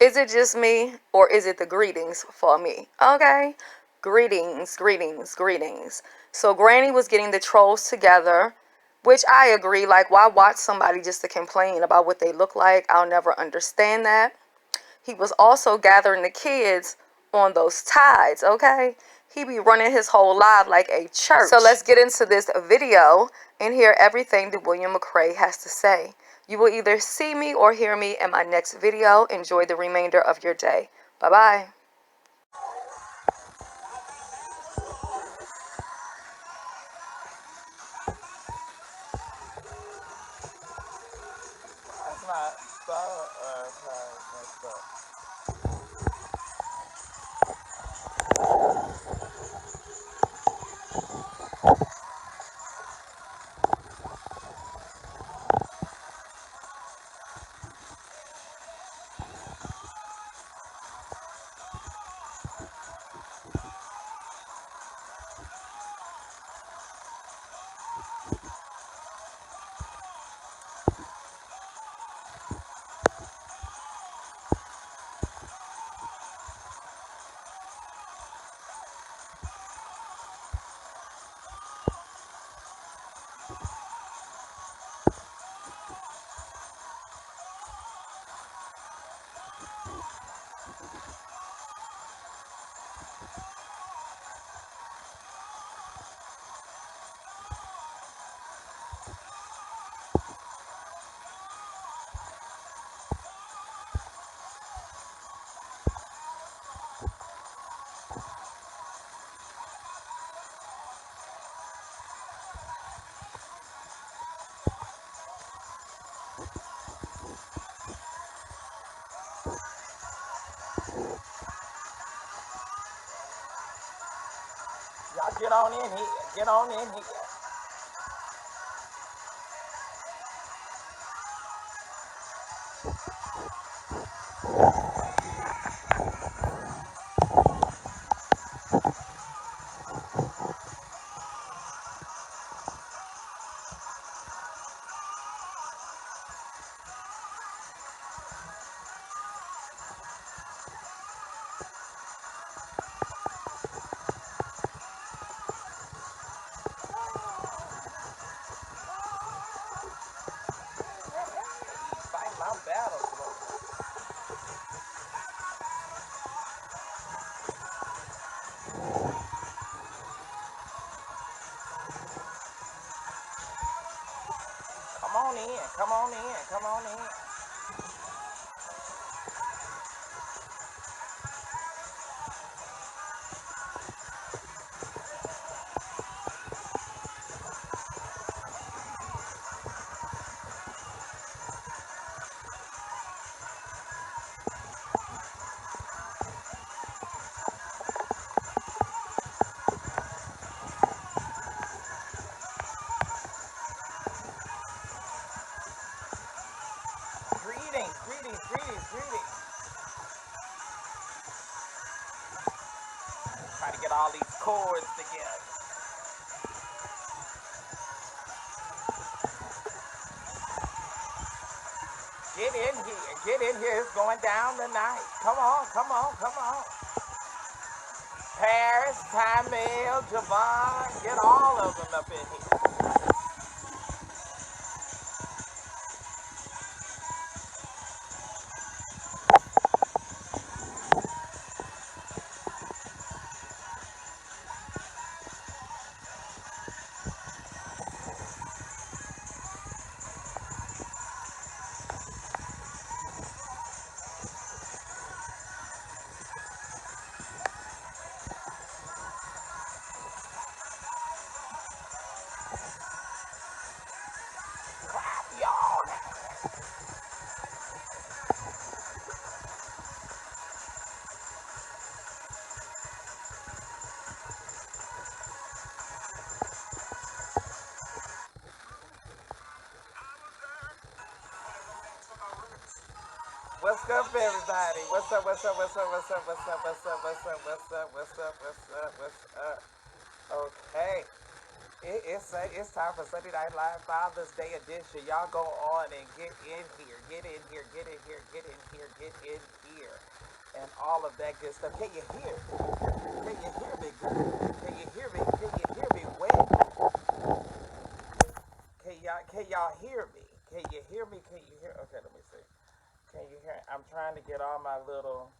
Is it just me, or is it the greetings for me? Okay. Greetings, greetings, greetings. So Granny was getting the trolls together, which I agree. Like, why watch somebody just to complain about what they look like? I'll never understand that. He was also gathering the kids on those tides, okay? He be running his whole life like a church. So let's get into this video and hear everything that William McCray has to say. You will either see me or hear me in my next video. Enjoy the remainder of your day. Bye-bye. That's not messed up. Y'all get on in here. Get on in here. Fight my battles, bro. Come on in. Come on in. Come on in. Greetings, greetings, greetings, greetings. Try to get all these chords together. Get in here. Get in here. It's going down tonight. Come on, come on, come on. Paris, Tamil, Javon, get all of them up in here. Clap y'all. What's up, everybody? What's up, what's up, what's up, what's up, what's up, what's up, what's up, what's up, what's up, what's up, what's up? Okay. It's time for Sunday Night Live Father's Day edition. Y'all go on and get in here. get in here, get in here, get in here, get in here, and all of that good stuff. Can you hear me? Can you hear me good? Can you hear me? Can you hear me well? Can y'all hear me? Can you hear me? Can you hear? Okay, let me see. Can you hear? I'm trying to get all my little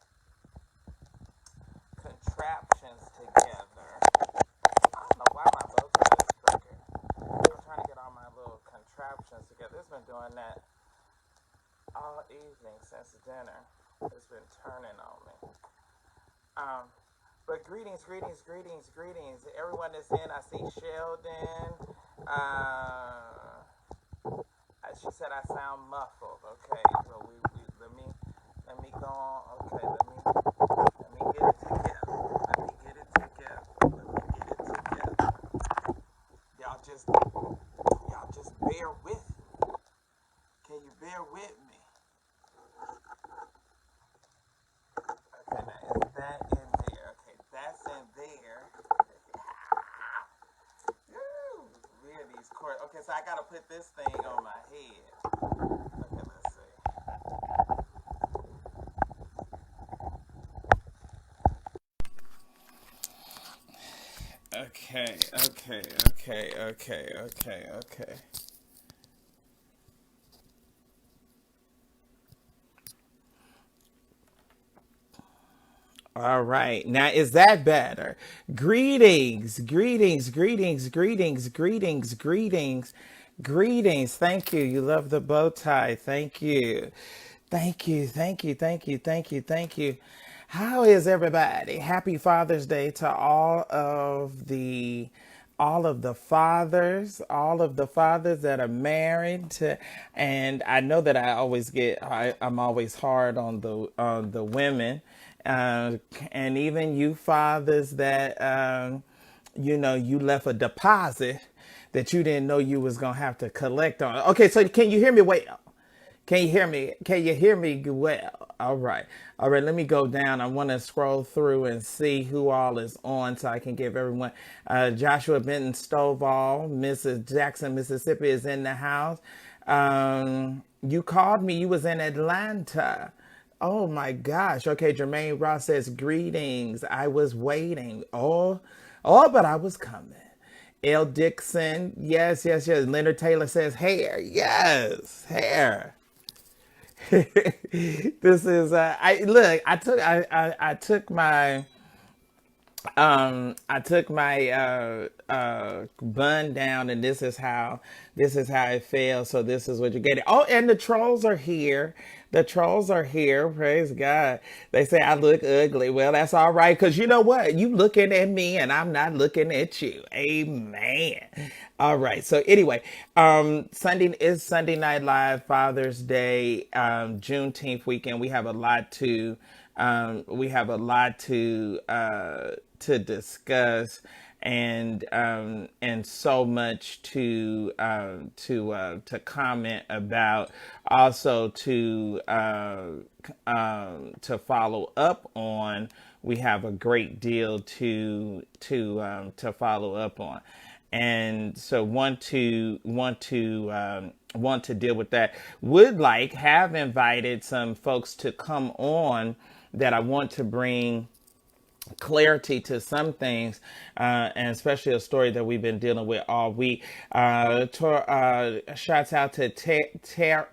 contraptions together. I don't know why my bow tie is crooked. I'm trying to get all my little contraptions together. It's been doing that all evening since dinner. It's been turning on me. Um, but greetings, greetings, greetings, greetings. Everyone that's in, I see Sheldon. She said I sound muffled. Okay, so let me go on. Okay, let me get it together. Let me get it together. Let me get it together. Y'all just bear with me. Can you bear with me? Okay, now is that in there? Okay, that's in there. Weird these cords. Okay, so I gotta put this thing on my head. Okay, let's see. Okay. All right. Now, is that better? Greetings, greetings, greetings, greetings, greetings, greetings, greetings. Thank you. You love the bow tie. Thank you. Thank you. Thank you. Thank you. Thank you. Thank you. How is everybody? Happy Father's Day to all of the fathers that are married to, and I know that I'm always hard on the women, and even you fathers that you left a deposit that you didn't know you was gonna have to collect on. Okay, so can you hear me? Wait, can you hear me? Can you hear me well? All right. All right, let me go down. I want to scroll through and see who all is on so I can give everyone. Joshua Benton Stovall, Mrs. Jackson, Mississippi is in the house. You called me. You was in Atlanta. Oh my gosh. Okay, Jermaine Ross says, greetings. I was waiting. But I was coming. L. Dixon, yes. Leonard Taylor says, hair. Yes, hair. This is I look. I took my bun down, and this is how it fails. So this is what you're getting. Oh, and the trolls are here. The trolls are here. Praise God. They say I look ugly. Well, that's all right, because you know what? You looking at me and I'm not looking at you. Amen. All right. So anyway, Sunday is Sunday Night Live, Father's Day, Juneteenth weekend. We have a lot to discuss, and so much to comment about, also to follow up on. We have a great deal to follow up on, and so want to deal with that. Have invited some folks to come on that I want to bring clarity to some things, and especially a story that we've been dealing with all week. Shouts out to Tara.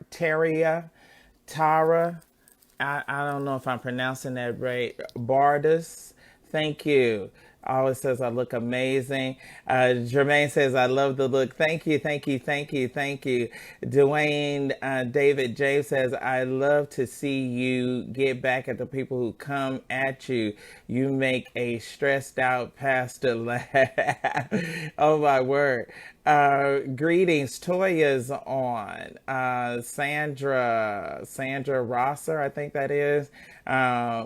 I don't know if I'm pronouncing that right. Bardus. Thank you. Always says I look amazing. Jermaine says I love the look. Thank you, thank you, thank you, thank you. Dwayne David James says I love to see you get back at the people who come at you. You make a stressed out pastor laugh. Oh my word. Greetings. Toya's on. Sandra Rosser, I think that is.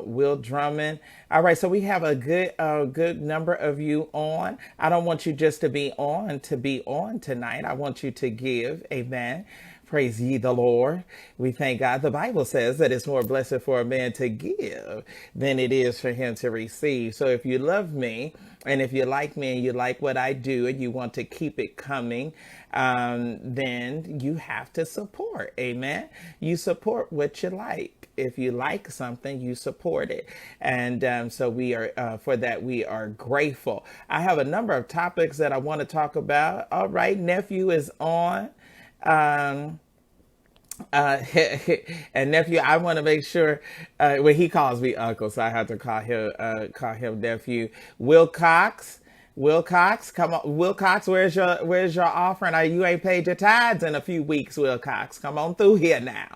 Will Drummond. All right, so we have a good number of you on. I don't want you just to be on tonight. I want you to give, amen, Praise ye the Lord. We thank God. The Bible says that it's more blessed for a man to give than it is for him to receive. So if you love me, and if you like me and you like what I do and you want to keep it coming, then you have to support. Amen. You support what you like. If you like something, you support it. And so we are, for that, we are grateful. I have a number of topics that I want to talk about. All right. Nephew is on. Um, uh, and nephew, I want to make sure. Well, he calls me uncle, so I have to call him nephew. Wilcox, Wilcox, come on, Wilcox. Where's your offering? You ain't paid your tithes in a few weeks, Wilcox. Come on through here now.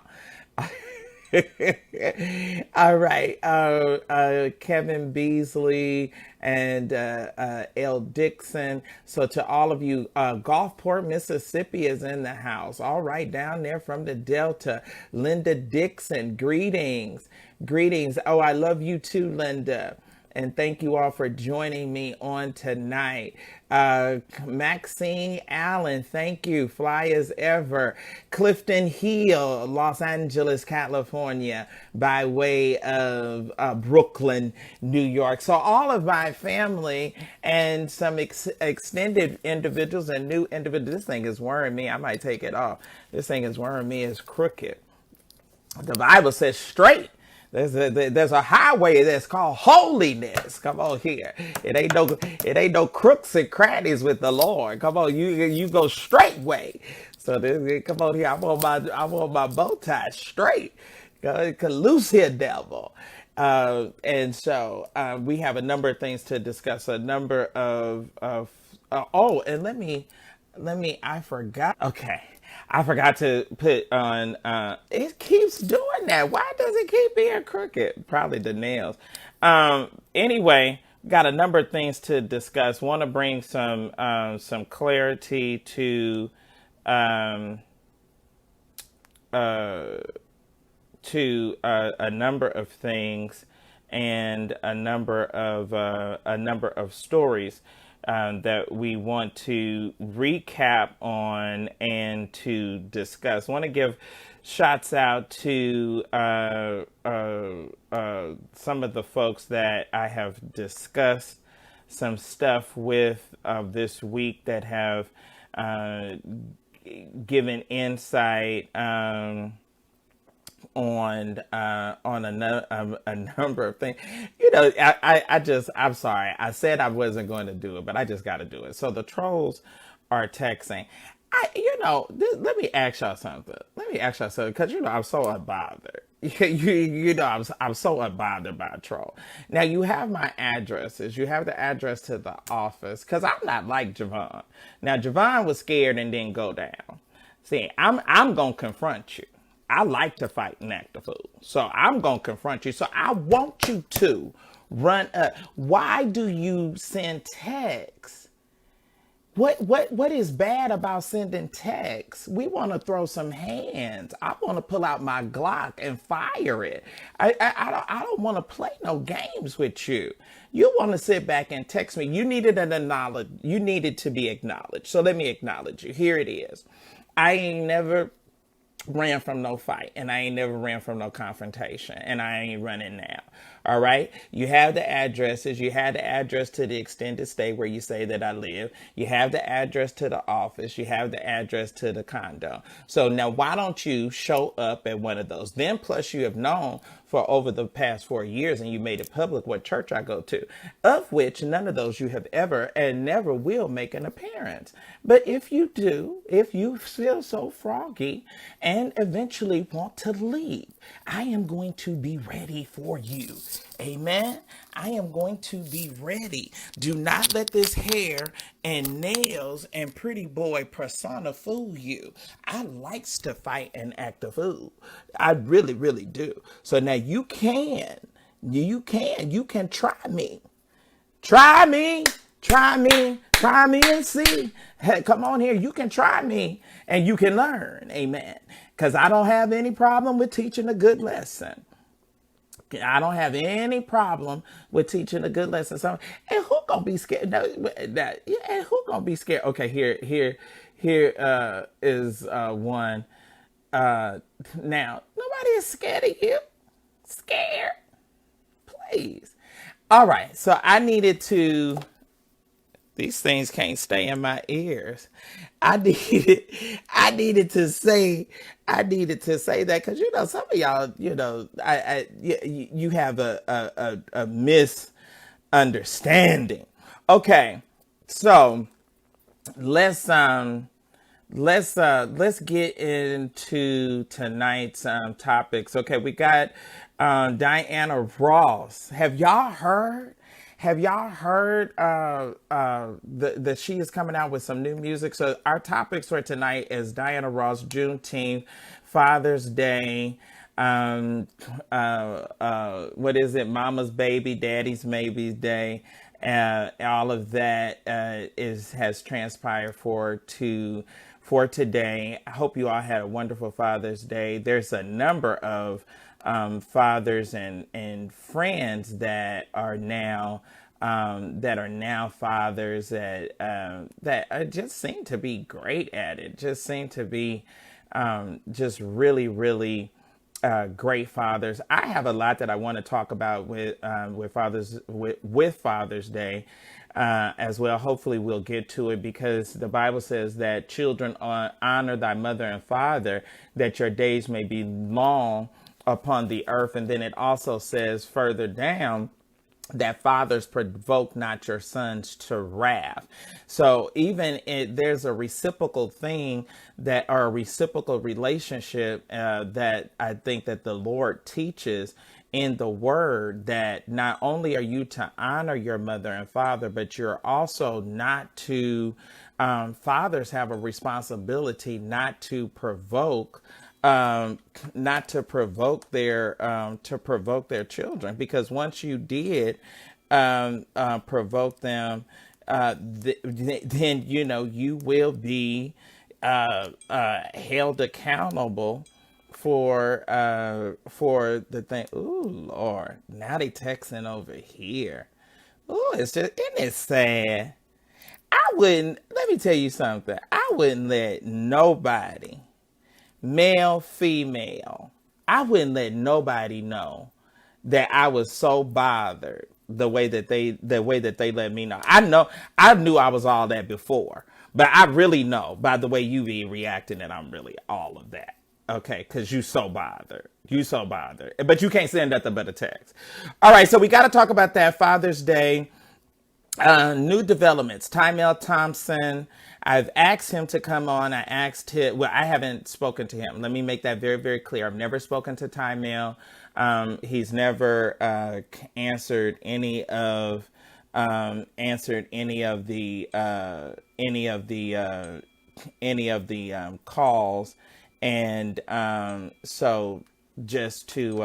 All right. Kevin Beasley and L. Dixon. So to all of you, Gulfport, Mississippi is in the house. All right, down there from the Delta. Linda Dixon, greetings. Greetings. Oh, I love you too, Linda. And thank you all for joining me on tonight. Maxine Allen, thank you. Fly as ever. Clifton Hill, Los Angeles, California, by way of Brooklyn, New York. So all of my family and some extended individuals and new individuals. This thing is worrying me. I might take it off. This thing is worrying me. It's crooked. The Bible says straight. There's a highway that's called holiness. Come on here. It ain't no crooks and crannies with the Lord. Come on, you go straight way. So come on here. I want my bow tie straight. Loose here, devil. And so we have a number of things to discuss. A number of oh, and let me, I forgot. Okay. I forgot to put on, it keeps doing that. Why does it keep being crooked? Probably the nails. Anyway, got a number of things to discuss. Want to bring some clarity um, uh, to a number of things and a number of stories that we want to recap on and to discuss. I want to give shots out to some of the folks that I have discussed some stuff with this week that have given insight on a number of things. I'm sorry. I said I wasn't going to do it, but I just got to do it. So the trolls are texting. Let me ask y'all something. Because I'm so unbothered. I'm so unbothered by a troll. Now you have my addresses. You have the address to the office. Because I'm not like Javon. Now Javon was scared and didn't go down. See, I'm gonna confront you. I like to fight and act a fool. So I'm going to confront you. So I want you to run up. Why do you send texts? What is bad about sending texts? We want to throw some hands. I want to pull out my Glock and fire it. I don't want to play no games with you. You want to sit back and text me. You needed to be acknowledged. So let me acknowledge you. Here it is. I ain't never ran from no fight, and I ain't never ran from no confrontation, and I ain't running now. All right. You have the addresses. You have the address to the extended stay where you say that I live. You have the address to the office. You have the address to the condo. So now why don't you show up at one of those? Then plus you have known for over the past 4 years, and you made it public what church I go to, of which none of those you have ever and never will make an appearance. But if you do, if you feel so froggy and eventually want to leave, I am going to be ready for you. Amen. I am going to be ready. Do not let this hair and nails and pretty boy persona fool you. I likes to fight and act a fool. I really, really do. So now you can try me. Try me. Try me. Try me and see. Hey, come on here. You can try me and you can learn. Amen. Because I don't have any problem with teaching a good lesson. I don't have any problem with teaching a good lesson. So, and who gonna be scared? And who gonna be scared? Okay, here is one. now nobody is scared of you. Scared, please. All right, so I needed to. These things can't stay in my ears. I needed, I needed to say that because some of y'all, you have a misunderstanding. Okay, so let's let's get into tonight's topics. Okay, we got Diana Ross. Have y'all heard that she is coming out with some new music? So our topics for tonight is Diana Ross, Juneteenth, Father's Day, what is it? Mama's baby, Daddy's maybe day. All of that is has transpired for today. I hope you all had a wonderful Father's Day. There's a number of fathers and friends that are now fathers that just seem to be great at it. Just seem to be just really, really great fathers. I have a lot that I want to talk about with Father's Day as well. Hopefully, we'll get to it because the Bible says that children honor thy mother and father, that your days may be long upon the earth. And then it also says further down that fathers provoke not your sons to wrath. So there's a reciprocal thing or a reciprocal relationship that I think that the Lord teaches in the word, that not only are you to honor your mother and father, but you're also not to, fathers have a responsibility not to provoke their children, because once you did provoke them, then you will be held accountable for the thing. Ooh, Lord, now they texting over here. Ooh, isn't it sad? Let me tell you something. I wouldn't let nobody, male, female, I wouldn't let nobody know that I was so bothered the way that they let me know. I knew I was all that before, but I really know by the way you be reacting that I'm really all of that. Okay, because you so bothered. But you can't send nothing but a text. All right, so we got to talk about that Father's Day. New developments. Tymel Thompson. I've asked him to come on. I haven't spoken to him. Let me make that very, very clear. I've never spoken to Tymel. He's never answered any of the calls, and so just to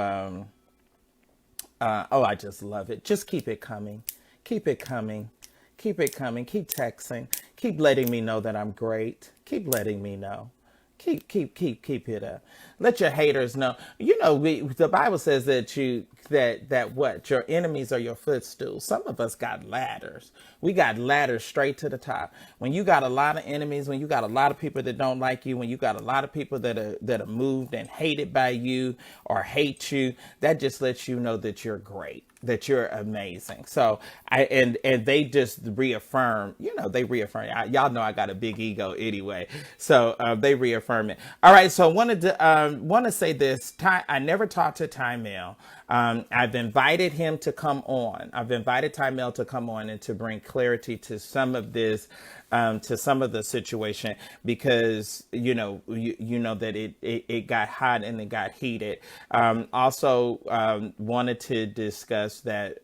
I just love it. Just keep it coming. Keep it coming. Keep it coming. Keep texting. Keep letting me know that I'm great. Keep letting me know. Keep it up. Let your haters know. The Bible says that what your enemies are your footstools. Some of us got ladders. We got ladders straight to the top. When you got a lot of enemies, when you got a lot of people that don't like you, when you got a lot of people that are moved and hated by you or hate you, that just lets you know that you're great, that you're amazing. So and they just reaffirm, y'all know I got a big ego anyway. So they reaffirm it. All right. So want to say this. I never talked to Tymel. I've invited him to come on. I've invited Tymel to come on and to bring clarity to some of this, to some of the situation, because that it got hot and it got heated. Also wanted to discuss that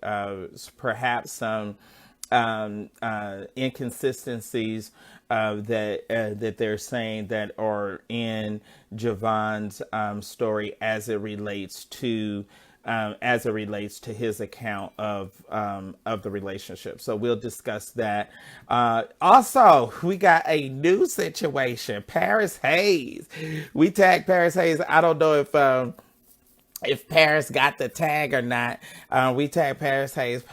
perhaps some inconsistencies that they're saying that are in Javon's story as it relates to his account of the relationship. So we'll discuss that. Also, we got a new situation. Paris Hayes. We tagged Paris Hayes. I don't know if Paris got the tag or not. We tagged Paris Hayes.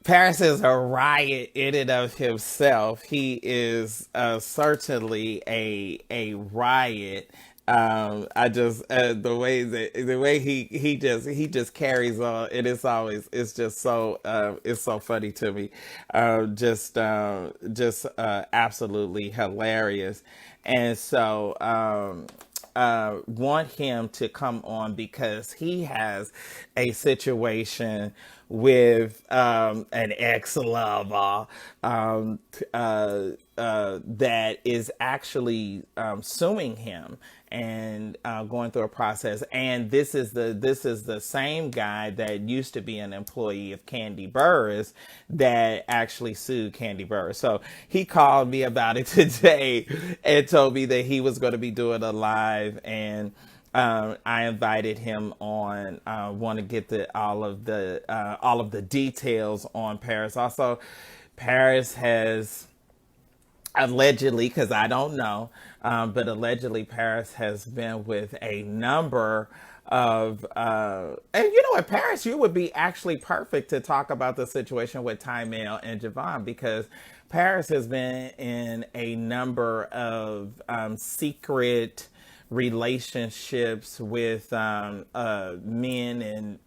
Paris is a riot in and of himself. He is certainly a riot I just the way he just carries on. It's just so it's so funny to me, just absolutely hilarious, and so want him to come on because he has a situation with an ex-lover that is actually suing him and going through a process. And this is the same guy that used to be an employee of Candy Burris that actually sued Candy Burris. So he called me about it today and told me that he was going to be doing a live, and I invited him on. Want to get all of the details on Paris. Also, Paris has allegedly, because I don't know, but allegedly Paris has been with a number of, and you know what, Paris, you would be actually perfect to talk about the situation with Tymel and Javon, because Paris has been in a number of secret relationships with men and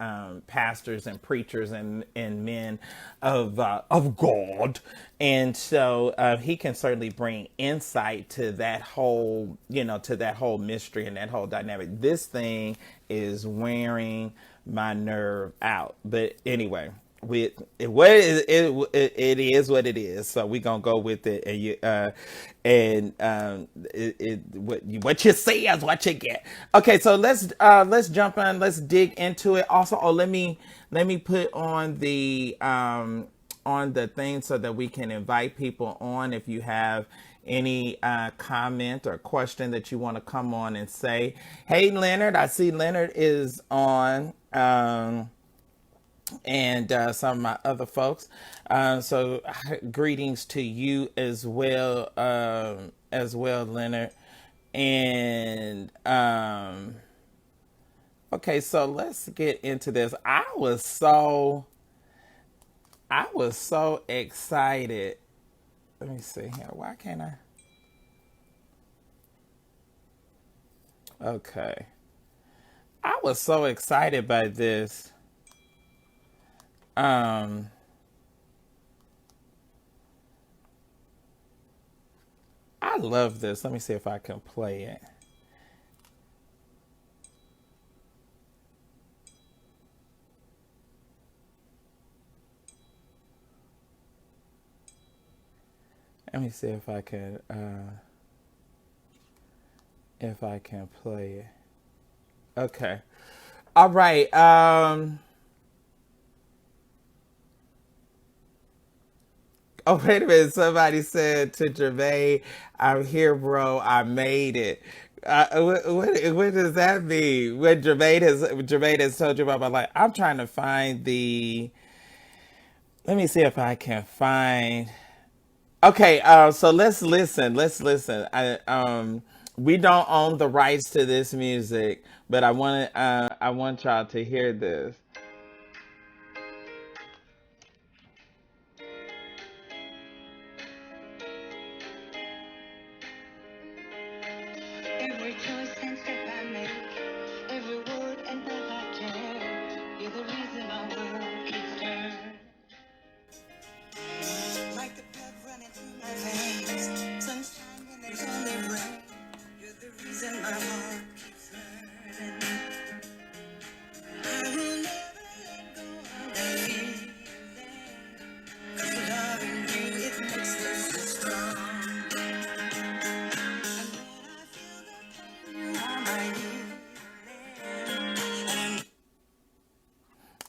pastors and preachers and men of God, and so he can certainly bring insight to that whole to that whole mystery and that whole dynamic. This thing is wearing my nerve out, but anyway, with what it is what it is. So we gonna go with it, and what you see is what you get. Okay, so let's jump on. Let's dig into it. Also, let me put on the thing so that we can invite people on. If you have any comment or question that you want to come on and say, hey Leonard, I see Leonard is on. And some of my other folks. So greetings to you as well, Leonard. And okay, so let's get into this. I was so excited. Let me see here. Why can't I? Okay. I was so excited by this. Um, I love this. Let me see if I can play it. Let me see if I can play it. Okay. All right. Oh, wait a minute. Somebody said to Gervais, I'm here, bro. I made it. What does that mean? When Gervais has told you about my life, I'm trying to find the. Let me see if I can find. Okay, so let's listen. Let's listen. We don't own the rights to this music, but I want y'all to hear this. Every choice and step I make, every word and breath I take, you're the reason my world keeps turning. Like the blood running through my veins, sunshine when there's only rain. You're the reason my heart keeps hurting. I will never let go of that feeling. 'Cause loving you, it makes me so strong. And when I feel the pain, you are my healing.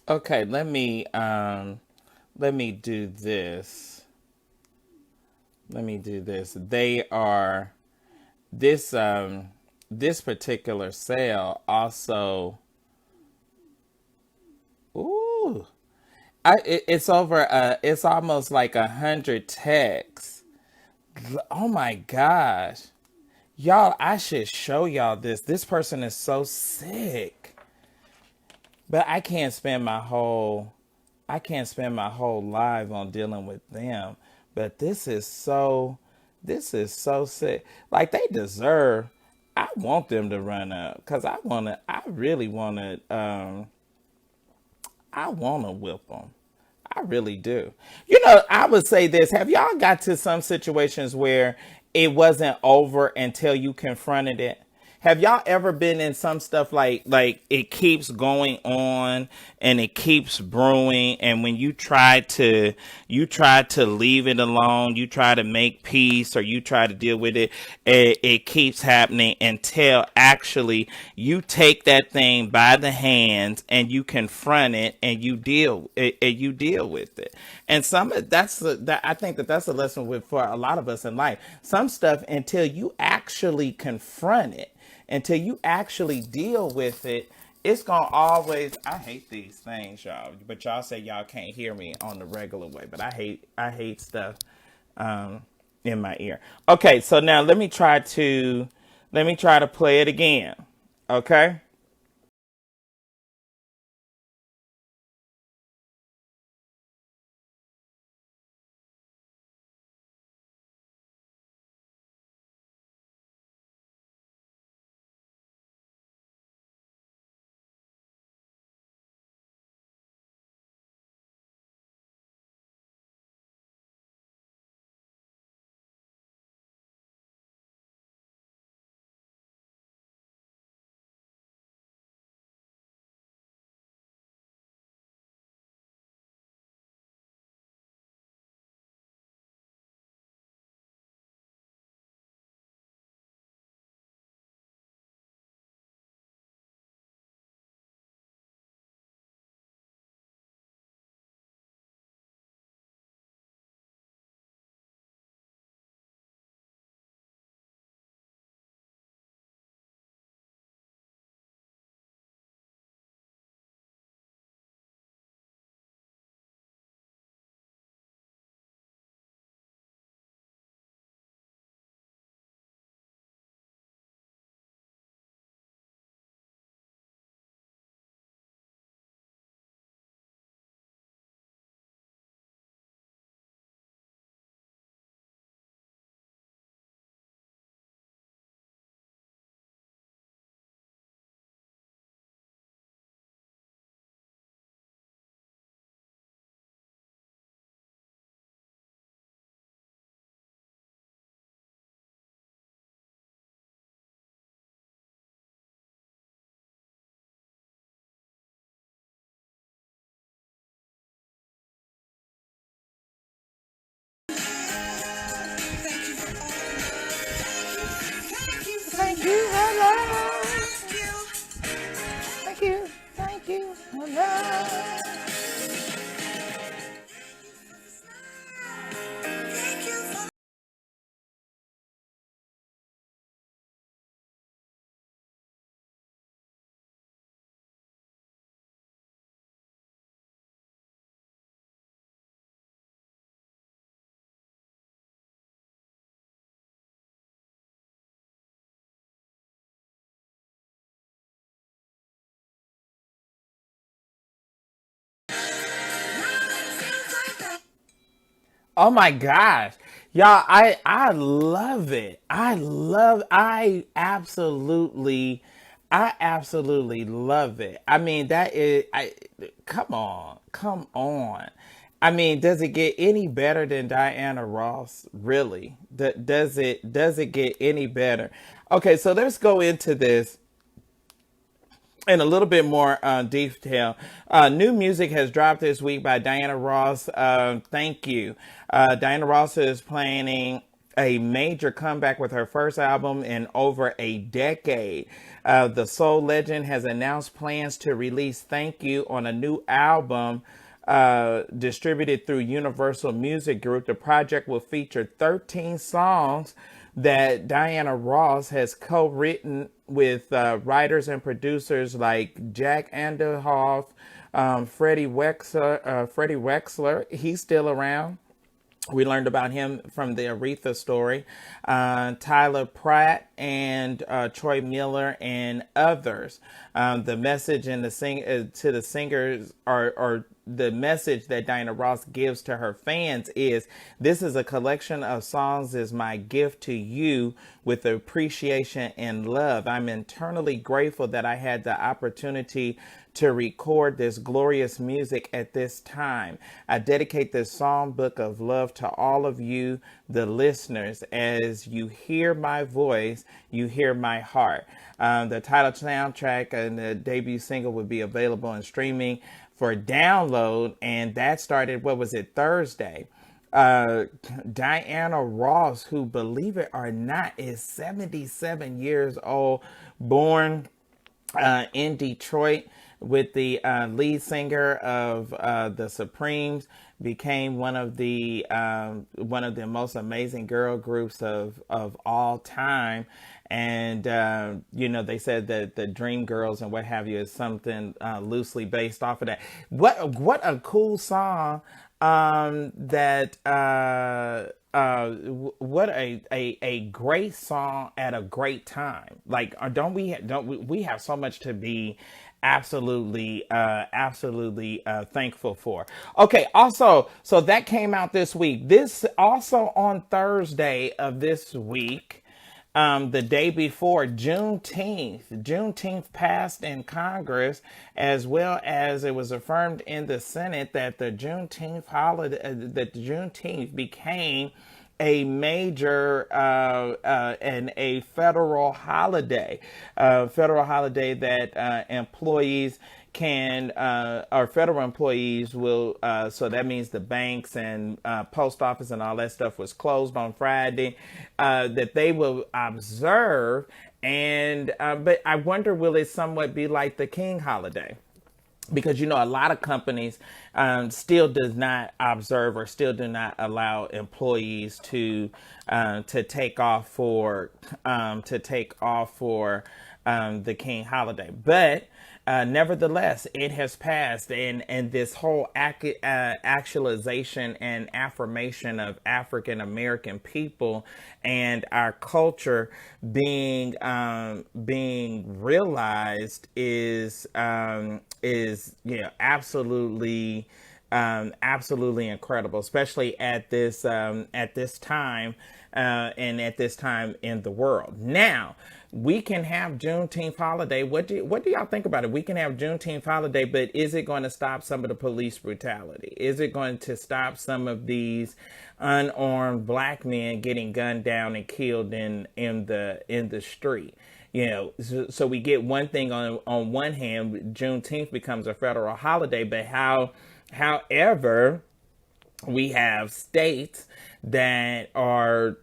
Okay, let me do this. Let me do this. They are this particular sale also. Ooh, it's over. It's almost like 100 texts. Oh my gosh, y'all! I should show y'all this. This person is so sick, but I can't spend my whole life on dealing with them. But this is so sick. Like they deserve. I want them to run up because I really want to. I want to whip them. I really do. I would say this. Have y'all got to some situations where it wasn't over until you confronted it? Have y'all ever been in some stuff like it keeps going on and it keeps brewing, and when you try to leave it alone, you try to make peace or you try to deal with it, it keeps happening until actually you take that thing by the hands and you confront it and you deal with it. And I think that's a lesson for a lot of us in life. Some stuff, until you actually confront it, until you actually deal with it, it's gonna always. I hate these things, y'all. But y'all say y'all can't hear me on the regular way. But I hate stuff um, in my ear. Okay, so now let me try to play it again. Okay. Thank you, hello. Thank you, thank you, hello. Oh my gosh. Y'all, I love it. I absolutely love it. I mean, that is I come on. Come on. I mean, does it get any better than Diana Ross? Really? Does it get any better? Okay, so let's go into this in a little bit more detail. New music has dropped this week by Diana Ross. Thank you. Diana Ross is planning a major comeback with her first album in over a decade. The soul legend has announced plans to release Thank You on a new album distributed through Universal Music Group. The project will feature 13 songs that Diana Ross has co-written with writers and producers like Jack Anderhoff, Freddie Wexler. He's still around. We learned about him from the Aretha story. Tyler Pratt and Troy Miller and others. The message and the to the singers, or the message that Diana Ross gives to her fans is, this is a collection of songs, is my gift to you with appreciation and love. I'm eternally grateful that I had the opportunity to record this glorious music at this time. I dedicate this songbook of love to all of you, the listeners. As you hear my voice, you hear my heart. The title soundtrack and the debut single will be available in streaming for download, and that started, what was it, Thursday. uh Diana Ross, who, believe it or not, is 77 years old, born in Detroit, with the lead singer of the Supremes, became one of the most amazing girl groups of all time. And they said that the Dream Girls and what have you is something loosely based off of that. What a cool song. That what a great song at a great time. Like, don't we have so much to be absolutely thankful for. Okay, also, so that came out this week. This also on Thursday of this week, the day before Juneteenth passed in Congress, as well as it was affirmed in the Senate that the Juneteenth holiday, that Juneteenth became a major and a federal holiday that employees can, or federal employees will, so that means the banks and post office and all that stuff was closed on Friday, that they will observe. And but I wonder, will it somewhat be like the King holiday? Because a lot of companies still does not observe, or still do not allow employees to take off for the King holiday. But nevertheless, it has passed, and this whole actualization and affirmation of African American people and our culture being realized is absolutely incredible, especially at this time, and at this time in the world. Now, we can have Juneteenth holiday. What do y'all think about it? We can have Juneteenth holiday, but is it going to stop some of the police brutality? Is it going to stop some of these unarmed black men getting gunned down and killed in the street? So we get one thing on one hand, Juneteenth becomes a federal holiday, but however, we have states that are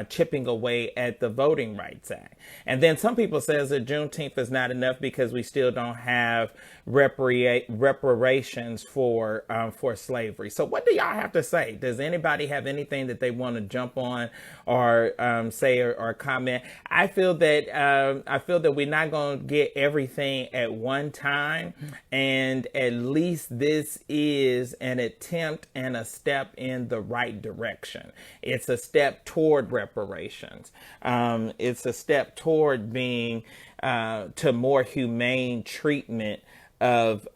chipping away at the Voting Rights Act. And then some people says that Juneteenth is not enough because we still don't have reparations for slavery. So what do y'all have to say? Does anybody have anything that they want to jump on, or say, or comment? I feel that we're not going to get everything at one time, and at least this is an attempt and a step in the right direction. It's a step toward reparations. It's a step toward being to more humane treatment of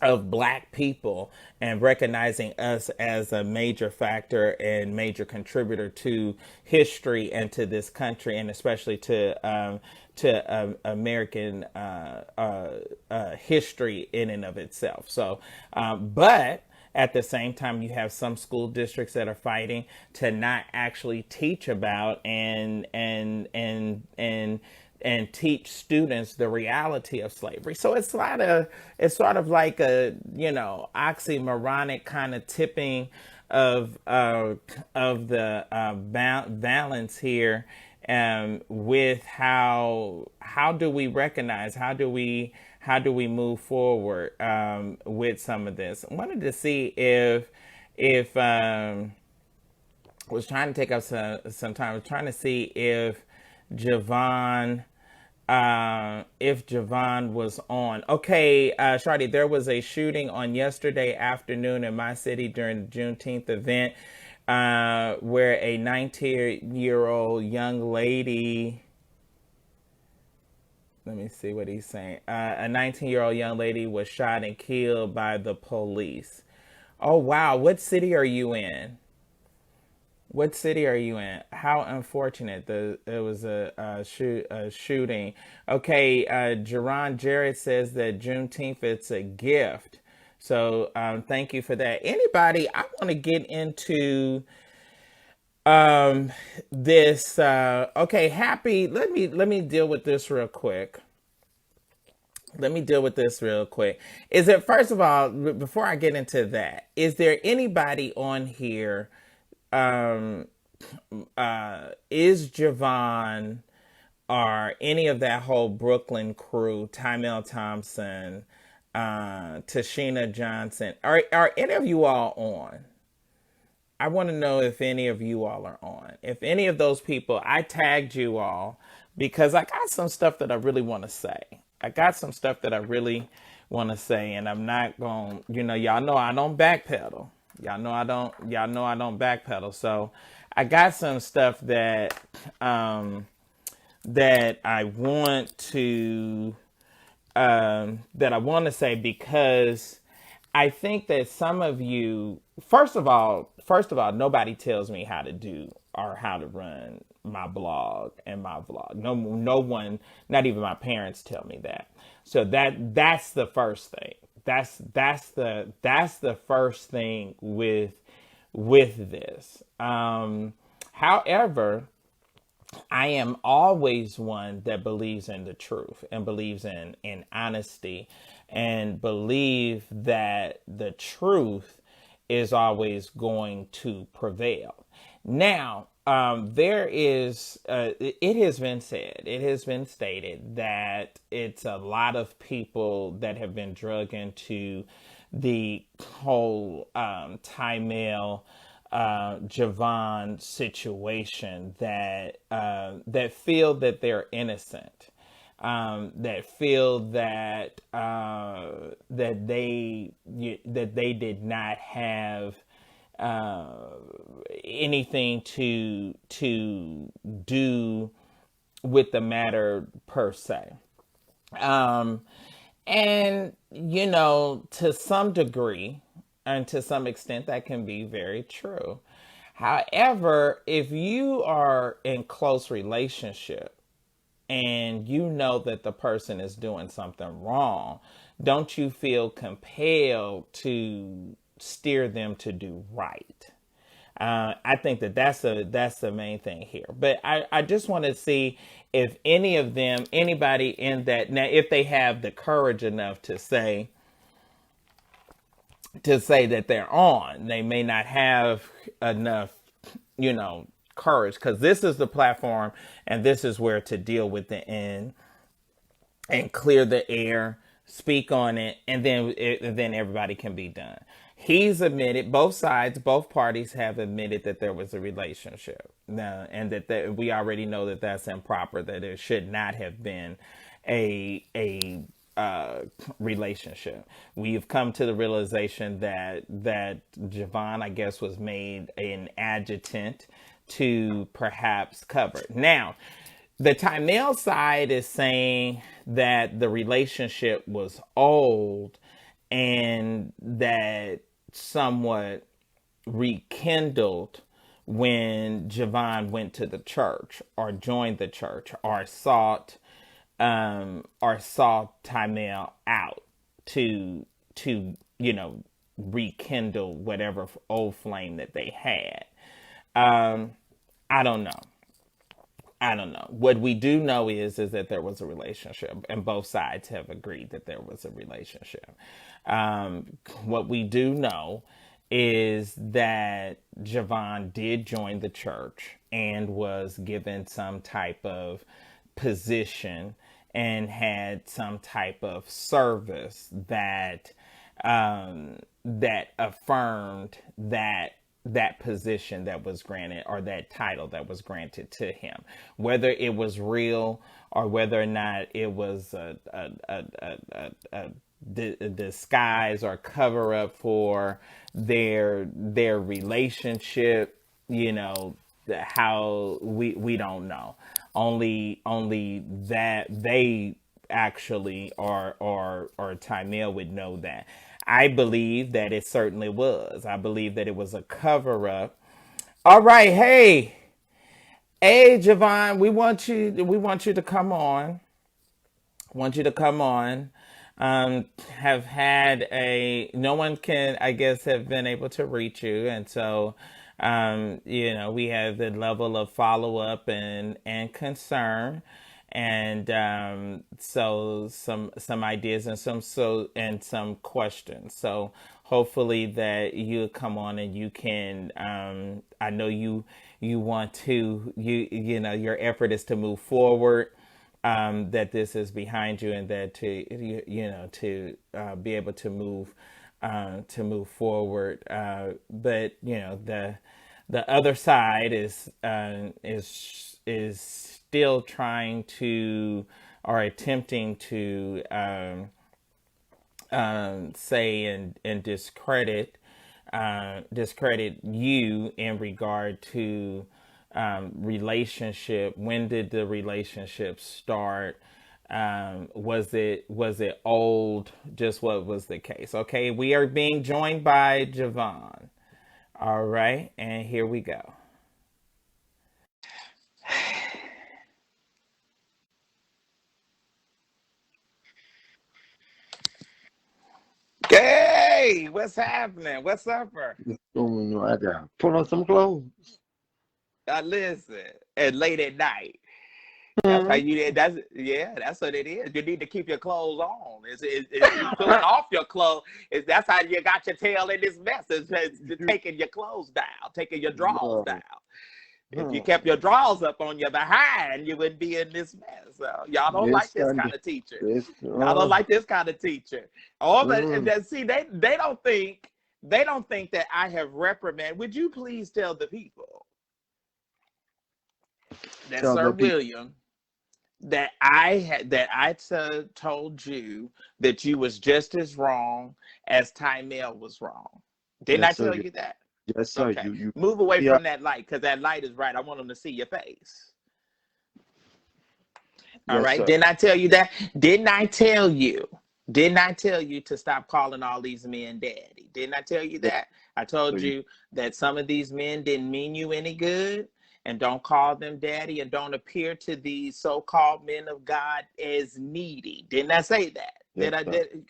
black people, and recognizing us as a major factor and major contributor to history and to this country, and especially to American history in and of itself. So, but at the same time, you have some school districts that are fighting to not actually teach about and teach students the reality of slavery. So it's sort of like a oxymoronic kind of tipping of the balance here, with how do we recognize, how do we move forward with some of this. I wanted to see if was trying to take up some time. I was trying to see if Javon If Javon was on. Okay, Shardy, there was a shooting on yesterday afternoon in my city during the Juneteenth event where a 19-year-old young lady, let me see what he's saying, a 19-year-old young lady was shot and killed by the police. Oh, wow. What city are you in? What city are you in? How unfortunate! It was a shooting. Okay, Jerron Jarrett says that Juneteenth it's a gift. So thank you for that. Anybody? I want to get into um, this. Okay, happy. Let me deal with this real quick. Let me deal with this real quick. Is it first of all before I get into that? Is there anybody on here? Um, is Javon or any of that whole Brooklyn crew, Tymel Thompson, Tashina Johnson, are any of you all on? I want to know if any of you all are on. If any of those people, I tagged you all because I got some stuff that I really want to say. I got some stuff that I really want to say, and I'm not going, y'all know I don't backpedal. Y'all know I don't backpedal. So I got some stuff that I want to say because I think that some of you, first of all, nobody tells me how to do or how to run my blog and my vlog. No one, not even my parents, tell me that. So that's the first thing. That's the first thing with this. However, I am always one that believes in the truth and believes in honesty and believe that the truth is always going to prevail. Now, it has been said, it has been stated that it's a lot of people that have been drug into the whole Tymel Javon situation that feel that they're innocent, that feel that they did not have anything to do with the matter per se. And to some degree and to some extent that can be very true. However, if you are in close relationship and you know that the person is doing something wrong, don't you feel compelled to steer them to do right? I think that's the main thing here. But I just want to see if any of them, anybody in that, now if they have the courage enough to say that they're on, they may not have enough, courage, because this is the platform and this is where to deal with the end and clear the air, speak on it, and then everybody can be done. He's admitted, both sides, both parties have admitted that there was a relationship now, and that we already know that that's improper, that it should not have been a relationship. We've come to the realization that Javon, I guess, was made an adjutant to perhaps cover it. Now, the Tymel side is saying that the relationship was old and that somewhat rekindled when Javon went to the church or joined the church or sought Tymel out to rekindle whatever old flame that they had. I don't know. I don't know. What we do know is that there was a relationship, and both sides have agreed that there was a relationship. What we do know is that Javon did join the church and was given some type of position and had some type of service that affirmed that that position that was granted, or that title that was granted to him, whether it was real or whether or not it was a disguise or cover up for their relationship. How we don't know. Only that they actually or Tymel would know that. I believe that it certainly was. I believe that it was a cover up. All right, hey, Javon, we want you to come on. Want you to come on. Have had no one can, I guess, have been able to reach you, and so we have the level of follow up and concern, and so some ideas and some questions. So hopefully that you come on and you can. I know you want to your effort is to move forward, that this is behind you, and that to be able to move forward. But the other side is still trying to, or attempting to say and discredit you in regard to relationship. When did the relationship start? Was it old? Just what was the case? Okay, we are being joined by Javon. All right, and here we go. Hey, what's happening? What's up, bro? What's going on? I gotta put on some clothes. Listen, and late at night. That's how you. That's what it is. You need to keep your clothes on. It's pulling off your clothes. That's how you got your tail in this mess. It's taking your clothes down, taking your drawers down. If you kept your drawers up on your behind, you wouldn't be in this mess. So y'all don't like this kind of teacher. Y'all don't like this kind of teacher. See, they don't think that I have reprimanded. Would you please tell the people that Sir William, that I told you that you was just as wrong as Tymel was wrong? Didn't I tell you that? Yes, sir. Okay. You move away from that light, because that light is right. I want them to see your face. All right. Sir. Didn't I tell you that? Didn't I tell you to stop calling all these men daddy? Didn't I tell you that? I told you that some of these men didn't mean you any good, and don't call them daddy, and don't appear to these so-called men of God as needy. Didn't I say that?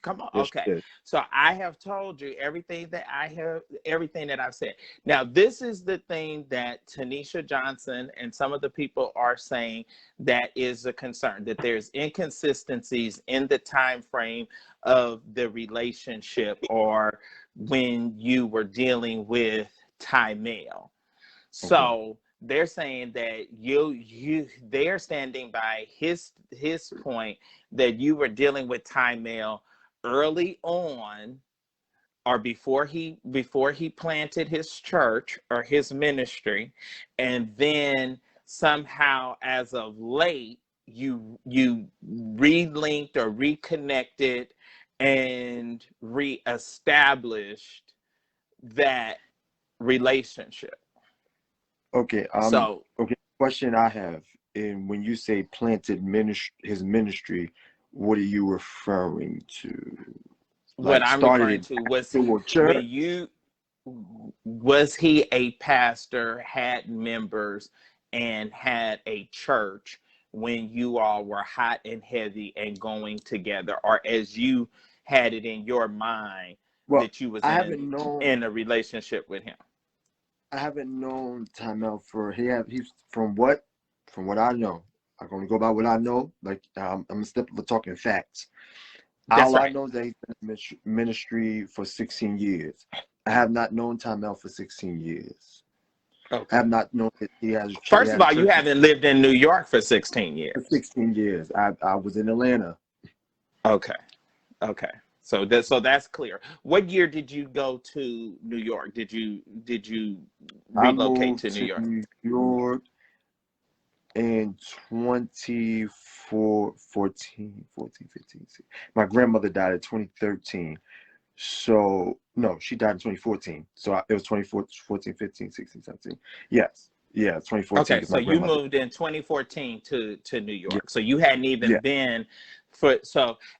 Come on. Okay. So I have told you everything that I've said. Now, this is the thing that Tanisha Johnson and some of the people are saying that is a concern, that there's inconsistencies in the time frame of the relationship, or when you were dealing with Tymel. So they're saying that they're standing by his point that you were dealing with Tymel early on, or before he planted his church or his ministry, and then somehow as of late you relinked or reconnected and reestablished that relationship. Okay. Question I have, and when you say planted his ministry, what are you referring to? What I'm referring to was he a pastor, had members, and had a church when you all were hot and heavy and going together, or as you had it in your mind that you was in a relationship with him? I haven't known Tymel he's from what I know. I'm gonna go by what I know. Like I'm talking facts. All I know is that he's been in ministry for 16 years. I have not known Tymel for 16 years. Okay. I have not known that he has. First of all, you haven't lived in New York for 16 years. For 16 years. I was in Atlanta. Okay. So that's clear. What year did you go to New York? Did you I relocate moved to New to York? New York in 24, 14, 14, 15. My grandmother died in 2013. So, no, she died in 2014. So it was 2014, 15, 16, 17. Yes. Yeah, 2014 Okay, because so my you grandmother. moved in 2014 to New Yeah. York. So you hadn't even Yeah. been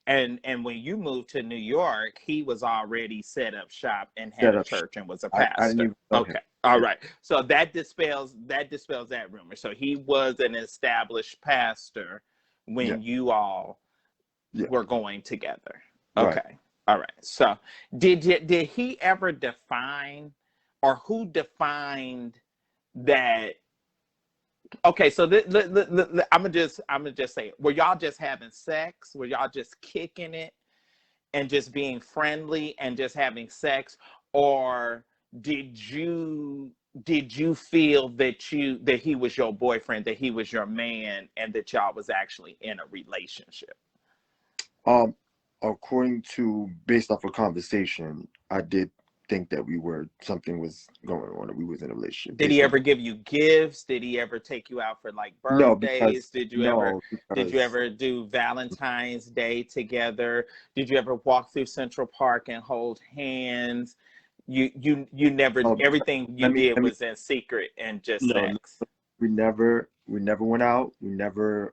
and when you moved to New York, he was already set up shop and had Set a up. church and was a I didn't pastor. even know him. Okay. All Yeah. right. So that dispels that rumor. So he was an established pastor Yeah. when you all Yeah. were going together. Right. Okay. All right. So did he ever define, or who defined that? Okay, so I'm gonna just say it. Were y'all just having sex? Were y'all just kicking it and just being friendly and just having sex, or did you did you feel that he was your boyfriend, that he was your man, and that y'all was actually in a relationship? Um, According to based off a conversation, I did think that something was going on, that we was in a relationship Did he based off ever of. give you gifts? Did he ever take you out for like No, birthdays? because no, Did you because ever do Valentine's Day together? Did you ever walk through Central Park and hold hands? You never, um, everything you let did me was in secret and just no, sex. we never went out. We never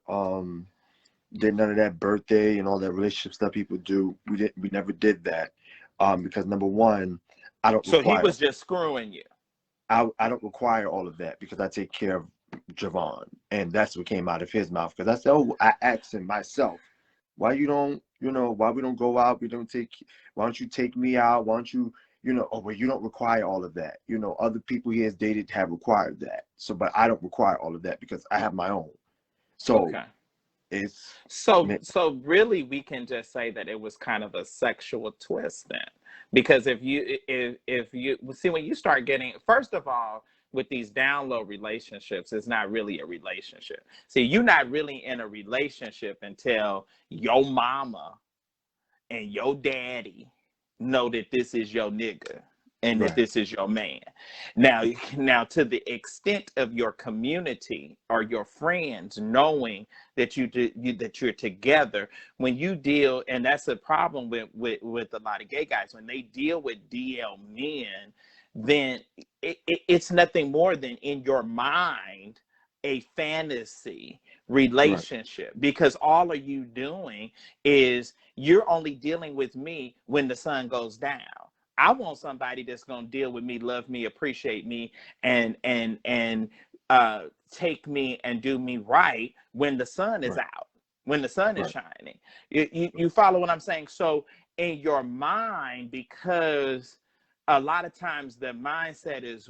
did none of that birthday and all that relationship stuff people do. We never did that. Because number one, I don't So he require was just screwing you. I don't require all of that because I take care of Javon, and that's what came out of his mouth. Because I said, oh, I asked him myself, why you don't, why we don't go out? Why don't you take me out? Why don't you, oh, well, you don't require all of that. Other people he has dated have required that. So, but I don't require all of that because I have my own. So Okay. it's, So really, we can just say that it was kind of a sexual twist then, because if you see, when you start getting, first of all, with these down low relationships, it's not really a relationship. See, you're not really in a relationship until your mama and your daddy know that this is your nigga and that right, this is your man. Now, to the extent of your community or your friends knowing that that you're together, when you deal, and that's a problem with a lot of gay guys, when they deal with DL men, then it's nothing more than, in your mind, a fantasy right, relationship, because all are you doing is you're only dealing with me when the sun goes down. I want somebody that's going to deal with me, love me, appreciate me, and take me and do me right when the sun is right, out, when the sun is right, shining. You follow what I'm saying? So in your mind, because a lot of times the mindset is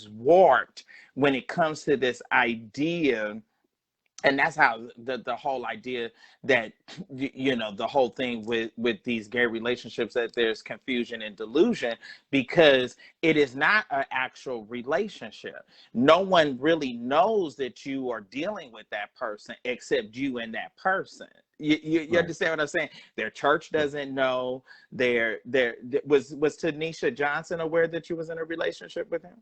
warped when it comes to this idea, and that's how the whole idea that the whole thing with these gay relationships, that there's confusion and delusion, because it is not an actual relationship. No one really knows that you are dealing with that person except you and that person. You right, understand what I'm saying? Their church right. doesn't know. Was Tanisha Johnson aware that you was in a relationship with him?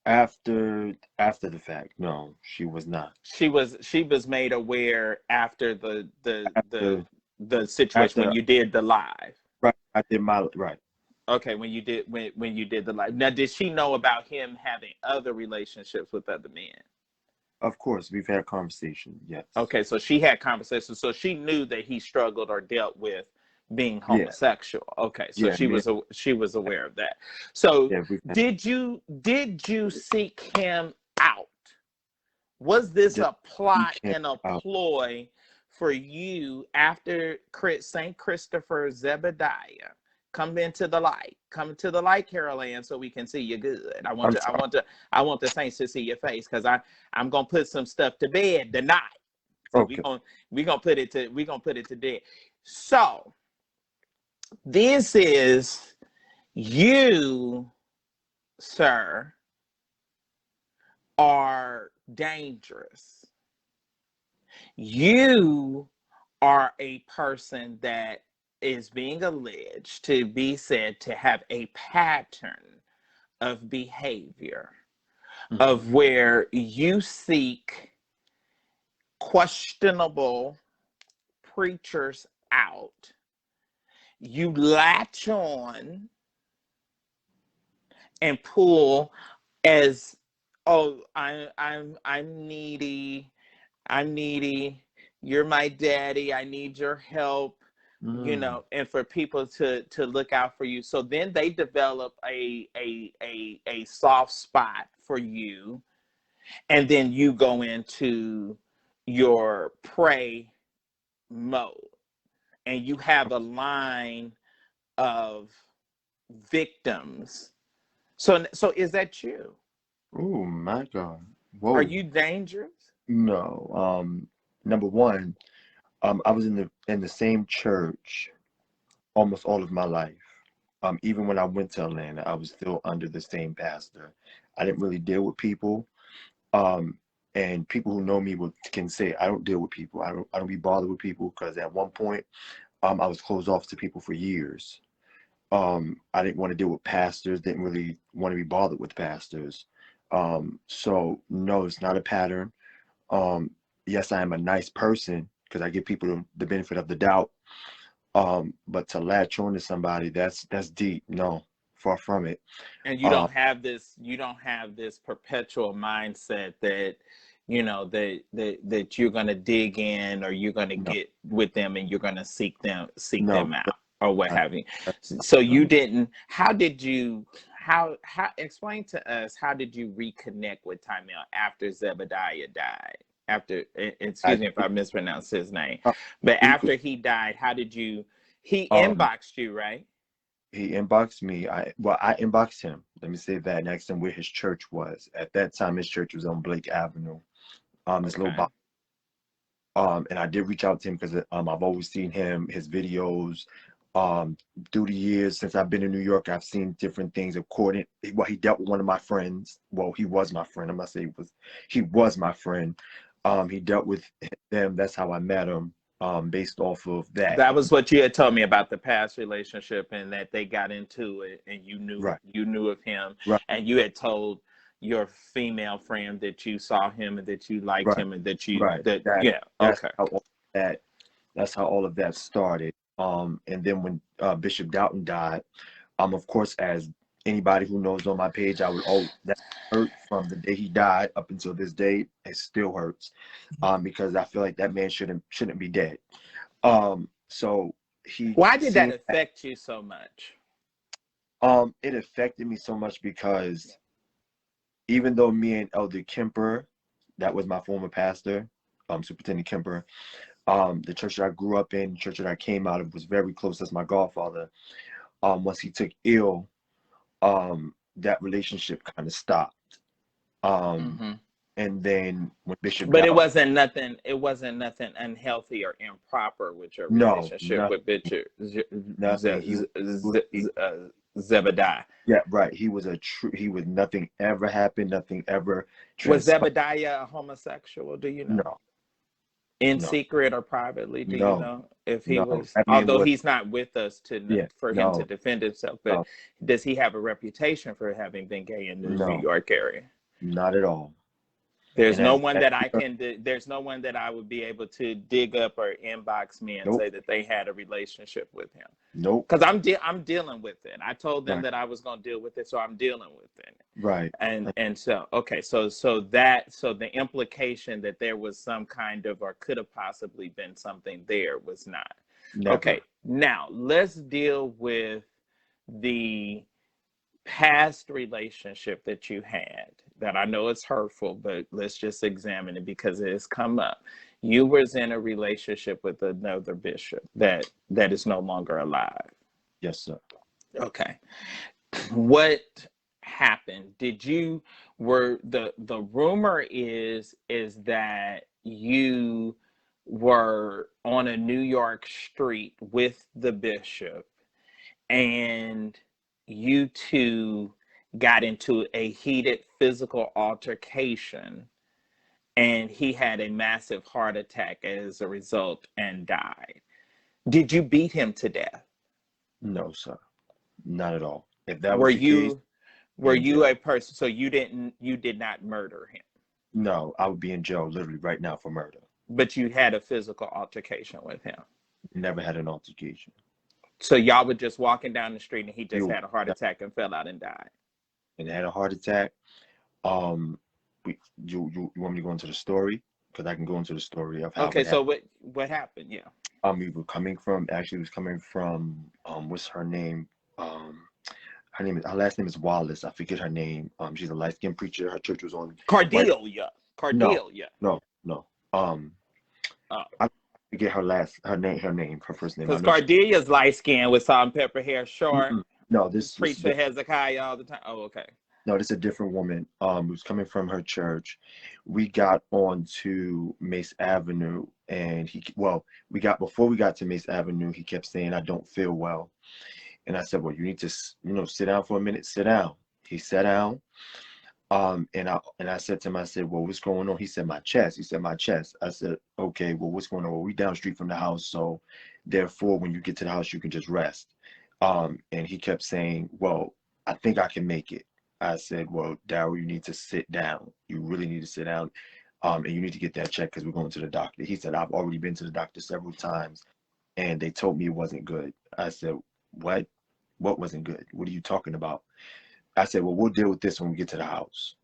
After the fact, no, she was not. She was made aware after After the situation when after you did the live. right, I did my right. Okay, when you did the live. Now, did she know about him having other relationships with other men? Of course, we've had conversation. Yes. Okay, so she had conversations, so she knew that he struggled or dealt with being Yeah. homosexual. Okay, so Yeah. Me. she was aware of that. So Yeah. We've had did you seek him out? Was this just a plot weekend and a out. ploy for you after St. Christopher Zebediah? Come into the light. Come to the light, Carol Ann, so we can see you good. I want I'm to, I sorry. want to, I want the saints to see your face, because I'm gonna put some stuff to bed tonight. See, Okay. we're gonna put it to bed. So this is you, sir, are dangerous. You are a person that is being alleged to be said to have a pattern of behavior of where you seek questionable preachers out, you latch on and pull as, oh, I'm needy, I'm needy, you're my daddy, I need your help, and for people to look out for you. So then they develop a soft spot for you, and then you go into your prey mode, and you have a line of victims. So is that you? Oh my God. Are Whoa. you dangerous? No. Number one, I was in the same church almost all of my life. Even when I went to Atlanta, I was still under the same pastor. I didn't really deal with people. Um, and people who know me can say I don't deal with people. I don't be bothered with people because at one point, I was closed off to people for years. I didn't want to deal with pastors. Didn't really want to be bothered with pastors. So no, it's not a pattern. Um, yes, I am a nice person because I give people the benefit of the doubt. But to latch on to somebody, that's deep. No, far from it. And Um, you don't have this perpetual mindset that that you're going to dig in, or you're going to no, get with them and you're going to seek no, them out, or what I, have you. I- So you didn't. How did you? How explain to us, how did you reconnect with Tymel after Zebediah died? After, excuse I- me if I mispronounced his name, uh, but he, after he died, how did you? He um, inboxed you, right? he inboxed me. I inboxed him. Let me say that and asked him where his church was. At that time, his church was on Blake Avenue. This little Okay. box. And I did reach out to him because I've always seen his videos. Um, through the years since I've been in New York, I've seen different things. According, well, he dealt with one of my friends. Well, he was my friend. I'm not saying he was my friend. He dealt with them. That's how I met him. Based off of that. That was what you had told me about the past relationship, and that they got into it, and Right, you knew of him, right, and you had told your female friend that you saw him and that you liked right, him, and right. that That yeah, that's okay. how all that that's how all of that started. And then when Bishop Doughton died, of course, as anybody who knows on my page, I would always that hurt from the day he died up until this day. It still hurts, because I feel like that man shouldn't be dead. So he Why did that seemed that, affect you so much? it affected me so much because even though me and Elder Kemper, that was my former pastor, Superintendent Kemper, the church that I grew up in, the church that I came out of, was very close as my godfather. Once he took ill, that relationship kind of stopped. Um, Hmm. and then when Bishop But Dow, it wasn't nothing unhealthy or improper with your no, relationship nothing, with Bishop nothing. Zebediah. Yeah, right. He was nothing ever happened, nothing ever Was transpired. Zebediah a homosexual? Do you know? No, In no, secret or privately, do you no, know if he no. was, That man although was, he's not with us yeah, for him to no, defend himself, but no, does he have a reputation for having been gay in the New no, York area? not at all. There's And no as, one as that there's no one that I would be able to dig up or inbox me and nope, say that they had a relationship with him. nope, Because I'm dealing with it. I told them right, that I was going to deal with it, so I'm dealing with it. right. And so, okay, so the implication that there was some kind of, or could have possibly been something there, was not. Okay, Never. now let's deal with the past relationship that you had, that I know is hurtful, but let's just examine it because it has come up. You was in a relationship with another bishop that is no longer alive. Yes, sir. Okay. What happened? Did you were the rumor is that you were on a New York street with the bishop, and you two got into a heated physical altercation, and he had a massive heart attack as a result and died. Did you beat him to death? No, sir. Not at all. If that Were was the case, you were in you a jail. person, so you did not murder him, No, I would be in jail literally right now for murder. but you had a physical altercation with him? Never had an altercation. So y'all were just walking down the street and he just You had a heart attack and fell out and died? and had a heart attack. Um, you want me to go into the story? Because I can go into the story of how Okay, it so happened. what happened? Yeah. We were coming from, actually, it was coming from, what's her name? Um, her last name is Wallace. I forget her name. She's a light skinned preacher. Her church was on right. Cordelia. No, Cordelia. no. I forget her first name. I Because know she. Cordelia's light skin with salt and pepper hair, short, Mm-mm. No, this preach for Hezekiah all the time. Oh, okay. no, this is a different woman. Who's coming from her church. We got onto Mace Avenue, and we got before we got to Mace Avenue. He kept saying, "I don't feel well," and I said, "Well, you need to, sit down for a minute. Sit down." He sat down. And I said to him, I said, "Well, what's going on?" He said, "My chest." He said, "My chest." I said, "Okay, well, what's going on?" "Well, we down the street from the house, so therefore, when you get to the house, you can just rest." And he kept saying, "Well, I think I can make it." I said, "Well, Daryl, you need to sit down. You really need to sit down. And you need to get that checked because we're going to the doctor." He said, "I've already been to the doctor several times, and they told me it wasn't good." I said, "What? What wasn't good? What are you talking about?" I said, "Well, we'll deal with this when we get to the house."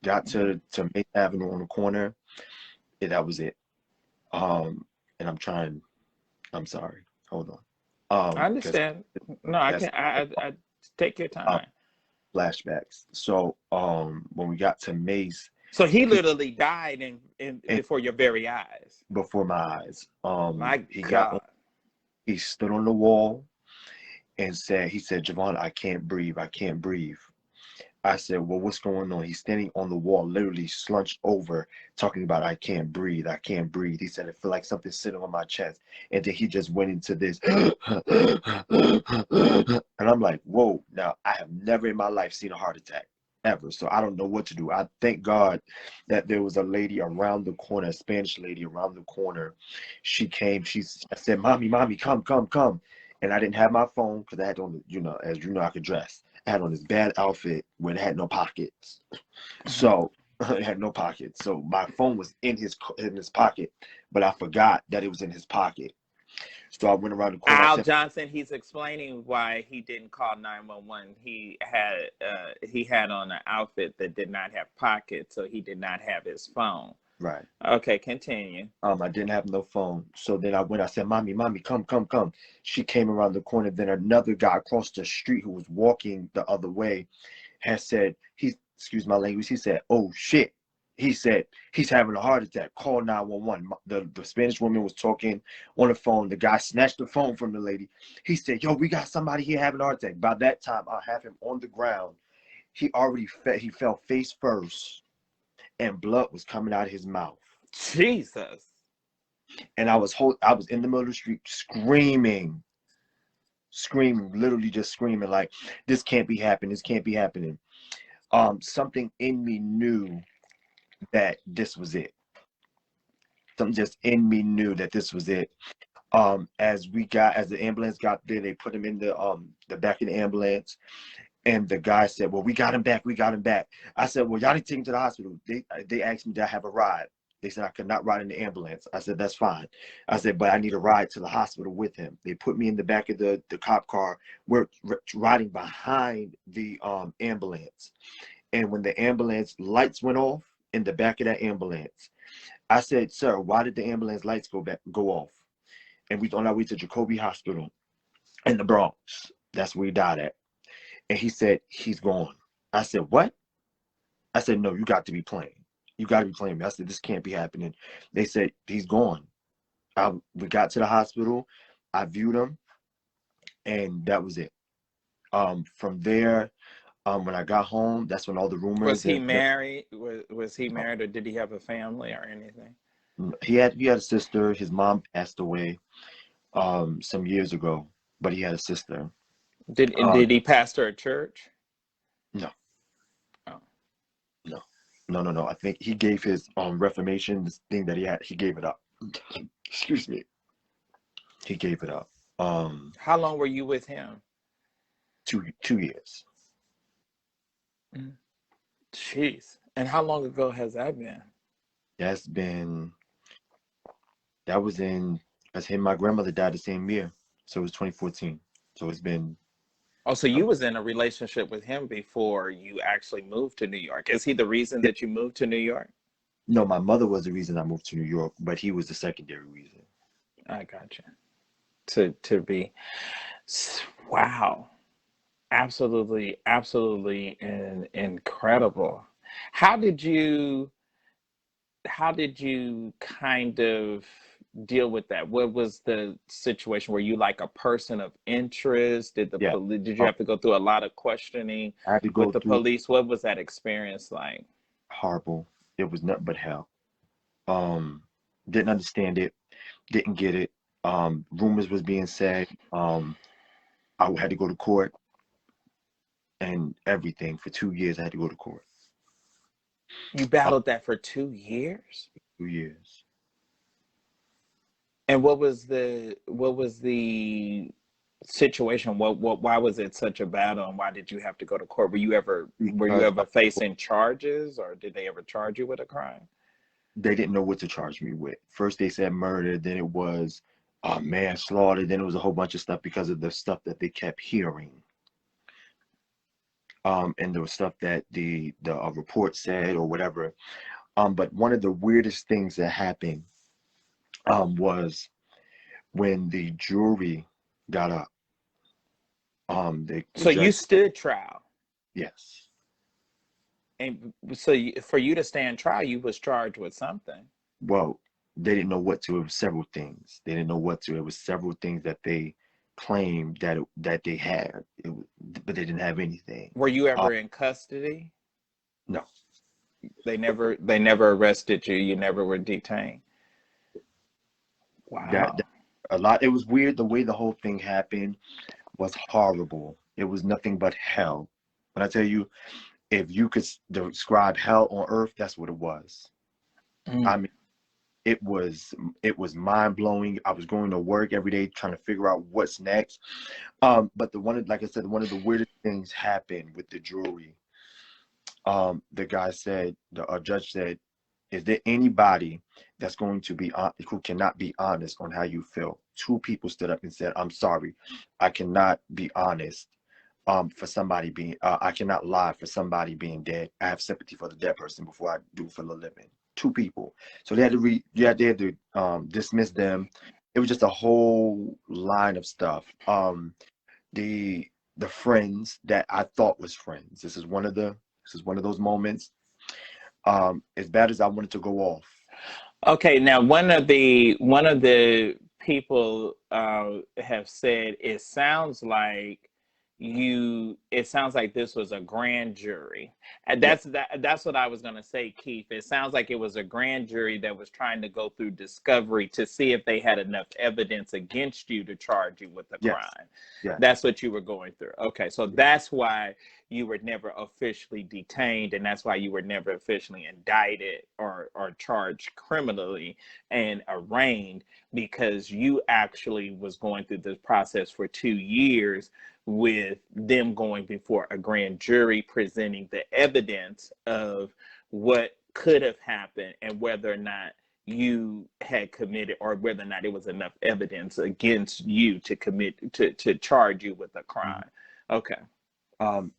Got to Main Avenue on the corner, and that was it. And I'm sorry. Hold on. I Because understand. No, I that's can. I take your uh, time. flashbacks. So when we got to Mace, So he he literally died in and before your very eyes. before my eyes, My he God. he stood on the wall and he said, "Javon, I can't breathe. I can't breathe." I said, "Well, what's going on?" He's standing on the wall, literally slunched over, talking about, "I can't breathe. I can't breathe." He said, "I feel like something's sitting on my chest." And then he just went into this. And I'm like, whoa. Now, I have never in my life seen a heart attack, ever. So I don't know what to do. I thank God that there was a lady around the corner, a Spanish lady around the corner. She came. I said, Mommy, come, come, come." And I didn't have my phone because I had on, as you know, I could dress. I had on this bad outfit where it had no pockets. So it had no pockets. So my phone was in his pocket, but I forgot that it was in his pocket. So I went around the corner. I Al said, Johnson, he's explaining why he didn't call 911. He had on an outfit that did not have pockets, so he did not have his phone. right. Okay, continue. I didn't have no phone. So then I said, Mommy, come, come, come. She came around the corner. Then another guy across the street who was walking the other way had said, excuse my language, he said, "Oh shit." He said, "He's having a heart attack. Call 911. The Spanish woman was talking on the phone. The guy snatched the phone from the lady. He said, "Yo, we got somebody here having a heart attack." By that time, I have him on the ground. He fell face first, and blood was coming out of his mouth. Jesus. And I was in the middle of the street screaming, literally just screaming like, "This can't be happening. This can't be happening." Something in me knew that this was it. Something just in me knew that this was it. As the ambulance got there, they put him in the back of the ambulance, and the guy said, "Well, we got him back. We got him back." I said, "Well, y'all didn't take him to the hospital." They asked me, "Did I have a ride?" They said I could not ride in the ambulance. I said, "That's fine." I said, "But I need a ride to the hospital with him." They put me in the back of the cop car. We're riding behind the ambulance. And when the ambulance lights went off in the back of that ambulance, I said, "Sir, why did the ambulance lights go off?" And we on our way to Jacoby Hospital in the Bronx. That's where he died at. And he said, "He's gone." I said, "What?" I said, "No, you got to be playing. You got to be playing me." I said, "This can't be happening." They said, "He's gone." We got to the hospital. I viewed him, and that was it. From there, when I got home, that's when all the Was rumors he and married? Was he married, or did he have a family or anything? he had a sister. His mom passed away some years ago, but he had a sister. Did he pastor a church? No, Oh. no, no. I think he gave his Reformation, this thing that he had. He gave it up. Excuse me. He gave it up. How long were you with him? 2 years. Mm. Jeez. And how long ago has that been? That's been that was in As him, my grandmother died the same year, so it was 2014. So it's been Oh, so you was in a relationship with him before you actually moved to New York. Is he the reason yeah. that you moved to New York? No, my mother was the reason I moved to New York, but he was the secondary reason. I got you. To be wow. Absolutely, absolutely incredible. How did you how did you kind of deal with that? What was the situation? Were you like a person of interest? Yeah. Did you have to go through a lot of questioning I had to with go the through police? What was that experience like? horrible. It was nothing but hell. Um, didn't understand it, didn't get it. Rumors was being said. I had to go to court and everything. For 2 years. I had to go to court. You Uh, battled that for 2 years? 2 years. And what was the situation? Why was it such a battle, and why did you have to go to court? Were you Because ever facing charges, or did they ever charge you with a crime? they didn't know what to charge me with. First they said murder, then it was manslaughter, then it was a whole bunch of stuff because of the stuff that they kept hearing. And there was stuff that the report said or whatever. But one of the weirdest things that happened was when the jury got up. The So you judge, stood trial, yes. and so for you to stand trial, you was charged with something. Well, they didn't know what to. It was several things. They didn't know what to. It was several things that they claimed that they had, but they didn't have anything. Were you Uh, ever in custody? no, They never arrested you. You never were detained. that Wow. a lot. It was weird. The way the whole thing happened was horrible. It was nothing but hell. When I tell you, if you could describe hell on earth, that's what it was. I Mm. mean, it was it was mind blowing. I was going to work every day trying to figure out what's next. But like I said, one of the weirdest things happened with the jury. The guy said, the judge said, "Is there anybody that's going to be who cannot be honest on how you feel?" Two people stood up and said, "I'm sorry, I cannot be honest. For somebody being, I cannot lie for somebody being dead. I have sympathy for the dead person before I do for the living." Two people. So they had to dismiss them. It was just a whole line of stuff. The the friends that I thought was friends. This is one of those moments. As bad as I wanted to go off. Okay, now one of the people have said it sounds like this was a grand jury. And Yeah. that's what I was going to say, Keith. It sounds like it was a grand jury that was trying to go through discovery to see if they had enough evidence against you to charge you with a Yes. crime. Yes. That's what you were going through. Okay, so Yes. that's why you were never officially detained, and that's why you were never officially indicted or charged criminally and arraigned, because you actually was going through this process for 2 years with them going before a grand jury presenting the evidence of what could have happened and whether or not you had committed, or whether or not there was enough evidence against you to commit to charge you with a crime. Okay.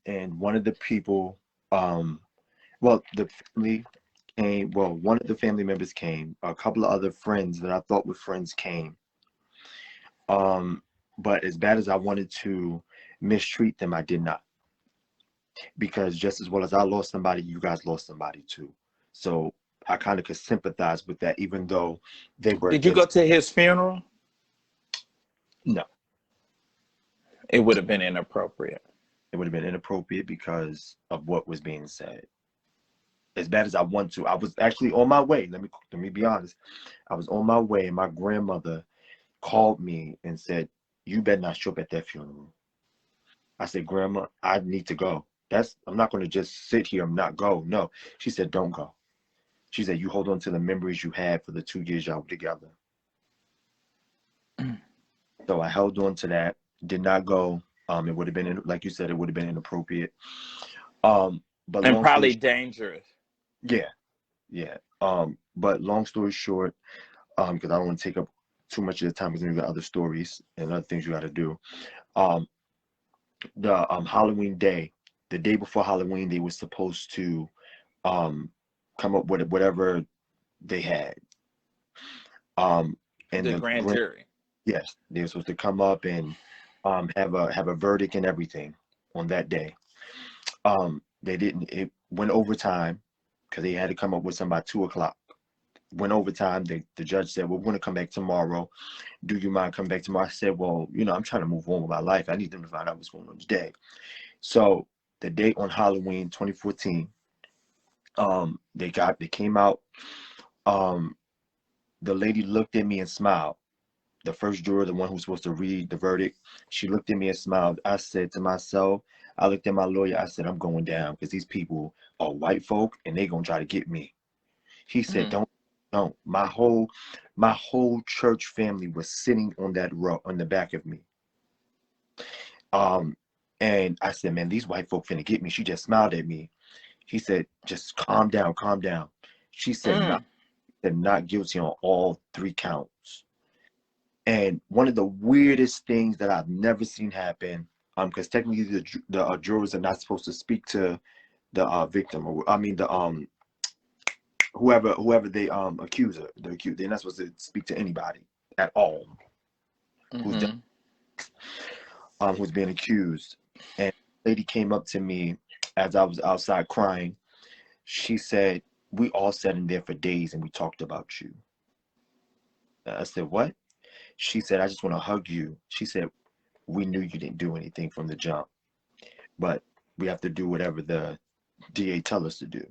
And one of the people, um, well, the family came. Well, one of the family members came. A couple of other friends that I thought were friends came. Um, but as bad as I wanted to mistreat them, I did not, because just as well as I lost somebody, you guys lost somebody too. So I kind of could sympathize with that, even though they were Did you go against. to his funeral? No, It would have been inappropriate. it would have been inappropriate because of what was being said. As bad as I want to, I was actually on my way. Let me be honest. I was on my way, and my grandmother called me and said, "You better not show up at that funeral." I said, "Grandma, I need to go. I'm not going to just sit here and not go." No, she said, "Don't go." She said, "You hold on to the memories you had for the 2 years y'all were together." So I held on to that. Did not go. It would have been, like you said, it would have been inappropriate. But And long story, probably dangerous. yeah, yeah. But long story short, because I don't want to take up too much of the time because we got other stories and other things you got to do. Um, the Halloween day, the day before Halloween, they were supposed to um come up with whatever they had. Um, and The the grand grand, jury. yes, they were supposed to come up and have a verdict and everything on that day. They didn't. It went overtime because they had to come up with something by 2 o'clock. Went overtime. The judge said, "Well, we're going to come back tomorrow. Do you mind coming back tomorrow?" I said, "Well, I'm trying to move on with my life. I need them to find out what's going on today." So the date on Halloween 2014, they came out. Um, the lady looked at me and smiled. The first juror, the one who's supposed to read the verdict, she looked at me and smiled. I said to myself, I looked at my lawyer, I said, I'm going down because these people are white folk and they're gonna try to get me. He said, Mm. don't. My whole church family was sitting on that row on the back of me. Um, and I said, man, these white folk finna get me. She just smiled at me. He said, just calm down, calm down. She Mm. said not guilty on all three counts. And one of the weirdest things that I've never seen happen, because technically the jurors are not supposed to speak to the victim, or I mean the whoever they accuse her, the accused. They're not supposed to speak to anybody at all who's Mm-hmm. who's being accused. And a lady came up to me as I was outside crying. She said, "We all sat in there for days and we talked about you." I said, "What?" She said, "I just want to hug you." She said, "We knew you didn't do anything from the jump, but we have to do whatever the DA tell us to do.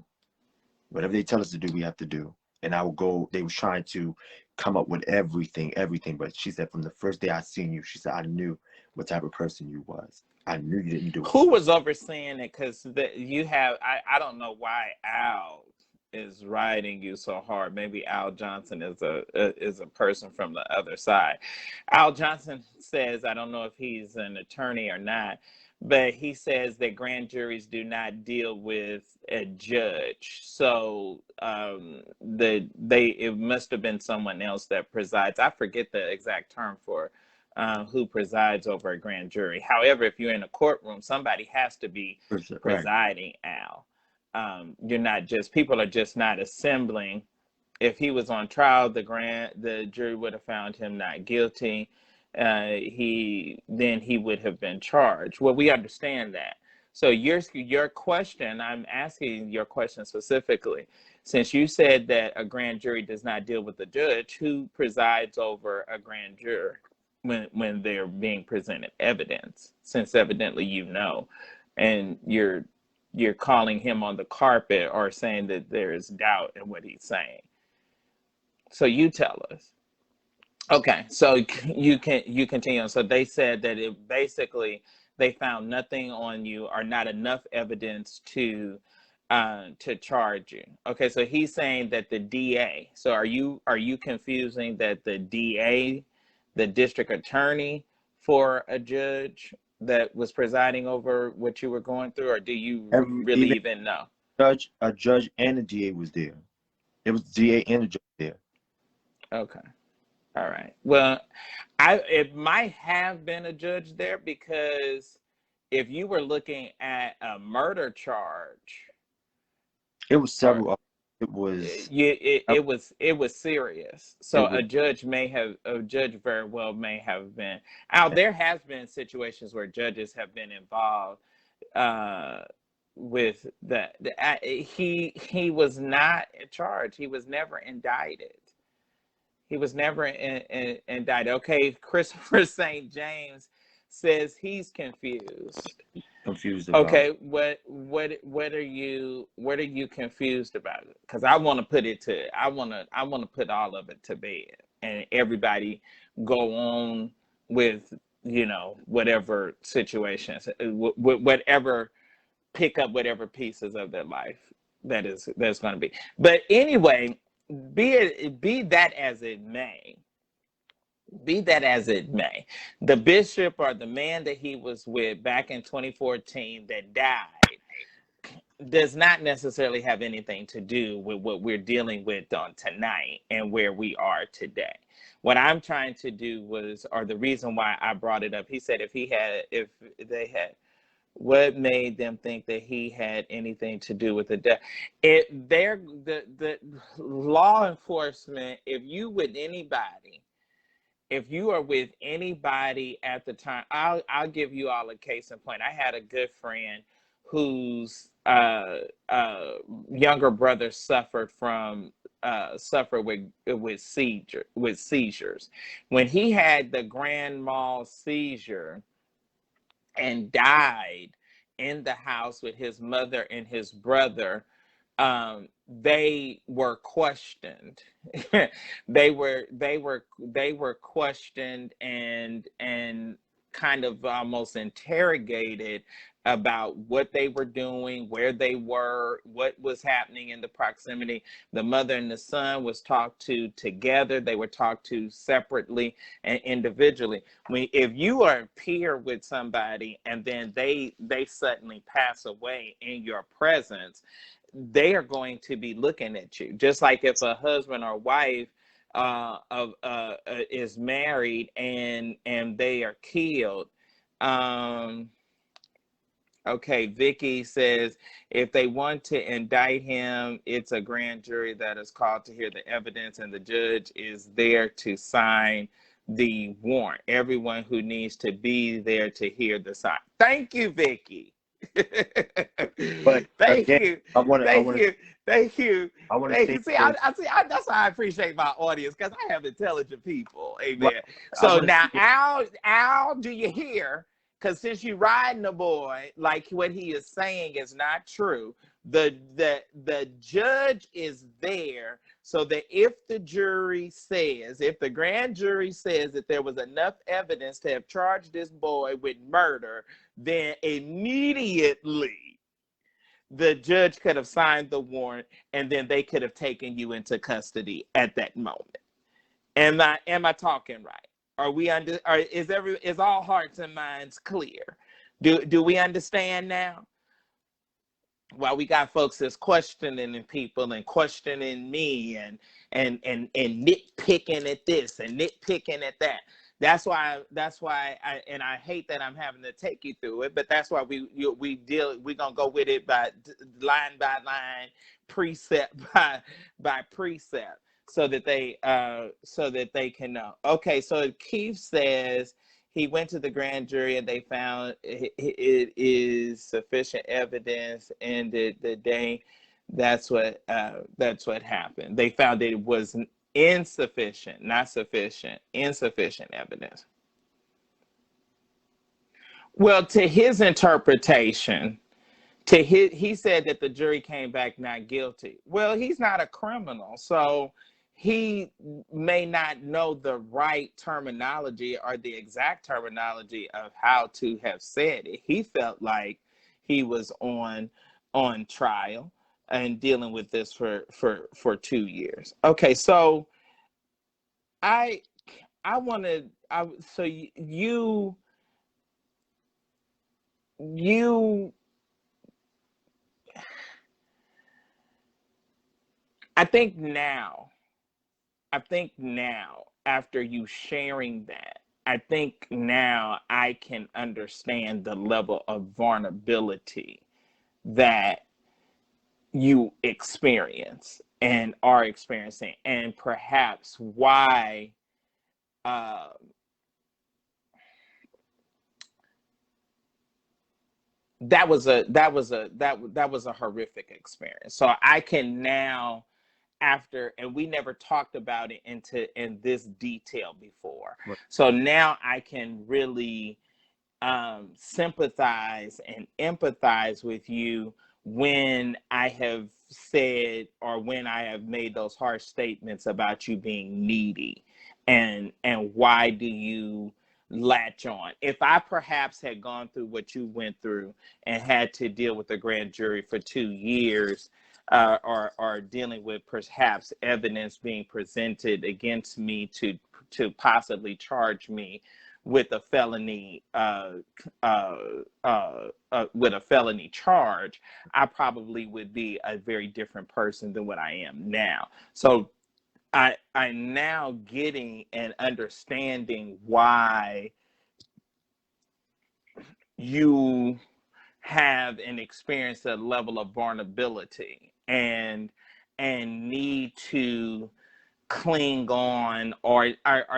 Whatever they tell us to do, we have to do." And I would go. They was trying to come up with everything. But she said, from the first day I seen you, she said, I knew what type of person you was. I knew you didn't do it. Who was overseeing it? Because you have, I don't know why Al is riding you so hard. Maybe Al Johnson is a person from the other side. Al Johnson says, I don't know if he's an attorney or not, but he says that grand juries do not deal with a judge. So it must have been someone else that presides. I forget the exact term for who presides over a grand jury. However, if you're in a courtroom, somebody has to be Right. presiding, Al. You're not just, people are just not assembling. If he was on trial, the jury would have found him not guilty. He would have been charged. Well, we understand that. So your question, I'm asking your question specifically, since you said that a grand jury does not deal with the judge, who presides over a grand juror when they're being presented evidence? Since evidently and you're calling him on the carpet or saying that there is doubt in what he's saying. So you tell us. Okay, so you continue. So they said that it basically they found nothing on you or not enough evidence to charge you. Okay, so he's saying that the DA. So are you confusing that the DA, the district attorney for a judge that was presiding over what you were going through, or do you really Even even know? a judge and a DA was there. It was DA and a judge there. Okay. All right. Well, it might have been a judge there because if you were looking at a murder charge, It was or several. It was. it was serious. It So was. a judge very well may have been out. There has been situations where judges have been involved uh, with that. He was not charged. He was never indicted. He was never indicted. Okay, Christopher St. James says he's confused. Confused about. Okay, what are you confused about? Because I want to put all of it to bed and everybody go on with whatever situations, whatever, pick up whatever pieces of their life that's going to be. But anyway, be that as it may, Be that as it may, the bishop or the man that he was with back in 2014 that died does not necessarily have anything to do with what we're dealing with on tonight and where we are today. What I'm trying to do was, or the reason why I brought it up, he said if they had, what made them think that he had anything to do with the death? The law enforcement, if you are with anybody at the time, I'll give you all a case in point. I had a good friend whose younger brother suffered with seizures. When he had the grand mal seizure and died in the house with his mother and his brother, they were questioned. they were questioned and kind of almost interrogated about what they were doing, where they were, what was happening in the proximity. The mother and the son was talked to together. They were talked to separately and individually. If you are a peer with somebody and then they suddenly pass away in your presence, they are going to be looking at you. Just like if a husband or wife is married and they are killed. Okay, Vicky says if they want to indict him, it's a grand jury that is called to hear the evidence, and the judge is there to sign the warrant. Everyone who needs to be there to hear the sign. Thank you, Vicky. But Thank again, you. I want Thank to, you. Thank you. I want to Thank you. state See, this. that's why I appreciate my audience, because I have intelligent people. Right. Amen. I So want to now, say Al, do you hear? Because since you riding the boy, like what he is saying is not true. The judge is there so that if the grand jury says that there was enough evidence to have charged this boy with murder, then immediately the judge could have signed the warrant and then they could have taken you into custody at that moment. Am I talking right? Are we under? Or is all hearts and minds clear? Do we understand now? While we got folks that's questioning people and questioning me and nitpicking at this and nitpicking at that. I hate that I'm having to take you through it, but that's why we're gonna go with it by line, precept by precept, so that they can know. Okay, so Keith says he went to the grand jury and they found it is sufficient evidence, ended the day. That's what happened. They found that it was insufficient, not sufficient, insufficient evidence. Well, to his interpretation, he said that the jury came back not guilty. Well, he's not a criminal, so he may not know the right terminology or the exact terminology of how to have said it. He felt like he was on trial and dealing with this for 2 years. Okay, so I want to so you I think now after you sharing that, I think now I can understand the level of vulnerability that you experience and are experiencing, and perhaps why uh, that was a horrific experience. So I can now, and we never talked about it in this detail before. right. So now I can really sympathize and empathize with you when I have said, or when I have made those harsh statements about you being needy, and why do you latch on. If I perhaps had gone through what you went through and had to deal with the grand jury for 2 years, or dealing with perhaps evidence being presented against me to possibly charge me with a felony with a felony charge, I probably would be a very different person than what I am now. So I'm now getting and understanding why you have and experience a level of vulnerability and need to cling on, or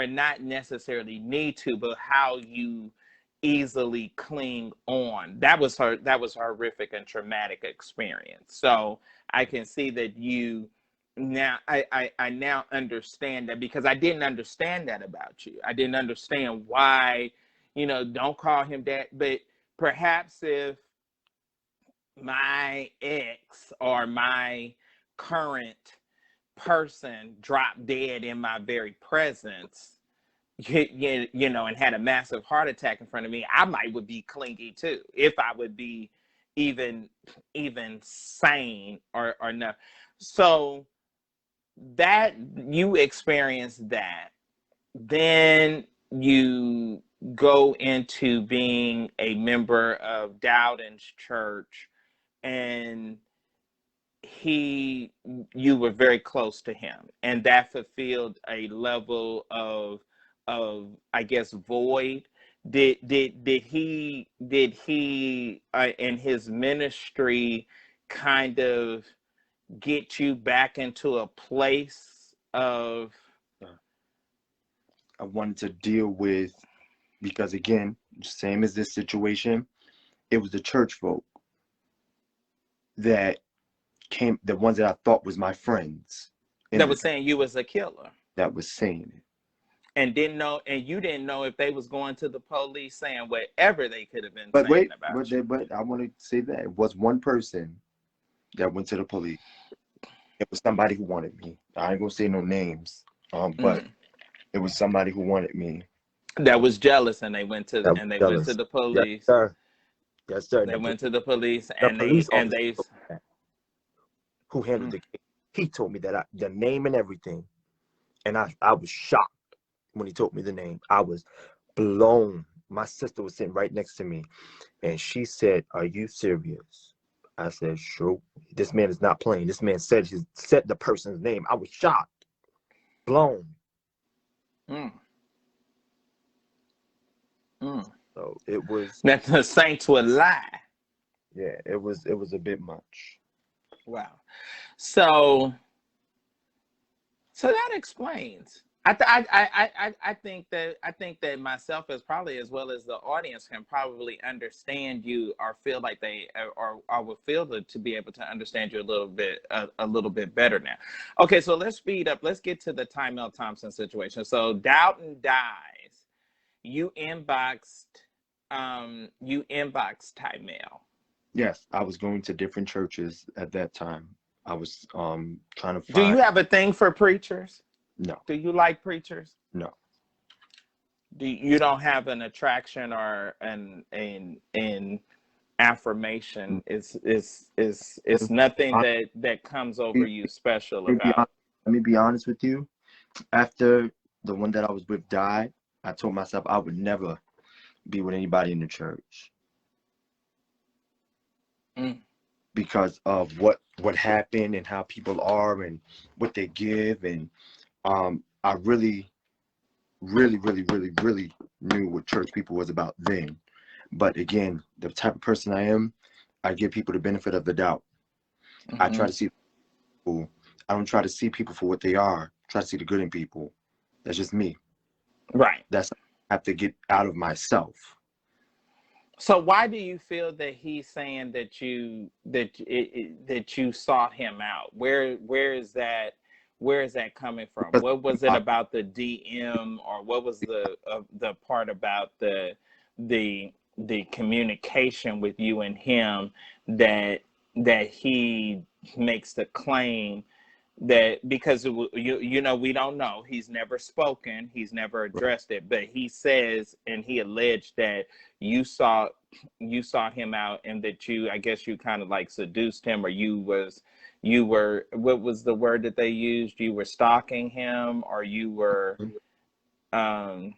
not necessarily need to, but how you easily cling on. That was horrific and traumatic experience. So I can see that you now, I now understand that, because I didn't understand that about you. I didn't understand why, don't call him that. But perhaps if my ex or my current person dropped dead in my very presence, and had a massive heart attack in front of me, I would be clingy too, if I would be even sane or not. So that you experience that, then you go into being a member of Dowden's church, and you were very close to him, and that fulfilled a level of I guess void. Did he in his ministry kind of get you back into a place of, I wanted to deal with, because again, same as this situation, it was the church folk that came, the ones that I thought was my friends, that was saying you was a killer, that was saying it, and you didn't know if they was going to the police saying whatever they could have been but saying wait, about you. but I want to say that it was one person that went to the police. It was somebody who wanted me. I ain't gonna say no names, but it was somebody who wanted me. That was jealous, and they went to the police. Yes, sir. Yes, sir. They went to the police, The and police they who handled the case. He told me that the name and everything, and I was shocked when he told me the name. I was blown. My sister was sitting right next to me, and she said, "Are you serious?" I said, "Sure." This man is not playing. This man said the person's name. I was shocked, blown. So it was that the saints would lie. Yeah, it was a bit much. Wow. So that explains. I think that myself, as probably as well as the audience, can probably understand you, or feel like they or would feel to be able to understand you a little bit better now. Okay, so let's speed up. Let's get to the Tymel Thompson situation. So Dowden dies. You inboxed Tymel. Yes, I was going to different churches at that time. I was trying to find. Do you have a thing for preachers? No. Do you like preachers? No. You don't have an attraction or an affirmation? It's nothing that comes over you special about? Let me be honest with you. After the one that I was with died, I told myself I would never be with anybody in the church. Because of what happened and how people are and what they give, and I really knew what church people was about then. But again, the type of person I am, I give people the benefit of the doubt. I try to see people. I don't try to see people for what they are. I try to see the good in people. That's just me. Right. That's I have to get out of myself. So why do you feel that he's saying that you sought him out? Where is that coming from? Because what was it about the DM, or what was the part about the communication with you and him that he makes the claim that, because we don't know, he's never spoken, he's never addressed it, but he says, and he alleged that you sought you saw him out and that you, I guess you kind of like seduced him, or what was the word that they used? You were stalking him, or you were, um,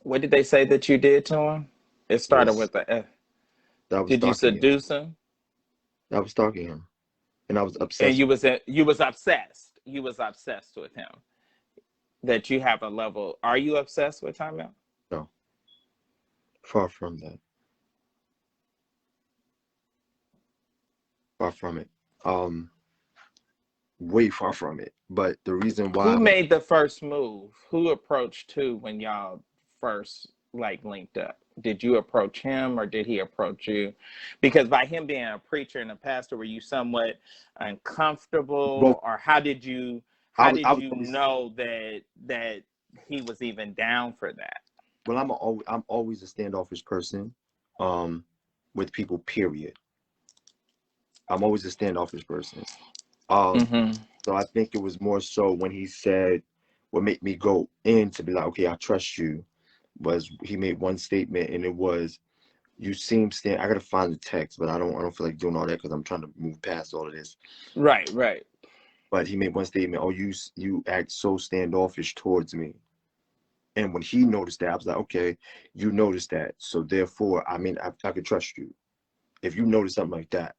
what did they say that you did to him? It started Was with a F. that was Did you stalking him. seduce him? I was stalking him, and I was And obsessed. you was obsessed. You was obsessed with him. That you have a level. Are you obsessed with Time Out? No, far from that. Far from it. Way far from it. But the reason why, Who made the first move? Who approached who when y'all first like linked up? Did you approach him or did he approach you? Because by him being a preacher and a pastor, were you somewhat both, uncomfortable, or I how was, I did was you always, know that he was even down for that? well, I'm always a standoffish person, with people. Period. I'm always a standoffish person. Um, Mm-hmm. so I think it was more so when he said, what made me go in to be like, okay, I trust you, was he made one statement, and it was, you seem stand. I gotta find the text, but I don't feel like doing all that because I'm trying to move past all of this. Right, right. But he made one statement, oh, you act so standoffish towards me. And when he noticed that, I was like, okay, you noticed that, so therefore, I mean, I could trust you if you notice something like that.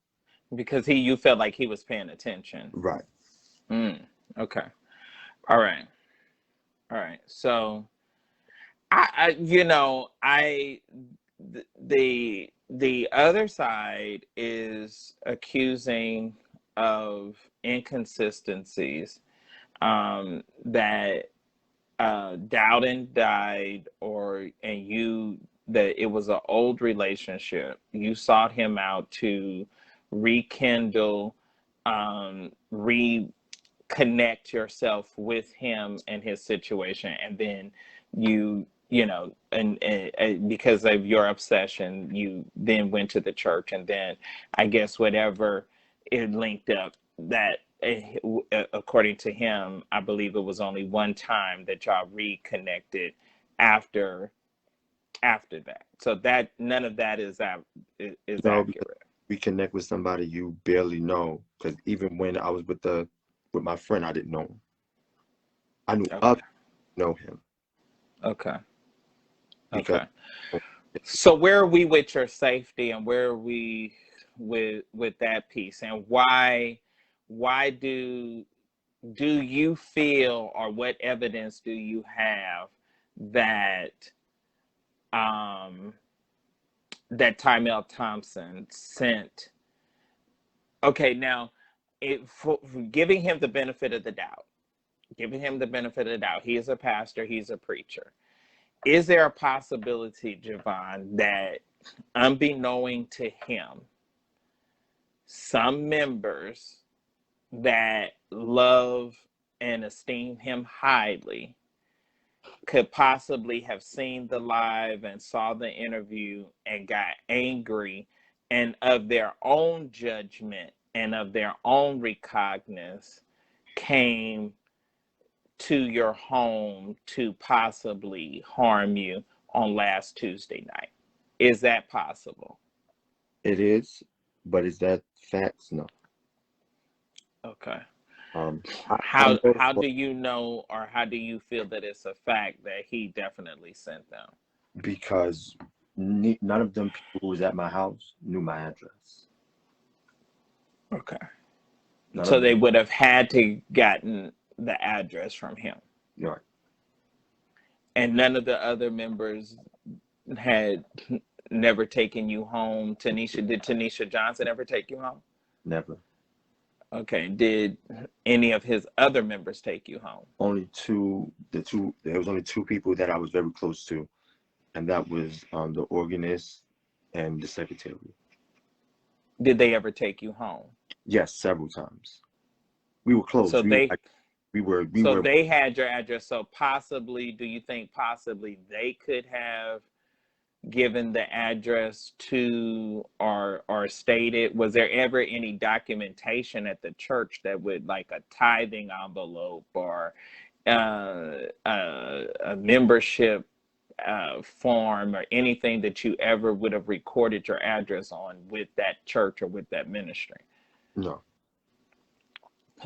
Because you felt like he was paying attention. Right. Mm, okay. All right. All right. So the other side is accusing of inconsistencies, that Dowden died, that it was an old relationship. You sought him out to rekindle, reconnect yourself with him and his situation, and then and because of your obsession, you then went to the church, and then I guess whatever it linked up, that according to him, I believe it was only one time that y'all reconnected after that. So that none of that is No, because accurate. we connect with somebody you barely know. Because even when I was with my friend, I didn't know him. I knew Okay. of know him Okay. because Okay. So where are we with your safety, and where are we with that piece, and why do you feel, or what evidence do you have that um that Tymel Thompson sent? Okay, now, for giving him the benefit of the doubt, he is a pastor, he's a preacher. Is there a possibility, Javon, that unbeknown to him, some members that love and esteem him highly could possibly have seen the live and saw the interview and got angry, and of their own judgment and of their own recognizance came to your home to possibly harm you on last Tuesday night? Is that possible? it is, but is that facts? No. Okay. I know How do you know, or how do you feel that it's a fact that he definitely sent them? because none of them people who was at my house knew my address. Okay. None So of they them. would have had to gotten the address from him. Right. And none of the other members had never taken you home. Did Tanisha Johnson ever take you home? Never. Okay. Did any of his other members take you home? Only two. There was only two people that I was very close to, and that was the organist and the secretary. Did they ever take you home? Yes, several times. We were close. So they We were. had your address. So possibly, do you think possibly they could have given the address to, or stated, was there ever any documentation at the church that would, like a tithing envelope, or a membership form or anything that you ever would have recorded your address on with that church or with that ministry? No.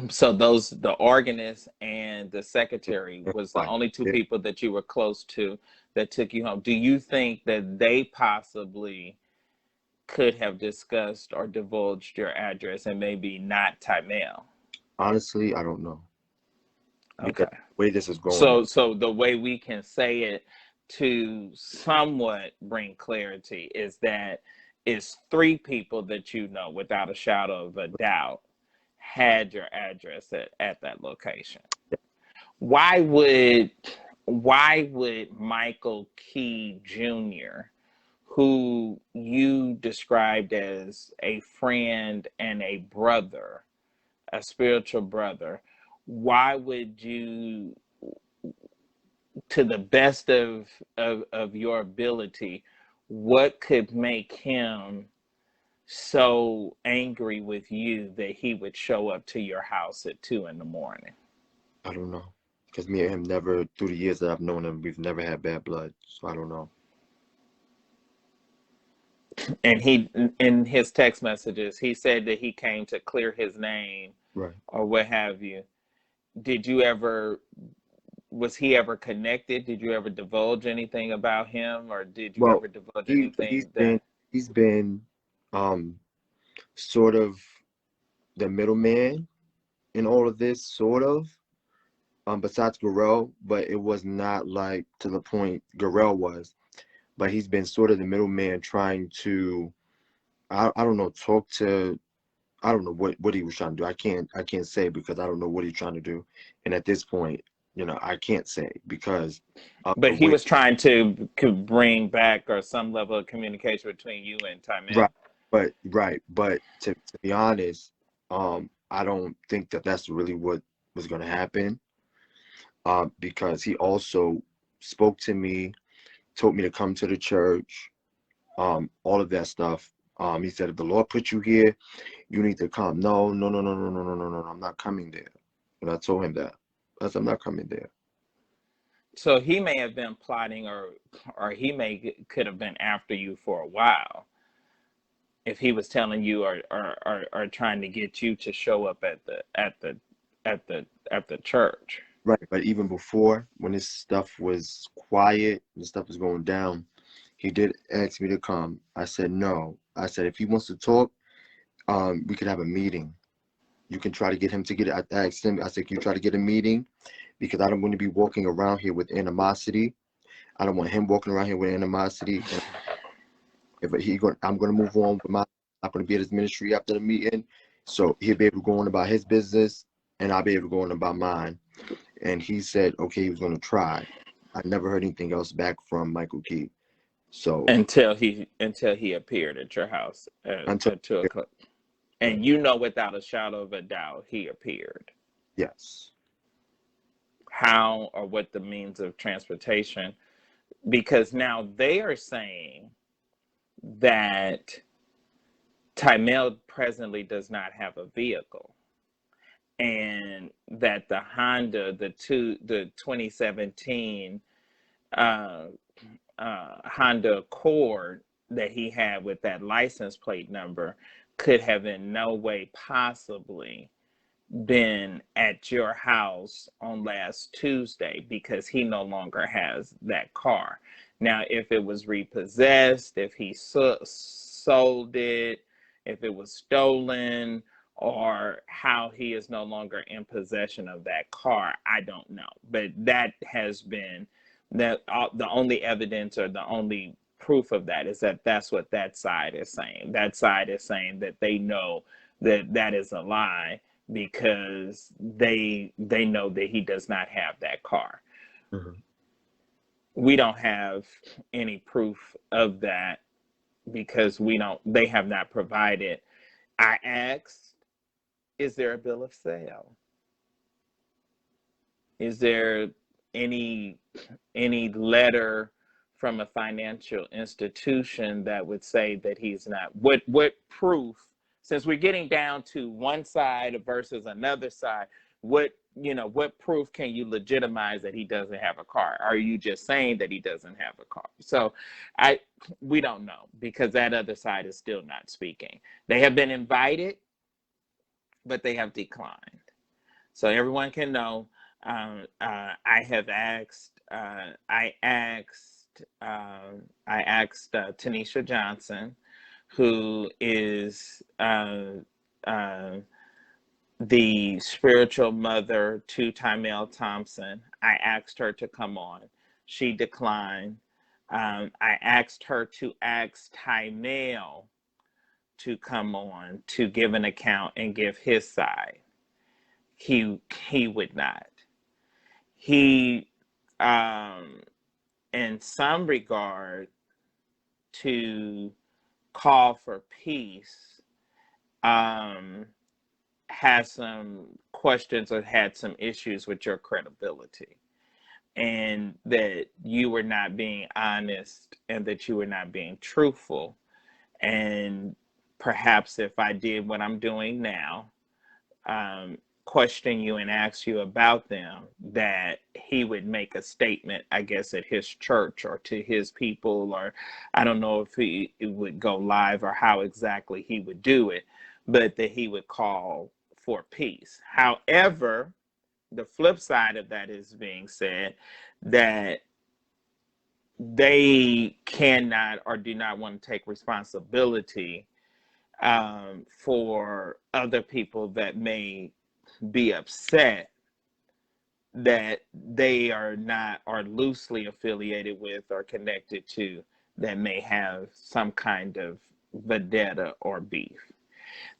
So the organist and the secretary was the Right. only two people that you were close to that took you home. Do you think that they possibly could have discussed or divulged your address and maybe not Tymel? Honestly, I don't know. Because Okay. the way this is going. So the way we can say it to somewhat bring clarity is that it's three people that you know without a shadow of a doubt had your address at that location. Why would Michael Key Jr., who you described as a friend and a brother, a spiritual brother, why would you, to the best of your ability, what could make him so angry with you that he would show up to your house at 2 a.m? I don't know. Because me and him never, through the years that I've known him, we've never had bad blood. So I don't know. And he, in his text messages, he said that he came to clear his name, Right. or what have you. Did you ever, was he ever connected? Did you ever divulge anything about him, or did you Well, ever divulge he's anything been that? he's been sort of the middleman in all of this, sort of. Besides Garel, but it was not like to the point Garel was. But he's been sort of the middleman trying to, I don't know, talk to, I don't know what he was trying to do. I can't say because I don't know what he's trying to do. And at this point, I can't say because of But the he way. was trying to could bring back or some level of communication between you and Tymel. But to be honest, I don't think that that's really what was going to happen. Because he also spoke to me, told me to come to the church, all of that stuff. He said, if the Lord put you here, you need to come. No, no, no, no, no, no, no, no, no, I'm not coming there. And I told him that. I said, I'm not coming there. So he may have been plotting, or he could have been after you for a while, if he was telling you or trying to get you to show up at the church. Right. But even before, when this stuff was quiet, this stuff was going down, he did ask me to come. I said no. I said if he wants to talk, we could have a meeting. You can try to get him to get it. I asked him, I said, can you try to get a meeting? Because I don't want to be walking around here with animosity. I don't want him walking around here with animosity. And I'm going to move on with I'm not going to be at his ministry after the meeting. So he'll be able to go on about his business and I'll be able to go on about mine. And he said, okay, he was going to try. I never heard anything else back from Michael Key. So Until he appeared at your house until at 2 o'clock. And without a shadow of a doubt, he appeared. yes. How or what the means of transportation? Because now they are saying that Tymel presently does not have a vehicle, and that the Honda, the 2017 Honda Accord that he had with that license plate number could have in no way possibly been at your house on last Tuesday, because he no longer has that car. Now, if it was repossessed, if he sold it, if it was stolen, or how he is no longer in possession of that car, I don't know. But that has been the only evidence, or the only proof of that, is that that's what that side is saying. That side is saying that they know that that is a lie, because they know that he does not have that car. Mm-hmm. We don't have any proof of that, because they have not provided. I asked, is there a bill of sale? Is there any letter from a financial institution that would say that he's not? What proof, since we're getting down to one side versus another side, what what proof can you legitimize that he doesn't have a car? Are you just saying that he doesn't have a car? So we don't know, because that other side is still not speaking. They have been invited, but they have declined. So everyone can know. I have asked. I asked. I asked Tanisha Johnson, who is the spiritual mother to Tymel Thompson. I asked her to come on. She declined. I asked her to ask Tymel to come on to give an account and give his side. He would not. He, in some regard, to call for peace, has some questions or had some issues with your credibility, and that you were not being honest and that you were not being truthful. And perhaps if I did what I'm doing now, question you and ask you about them, that he would make a statement, I guess, at his church or to his people, or I don't know if he would go live or how exactly he would do it, but that he would call for peace. However, the flip side of that is being said that they cannot or do not want to take responsibility for other people that may be upset that they are not, or loosely affiliated with or connected to, that may have some kind of vendetta or beef.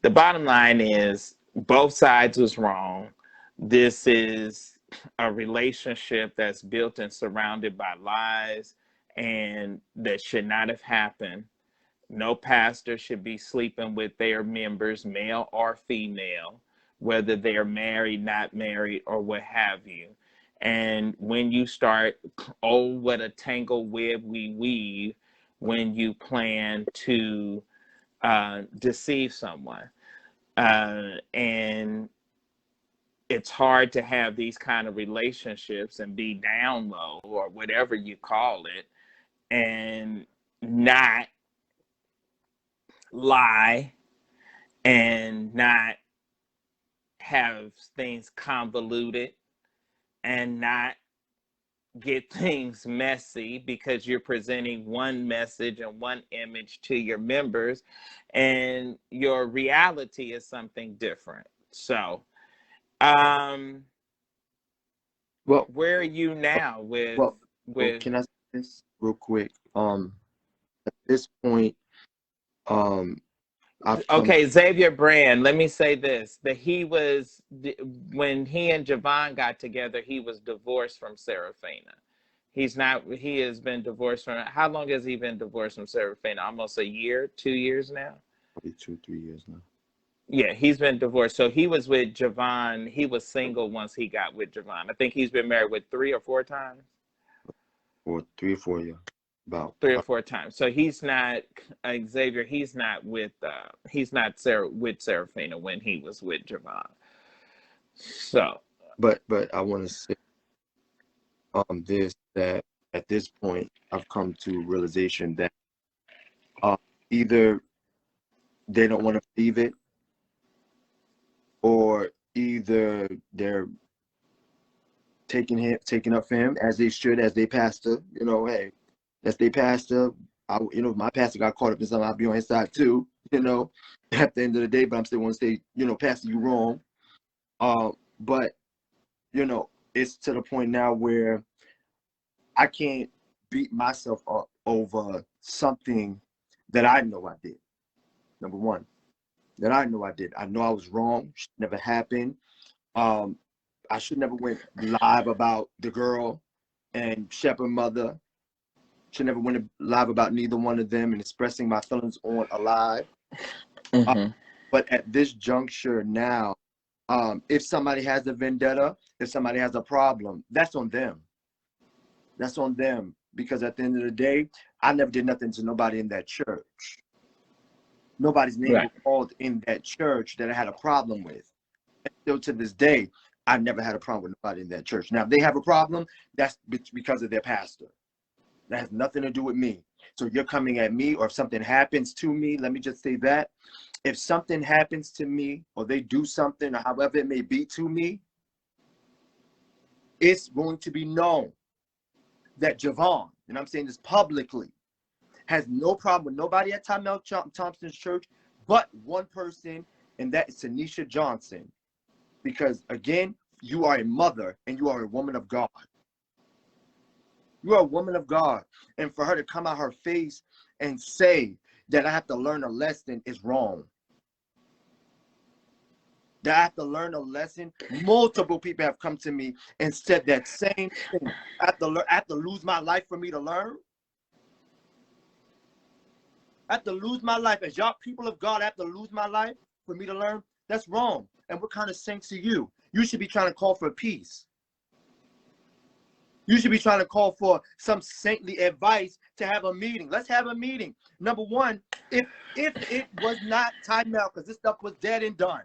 The bottom line is both sides was wrong. This is a relationship that's built and surrounded by lies, and that should not have happened. No pastor should be sleeping with their members, male or female, whether they're married, not married, or what have you. And when you start, oh, what a tangled web we weave when you plan to deceive someone. And it's hard to have these kind of relationships and be down low or whatever you call it and not lie and not have things convoluted and not get things messy, because you're presenting one message and one image to your members and your reality is something different. So Well, where are you now with can I say this real quick? At this point, okay, Xavier Brand, let me say this, that when he and Javon got together, he was divorced from Serafina. He has been divorced from, how long has he been divorced from Serafina? Almost a year, 2 years now? Probably 2-3 years now. Yeah, he's been divorced. So he was with Javon. He was single once he got with Javon. I think he's been married with 3 or 4 times. Or 3 or 4, yeah. About 3 or 4 times. So he's not, Xavier, he's not with Serafina when he was with Javon. So. But I want to say that at this point, I've come to realization that either they don't want to believe it, or either they're taking up for him as they should, as their pastor. Hey, that's their pastor. My pastor got caught up in something, I'll be on his side too, at the end of the day, but I'm still want to say, pastor, you wrong. But, it's to the point now where I can't beat myself up over something that I know I did. Number one, that I know I did. I know I was wrong. Should never happened. I should never went live about the girl and Shepherd Mother. Should never went live about neither one of them and expressing my feelings on a live. Mm-hmm. But at this juncture now, if somebody has a vendetta, if somebody has a problem, that's on them. That's on them. Because at the end of the day, I never did nothing to nobody in that church. Nobody's name was called in that church that I had a problem with. And still to this day, I never had a problem with nobody in that church. Now, if they have a problem, that's because of their pastor. That has nothing to do with me. So you're coming at me, or if something happens to me, let me just say that. If something happens to me, or they do something, or however it may be to me, it's going to be known that Javon, and I'm saying this publicly, has no problem with nobody at Time Out Thompson's church but one person, and that is Tanisha Johnson. Because again, you are a mother and you are a woman of God. You are a woman of God. And for her to come out her face and say that I have to learn a lesson is wrong. That I have to learn a lesson. Multiple people have come to me and said that same thing. I have to lose my life for me to learn. I have to lose my life. As y'all people of God, I have to lose my life for me to learn. That's wrong. And what kind of saints are you? You should be trying to call for peace. You should be trying to call for some saintly advice to have a meeting. Let's have a meeting. Number one, if it was not time out, because this stuff was dead and done.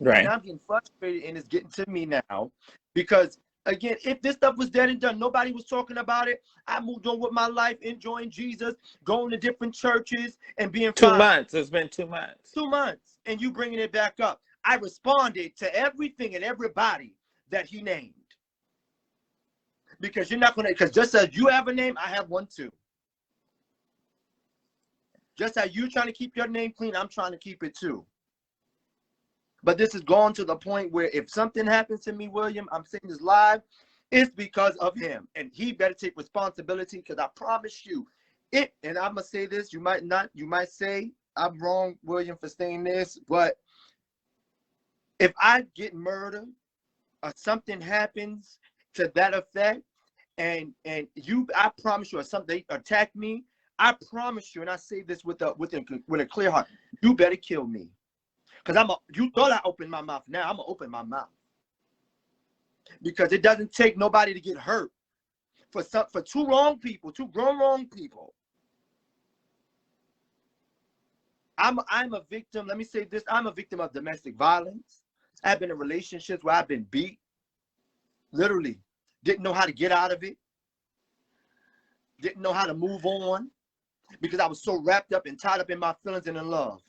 Right. And I'm getting frustrated, and it's getting to me now, because again, if this stuff was dead and done, nobody was talking about it. I moved on with my life, enjoying Jesus, going to different churches, and being fine. 2 months. It's been 2 months. 2 months, and you bringing it back up. I responded to everything and everybody that he named. Because you're not going to, because just as you have a name, I have one too. Just as you trying to keep your name clean, I'm trying to keep it too. But this has gone to the point where if something happens to me, William, I'm saying this live, it's because of him. And he better take responsibility, because I promise you, and I'm going to say this, you might say I'm wrong, William, for saying this, but if I get murdered or something happens to that effect, and I promise you, or something, they attack me, I promise you, and I say this with a clear heart, you better kill me. Because you thought I opened my mouth. Now I'm going to open my mouth. Because it doesn't take nobody to get hurt. For two wrong people, two grown wrong people. I'm a victim. Let me say this. I'm a victim of domestic violence. I've been in relationships where I've been beat. Literally. Didn't know how to get out of it. Didn't know how to move on. Because I was so wrapped up and tied up in my feelings and in love.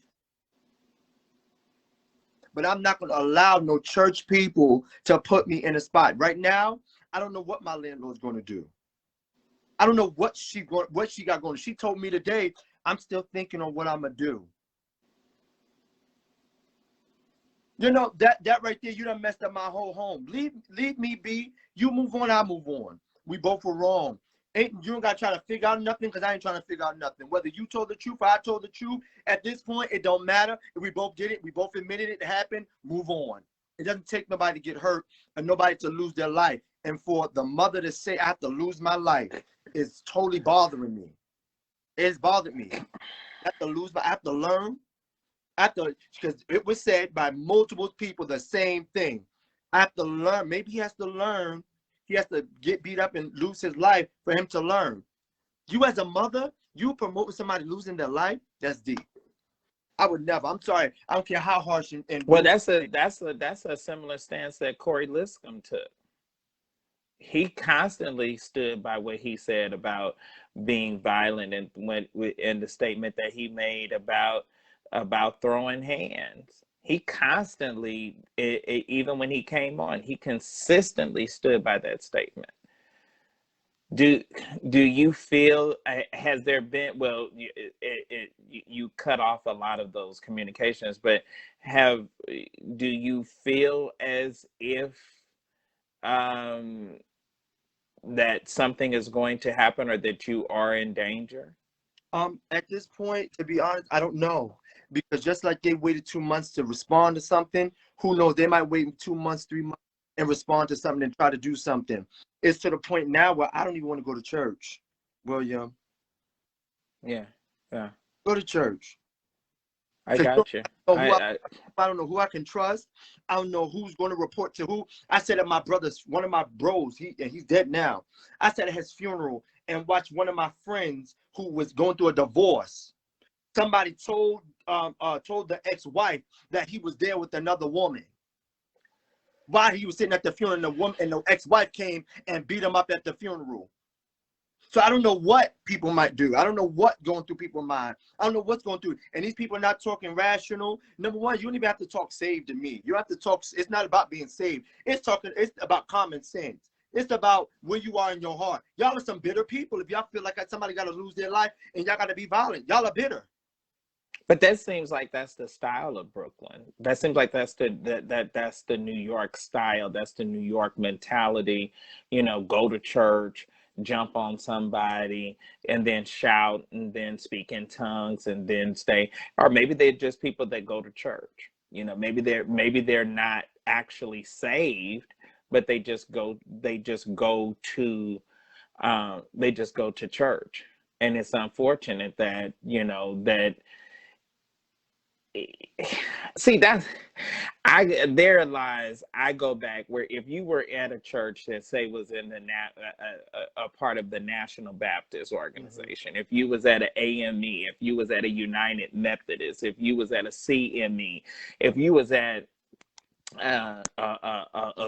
But I'm not going to allow no church people to put me in a spot. Right now, I don't know what my landlord's going to do. I don't know what she got going. She told me today, I'm still thinking on what I'm going to do. You know, that right there, you done messed up my whole home. Leave me be. You move on, I move on. We both were wrong. You don't got to try to figure out nothing, because I ain't trying to figure out nothing. Whether you told the truth or I told the truth, at this point, it don't matter. If we both did it, we both admitted it happened, move on. It doesn't take nobody to get hurt and nobody to lose their life. And for the mother to say, I have to lose my life, is totally bothering me. It's bothered me. I have to learn. Because it was said by multiple people the same thing. I have to learn. Maybe he has to learn. He has to get beat up and lose his life for him to learn. You as a mother, you promoting somebody losing their life, that's deep. I would never. I'm sorry. I don't care how harsh and well, that's a similar stance that Corey Liscombe took. He constantly stood by what he said about being violent, and in the statement that he made about throwing hands. He constantly, even when he came on, he consistently stood by that statement. Do you feel, has there been, well, you cut off a lot of those communications, but do you feel as if that something is going to happen, or that you are in danger? At this point, to be honest, I don't know. Because just like they waited 2 months to respond to something, who knows, they might wait 2 months, 3 months and respond to something and try to do something. It's to the point now where I don't even want to go to church, William. Yeah. Go to church. I got you. I don't know who I can trust. I don't know who's going to report to who. I said at one of my bros, he's dead now. I said at his funeral and watched one of my friends who was going through a divorce. Somebody told the ex-wife that he was there with another woman. Why he was sitting at the funeral and the woman and the ex-wife came and beat him up at the funeral. So I don't know what people might do. I don't know what's going through people's mind. I don't know what's going through. And these people are not talking rational. Number one, you don't even have to talk saved to me. You have to talk. It's not about being saved. It's about common sense. It's about where you are in your heart. Y'all are some bitter people. If y'all feel like somebody got to lose their life and y'all got to be violent, y'all are bitter. But that seems like that's the style of Brooklyn. That seems like that's the New York style. That's the New York mentality. You know, go to church, jump on somebody, and then shout, and then speak in tongues, and then stay. Or maybe they're just people that go to church. You know, maybe they're not actually saved, but they just go. They just go to church, and it's unfortunate that that. See, that's there lies. I go back where if you were at a church that say was in a part of the National Baptist Organization, if you was at an AME, if you was at a United Methodist, if you was at a CME, if you was at a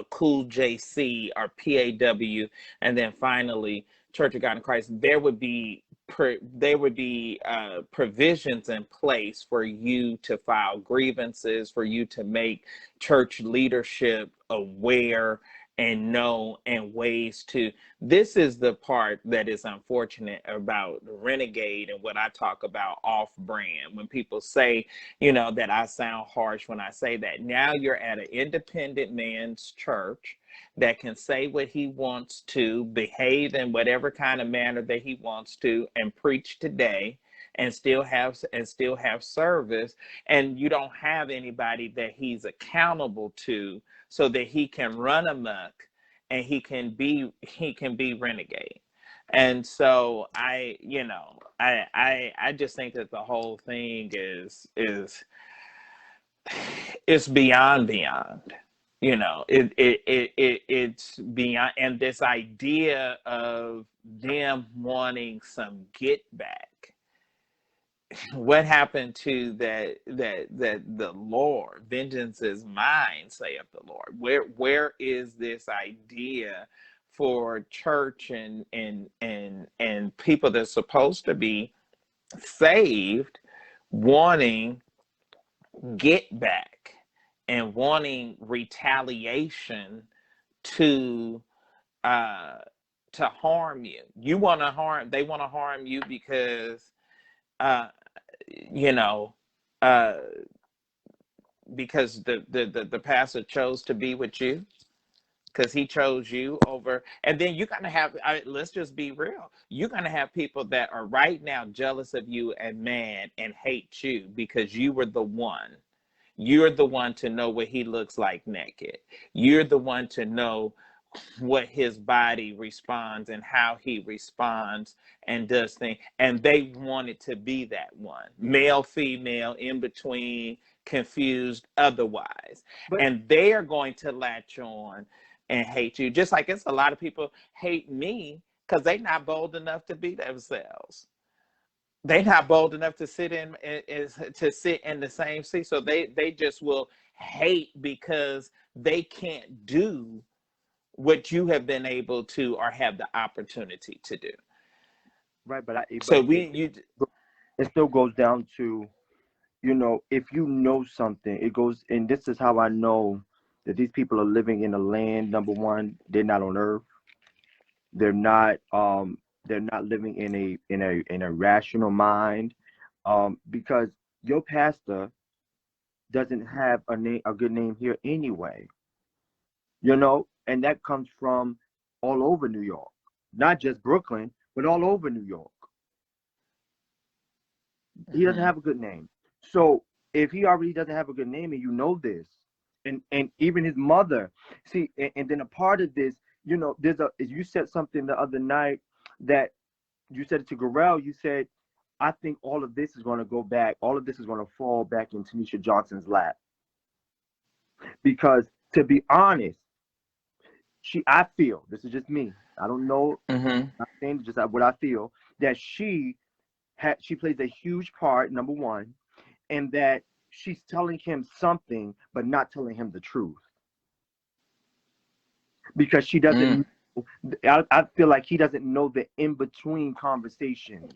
cool JC or PAW, and then finally Church of God in Christ, there would be provisions in place for you to file grievances, for you to make church leadership aware and know, and ways to. This is the part that is unfortunate about Renegade and what I talk about off brand. When people say, that I sound harsh when I say that. Now you're at an independent man's church that can say what he wants to, behave in whatever kind of manner that he wants to, and preach today, and still have service, and you don't have anybody that he's accountable to, so that he can run amok and he can be renegade. And so I just think that the whole thing is beyond. It's beyond. And this idea of them wanting some get back. What happened to that the Lord, vengeance is mine, saith the Lord? Where is this idea for church and people that's supposed to be saved wanting get back and wanting retaliation to harm you? They want to harm you because because the pastor chose to be with you, because he chose you over. And then you're going to have, let's just be real, you're going to have people that are right now jealous of you and mad and hate you because you were the one. You're the one to know what he looks like naked. You're the one to know what his body responds and how he responds and does things. And they wanted to be that one. Male, female, in between, confused, otherwise. And they are going to latch on and hate you. Just like it's a lot of people hate me because they're not bold enough to be themselves. They're not bold enough to sit in the same seat. So they just will hate because they can't do what you have been able to or have the opportunity to do. Right, but it still goes down to, if you know something, it goes, and this is how I know that these people are living in a land. Number one, they're not on earth. They're not living in a rational mind, because your pastor doesn't have a good name here anyway. And that comes from all over New York, not just Brooklyn, but all over New York. He doesn't have a good name. So if he already doesn't have a good name, and you know this, and even his mother, see, and then a part of this, you said something the other night, that you said it to Garel. You said, I think all of this is going to go back. All of this is going to fall back in Tanisha Johnson's lap. Because to be honest, I feel, this is just me, I don't know, I'm saying just what I feel, that she plays a huge part, number one, and that she's telling him something, but not telling him the truth. because she doesn't. I feel like he doesn't know the in between conversation.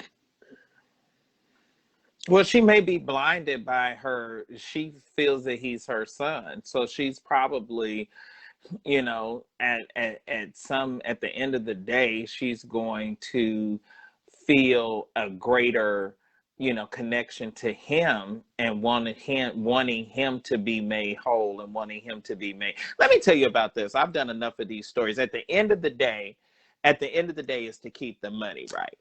Well, she may be blinded by her. She feels that he's her son, so she's probably, you know, at the end of the day, she's going to feel a greater, you know, connection to him, and wanting him to be made whole, and wanting him to be made. Let me tell you about this. I've done enough of these stories. At the end of the day, is to keep the money, right?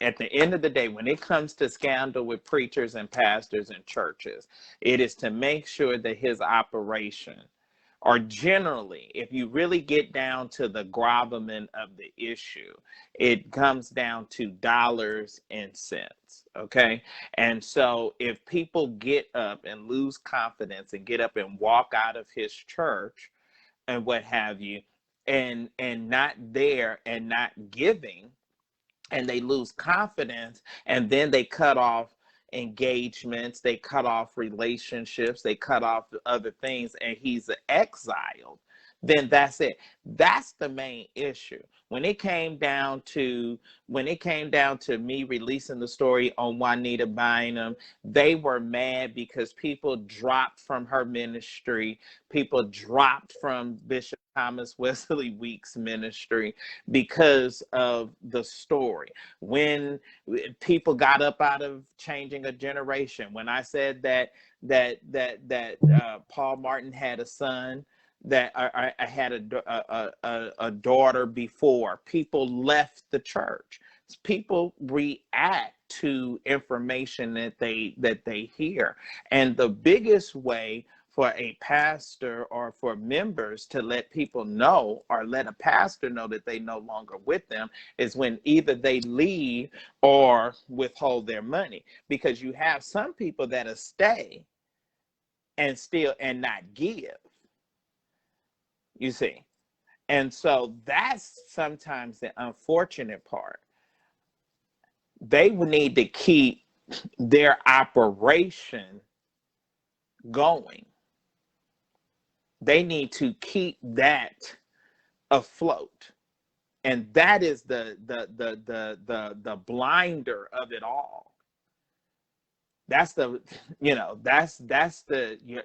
At the end of the day, when it comes to scandal with preachers and pastors and churches, it is to make sure that his operation, or generally, if you really get down to the gravamen of the issue, it comes down to dollars and cents. Okay. And so if people get up and lose confidence and get up and walk out of his church and what have you, and not there and not giving, and they lose confidence, and then they cut off engagements, they cut off relationships, they cut off other things, and he's exiled, then that's it. That's the main issue. When it came down to me releasing the story on Juanita Bynum, they were mad because people dropped from her ministry, people dropped from Bishop Thomas Wesley Weeks' ministry because of the story. When people got up out of Changing a Generation, when I said that Paul Martin had a son, that I had a daughter before, people left the church. People react to information that they hear, and the biggest way for a pastor or for members to let people know, or let a pastor know that they no longer with them, is when either they leave or withhold their money. Because you have some people that'll stay and still and not give, you see. And so that's sometimes the unfortunate part. They would need to keep their operation going. They need to keep that afloat. And that is the blinder of it all. That's the,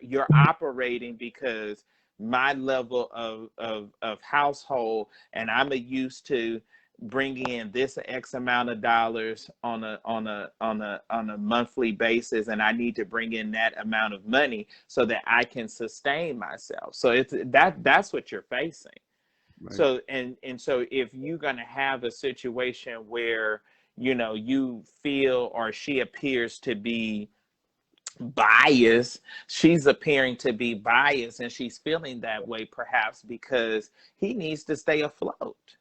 you're operating because my level of household, and I'm used to bringing in this X amount of dollars on a monthly basis, and I need to bring in that amount of money so that I can sustain myself. So that's what you're facing. Right. So so if you're going to have a situation where, you feel, or she appears to be biased, she's appearing to be biased, and she's feeling that way perhaps because he needs to stay afloat.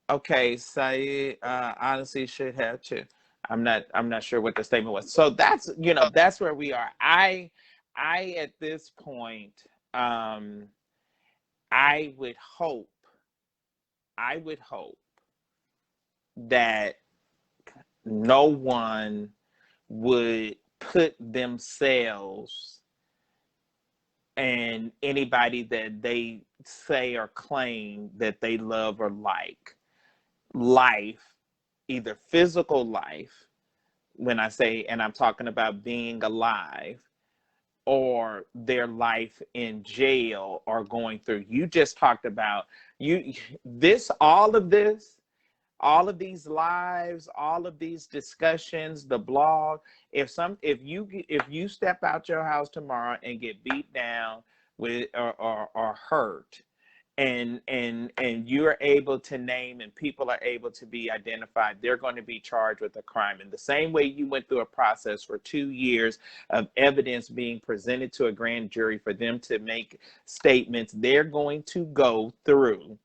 Okay, Saeed, honestly should have to. I'm not sure what the statement was. So that's where we are. I at this point, I would hope that no one would put themselves and anybody that they say or claim that they love or like, life, either physical life, when I say, and I'm talking about being alive, or their life in jail or going through. You just talked about all of these lives, all of these discussions, the blog. If you step out your house tomorrow and get beat down with or hurt, and you're able to name, and people are able to be identified, they're going to be charged with a crime. In the same way you went through a process for 2 years of evidence being presented to a grand jury for them to make statements, they're going to go through.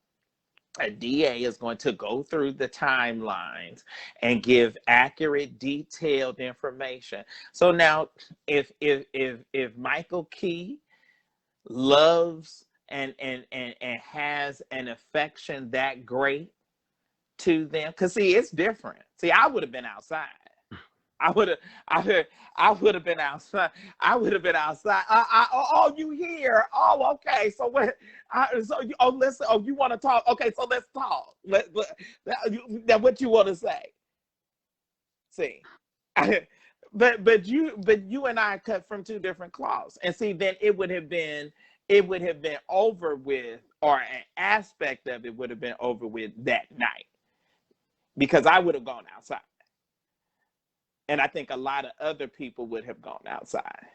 A DA is going to go through the timelines and give accurate, detailed information. So now, if Michael Key loves and has an affection that great to them, because see, it's different. See, I would have been outside. I would have, I would have been outside. I would have been outside. Oh, you here? Oh, okay. So what? Listen. Oh, you want to talk? Okay, so let's talk. Now, what you want to say? See, but you and I cut from two different cloths, and see, then it would have been over with, or an aspect of it would have been over with that night, because I would have gone outside. And I think a lot of other people would have gone outside.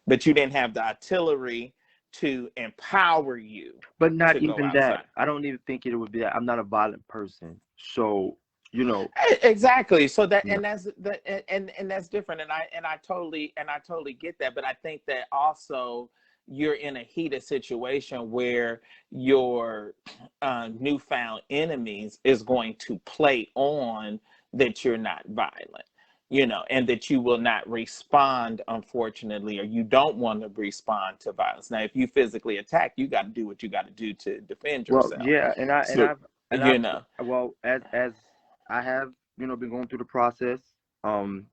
But you didn't have the artillery to empower you. But not to go even outside. that. I don't even think it would be that. I'm not a violent person. So, you know. Exactly. So that, Yeah. and that's different. And I totally get that. But I think that also you're in a heated situation where your newfound enemies is going to play on that you're not violent, and that you will not respond, unfortunately, or you don't want to respond to violence. Now, if you physically attack, you got to do what you got to do to defend yourself. Well, yeah, and as I have, been going through the process to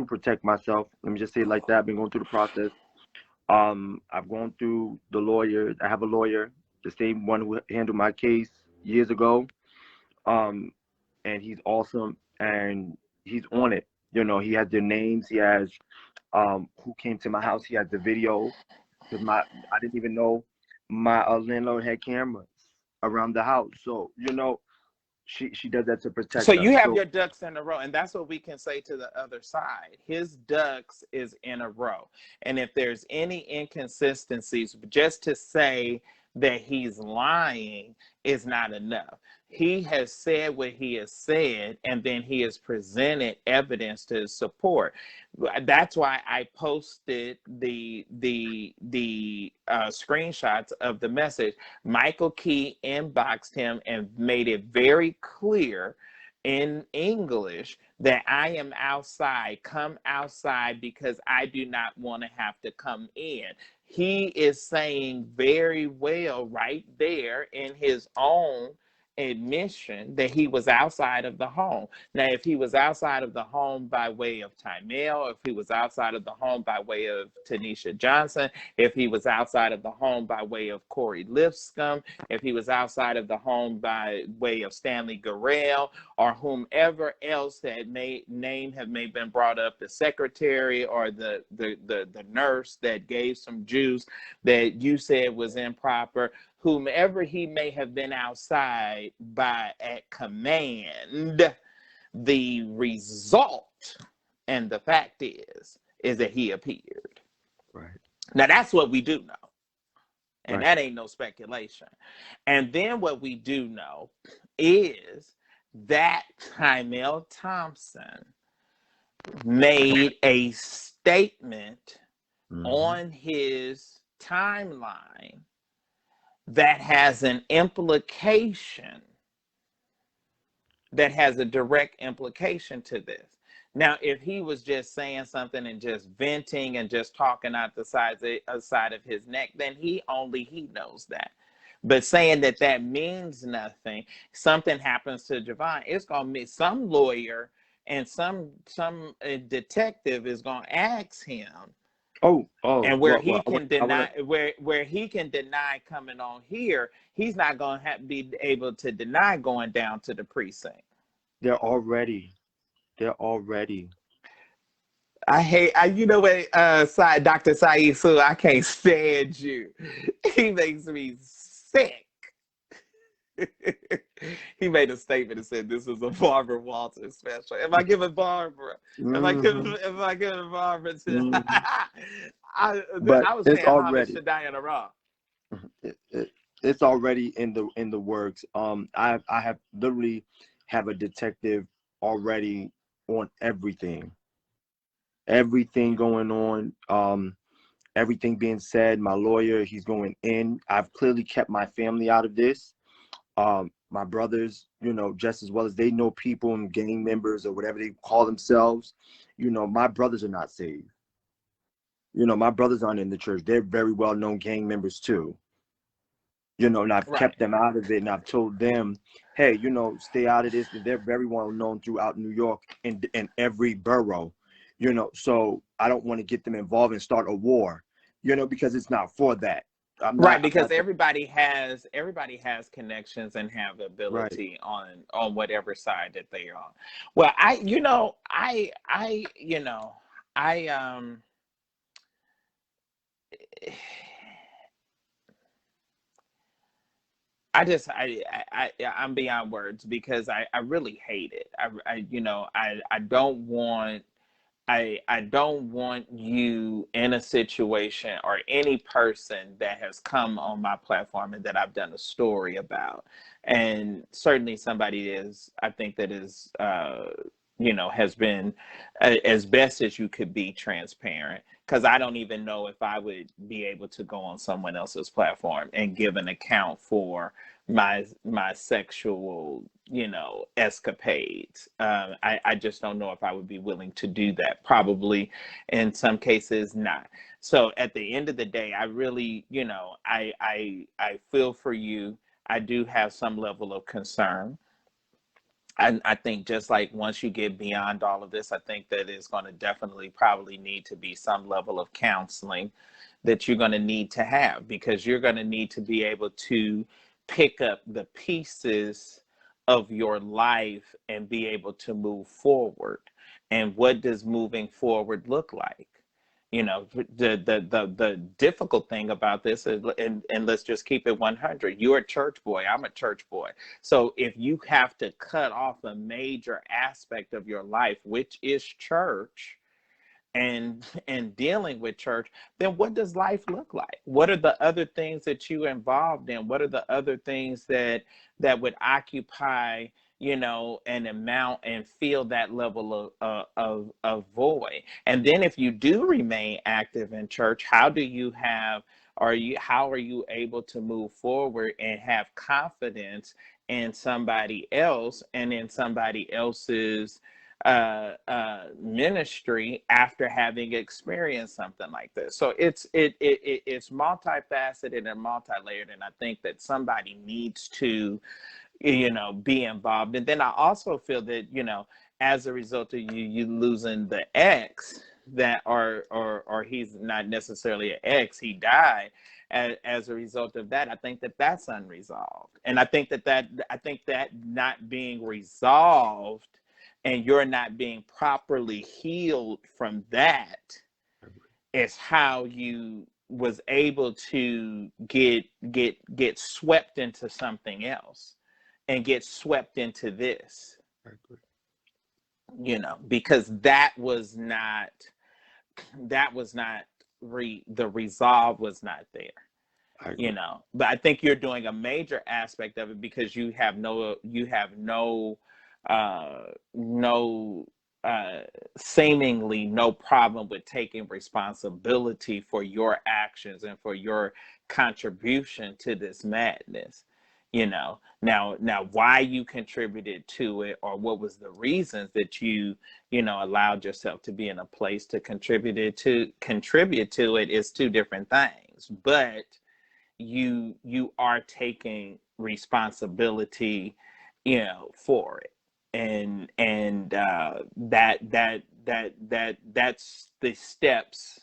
protect myself. Let me just say it like that. I've been going through the process. I've gone through the lawyer. I have a lawyer, the same one who handled my case years ago. And he's awesome, and he's on it. He has their names. He has who came to my house. He has the video, because I didn't even know my landlord had cameras around the house. So she does that to protect So us. you have your ducks in a row, and that's what we can say to the other side. His ducks is in a row. And if there's any inconsistencies, just to say that he's lying is not enough. He has said what he has said, and then he has presented evidence to support. That's why I posted the screenshots of the message. Michael Key inboxed him and made it very clear in English that I am outside. Come outside, because I do not want to have to come in. He is saying very well right there in his own admission that he was outside of the home. Now, if he was outside of the home by way of Tymel, if he was outside of the home by way of Tanisha Johnson, if he was outside of the home by way of Corey Lipscomb, if he was outside of the home by way of Stanley Gurrell, or whomever else that name have may been brought up, the secretary or the nurse that gave some juice that you said was improper, whomever he may have been outside by at command, the result and the fact is that he appeared. Right. Now that's what we do know. And Right. that ain't no speculation. And then what we do know is that Tymel Thompson made a statement on his timeline that has an implication, that has a direct implication to this. Now, if he was just saying something and just venting and just talking out the side of his neck, then he knows that. But saying that means nothing, something happens to Javon, it's going to be some lawyer and some detective is going to ask him. And where he can deny coming on here, he's not going to be able to deny going down to the precinct. They're already. You know what, Dr. Saeed Su, I can't stand you. He makes me sick. He made a statement and said this is a Barbara Walters special. Am I giving Barbara? Am I giving Barbara to I was it's saying already to Diana Ross. It's already in the works. I have literally have a detective already on everything going on, everything being said. My lawyer, he's going in. I've clearly kept my family out of this. My brothers, just as well as they know people and gang members or whatever they call themselves, my brothers are not saved. My brothers aren't in the church. They're very well-known gang members too. And I've kept them out of it, and I've told them, hey, stay out of this. They're very well known throughout New York in every borough. you know, so I don't want to get them involved and start a war, you know, because it's not for that. Right, I'm because not everybody has connections and have right. ability on whatever side that they are on. Well, I I just I'm beyond words because I really hate it. I don't want I don't want you in a situation or any person that has come on my platform and that I've done a story about. And certainly somebody is, I think that is, has been as best as you could be transparent. Because I don't even know if I would be able to go on someone else's platform and give an account for my sexual escapades. I just don't know if I would be willing to do that. Probably in some cases not. So at the end of the day, I really, I feel for you. I do have some level of concern. I think just like once you get beyond all of this, I think that it's going to definitely probably need to be some level of counseling that you're going to need to have, because you're going to need to be able to pick up the pieces of your life and be able to move forward. And what does moving forward look like? The difficult thing about this is, and let's just keep it 100. You're a church boy. I'm a church boy. So if you have to cut off a major aspect of your life, which is church, and dealing with church, then what does life look like? What are the other things that you involved in? What are the other things that would occupy an amount and feel that level of void? And then if you do remain active in church, how are you able to move forward and have confidence in somebody else and in somebody else's ministry after having experienced something like this? So it's multifaceted and multi-layered, and I think that somebody needs to be involved. And then I also feel that as a result of you losing the ex, that or he's not necessarily an ex, he died. As a result of that, I think that that's unresolved, and I think that not being resolved and you're not being properly healed from that is how you was able to get swept into something else and get swept into this, because the resolve was not there. But I think you're doing a major aspect of it because you have no seemingly no problem with taking responsibility for your actions and for your contribution to this madness. Now why you contributed to it, or what was the reasons that you allowed yourself to be in a place to contribute to it is two different things. But you are taking responsibility for it, and that's the steps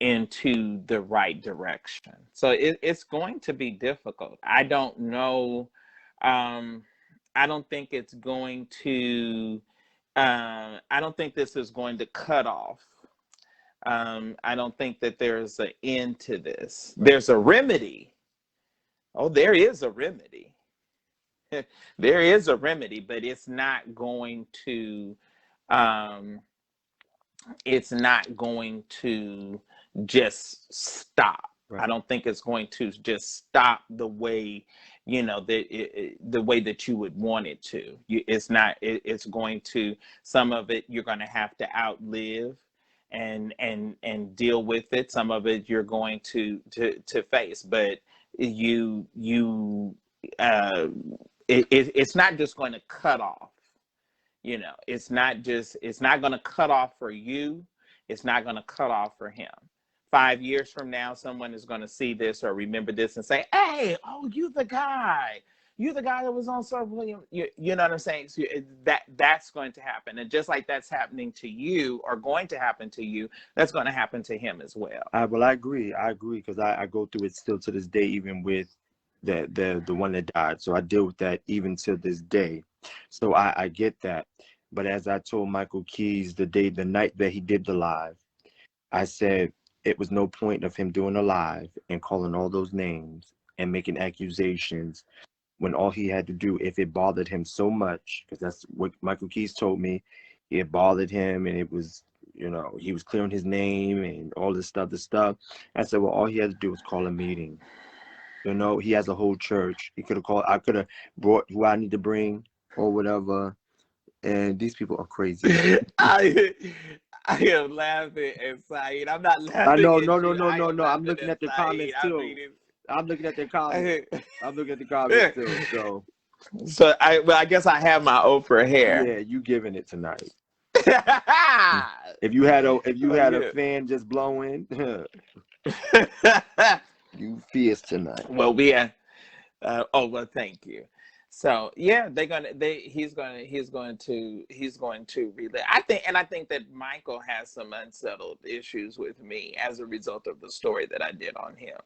into the right direction. So it's going to be difficult. I don't know. I don't think it's going to I don't think this is going to cut off. I don't think that there's an end to this. There's a remedy. Oh, there is a remedy. There is a remedy, but um, it's not going to just stop. Right. I don't think it's going to just stop the way the way that you would want it to. It's not. It's going to, some of it you're going to have to outlive and deal with it. Some of it you're going to face, but it's not just going to cut off. It's not going to cut off for you. It's not going to cut off for him. 5 years from now, someone is going to see this or remember this and say, hey, oh, you the guy, you the guy that was on Sir William. You know what I'm saying? So that's going to happen. And just like that's happening to you or going to happen to you, that's going to happen to him as well. Well, I agree. Because I go through it still to this day, even with the one that died. So I deal with that even to this day. So I get that. But as I told Michael Keys the night that he did the live, I said it was no point of him doing a live and calling all those names and making accusations when all he had to do, if it bothered him so much, because that's what Michael Keys told me, it bothered him and it was, he was clearing his name and all this stuff. I said, well, all he had to do was call a meeting. He has a whole church. He could have called, I could have brought who I need to bring or whatever. And these people are crazy. I am laughing at Saeed. I'm not laughing I know, at no. you. I'm looking at the comments too. I'm looking at the comments. I'm looking at the comments too. So I guess I have my Oprah hair. Yeah, you giving it tonight. If you had a fan just blowing, you fierce tonight. Well, well, thank you. So yeah, he's going to relay. I think that Michael has some unsettled issues with me as a result of the story that I did on him,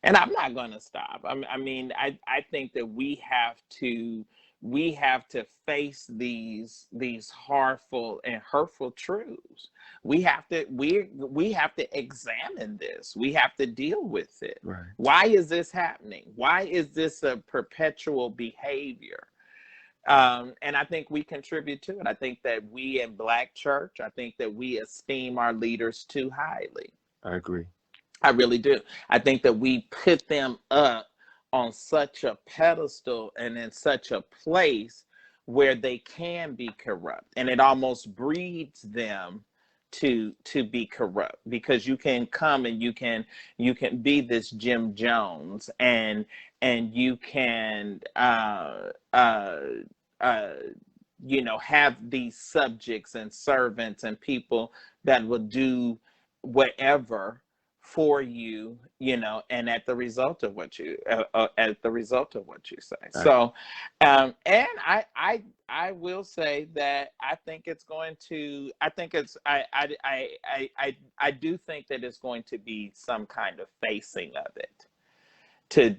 and I'm not going to stop. I think that we have to face these harmful and hurtful truths. We have to examine this. We have to deal with it. Right. Why is this happening? Why is this a perpetual behavior? And I think we contribute to it. I think that we in Black church, I think that we esteem our leaders too highly. I agree. I really do. I think that we put them up on such a pedestal and in such a place where they can be corrupt, and it almost breeds them to be corrupt, because you can come and you can be this Jim Jones and you can have these subjects and servants and people that will do whatever for you, and at the result of what you say. Right. So, and I will say that I do think that it's going to be some kind of facing of it.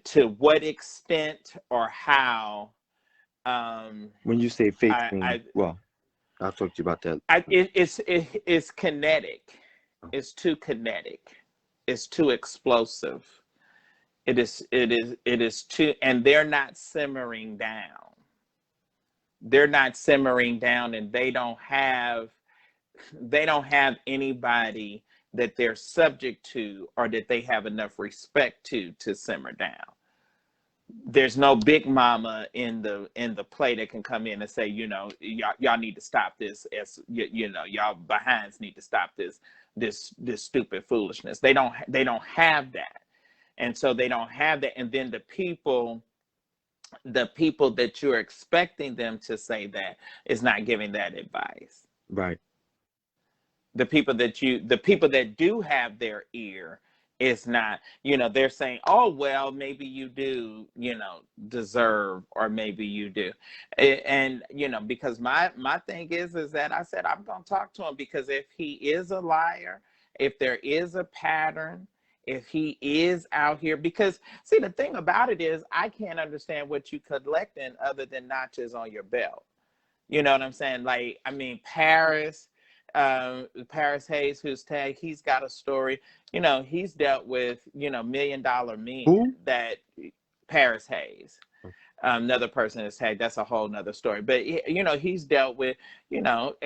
To what extent or how? When you say facing, well, I'll talk to you about that. It's kinetic. It's too kinetic. It's too explosive. It is too, and they're not simmering down. They're not simmering down, and they don't have anybody that they're subject to or that they have enough respect to simmer down. There's no big mama in the play that can come in and say, y'all need to stop this. Y'all behinds need to stop this stupid foolishness. They don't have that. And so they don't have that. And then the people that you're expecting them to say that is not giving that advice. Right. The people that do have their ear is not, they're saying, oh, well, maybe you do, deserve, or maybe you do. And, because my thing is that I said, I'm going to talk to him, because if he is a liar, if there is a pattern, if he is out here, because see, the thing about it is I can't understand what you collecting other than notches on your belt. You know what I'm saying? Like, Paris Hayes, who's tagged, he's got a story. He's dealt with, $1 million men. Who? That Paris Hayes. Another person is tagged. That's a whole nother story. But he's dealt with, do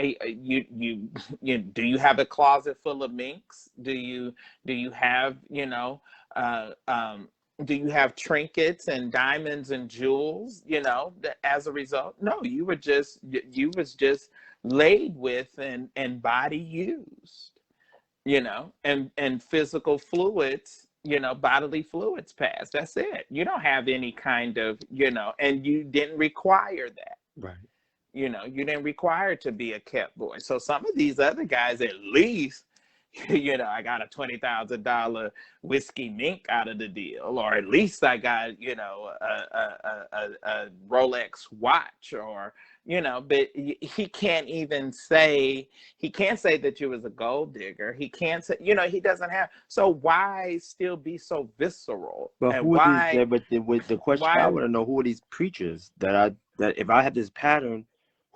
you have a closet full of minks? Do you have, do you have trinkets and diamonds and jewels, as a result? No, you was just laid with and body used, and physical fluids, bodily fluids passed. That's it. You don't have any kind of, and you didn't require that. Right. You didn't require to be a kept boy. So some of these other guys, at least you know, I got a $20,000 whiskey mink out of the deal, or at least I got, you know, a Rolex watch, or, you know, but he can't even say, he can't say that you was a gold digger. He can't say, you know, he doesn't have, so why still be so visceral? But And who are these? why, But with the question I want to know, who are these preachers that if I had this pattern,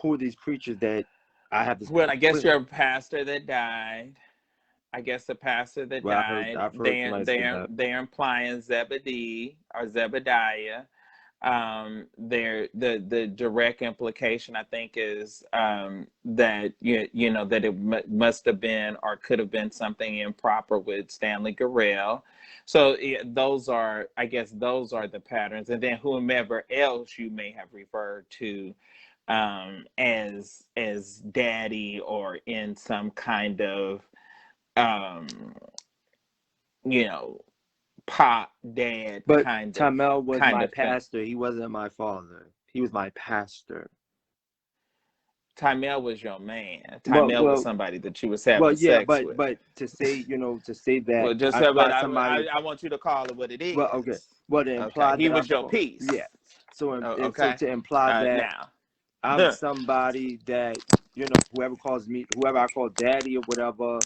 who are these preachers that I have this? well, I guess you're a pastor that died. I guess the pastor that Well, died, I've heard somebody say that. they're implying Zebedee or Zebediah. The direct implication, I think, is that you know that it must have been or could have been something improper with Stanley Gurrell. So those are, I guess, those are the patterns, and then whomever else you may have referred to as daddy, or in some kind of you know, pop dad But kind Tamel was my of thing. pastor. He wasn't my father. He was my pastor. Tymel was your man. Tymel was somebody that you was having yeah, sex with. but to say, to say that Well, just but I want you to call it what it is. Well, okay. Well, to Okay, imply he that was your piece. yeah. So so Okay. to imply that Now, I'm somebody that whoever I call daddy or whatever,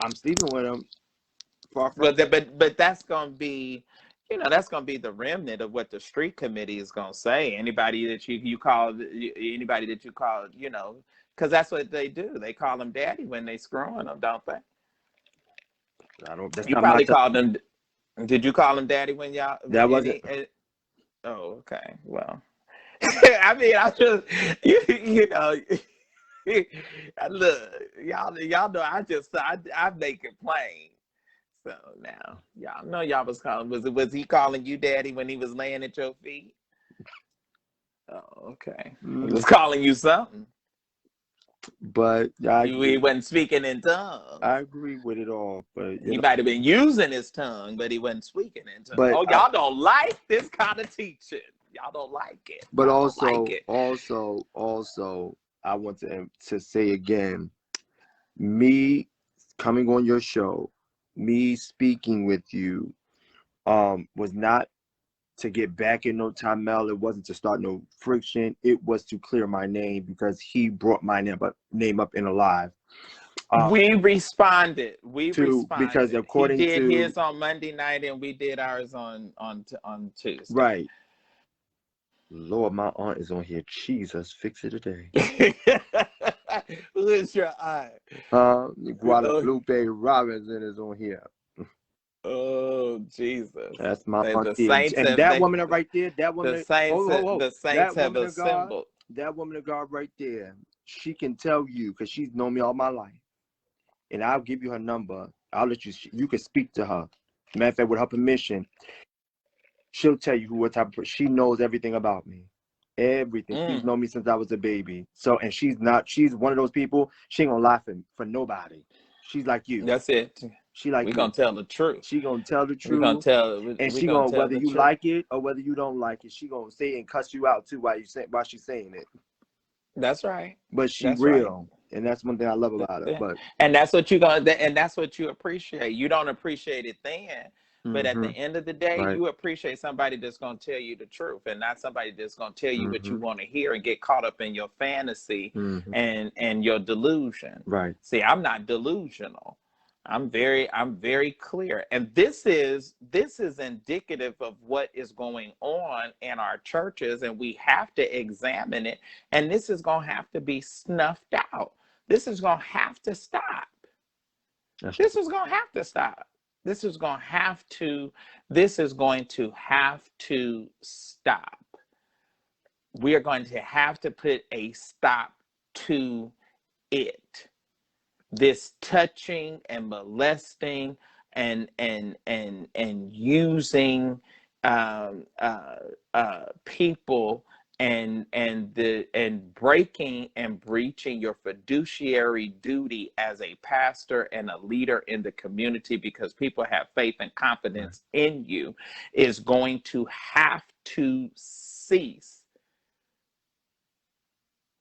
I'm sleeping with him. Far from but that's gonna be, you know, that's gonna be the remnant of what the street committee is gonna say. Anybody that you call, anybody that you call, you know, because that's what they do. They call them daddy when they screwing them, don't they? I don't. That's You not my. probably called them. Did you call him daddy when y'all? That wasn't. Oh, okay. Well, I mean, I just you know. Look, y'all know I make it plain. So now y'all know y'all was calling. Was he calling you daddy when he was laying at your feet? Oh, okay. He was calling you something. But He wasn't speaking in tongues. I agree with it all, but he might have been using his tongue, but he wasn't speaking in tongues. But y'all don't like this kind of teaching. Y'all don't like it. But y'all also, don't like it. also, I want to say again, me coming on your show, me speaking with you, was not to get back in no time out. It wasn't to start no friction. It was to clear my name because he brought my name up in a live. We responded. Because according he did his on Monday night, and we did ours on Tuesday. Right. Lord, my aunt is on here. Jesus, fix it today. Who is your aunt? Guadalupe Robinson is on here. Oh, Jesus. That's my auntie. The saints and that woman right there, that woman. The saints have assembled. That woman of God right there, she can tell you, because she's known me all my life. And I'll give you her number. I'll let you can speak to her. Matter of fact, with her permission, she'll tell you what type of, she knows everything about me. Everything. She's known me since I was a baby. So, and she's one of those people, she ain't gonna lie for nobody. She's like you. That's it. She like we gonna tell the truth. She gonna tell the truth. We gonna tell, and she gonna whether you like it or whether you don't like it, she gonna say and cuss you out too while she's saying it. That's right. But she's real, right. And that's one thing I love about her. But and that's what that's what you appreciate. You don't appreciate it then, but at the end of the day, right. You appreciate somebody that's gonna tell you the truth, and not somebody that's gonna tell you what you want to hear and get caught up in your fantasy and your delusion. Right. See, I'm not delusional. I'm very clear, and this is indicative of what is going on in our churches, and we have to examine it, and this is going to have to be snuffed out. This is going to have to stop. This is going to have to stop. This is going to have to stop. We are going to have to put a stop to it. This touching and molesting and using people and breaking and breaching your fiduciary duty as a pastor and a leader in the community, because people have faith and confidence in you, is going to have to cease.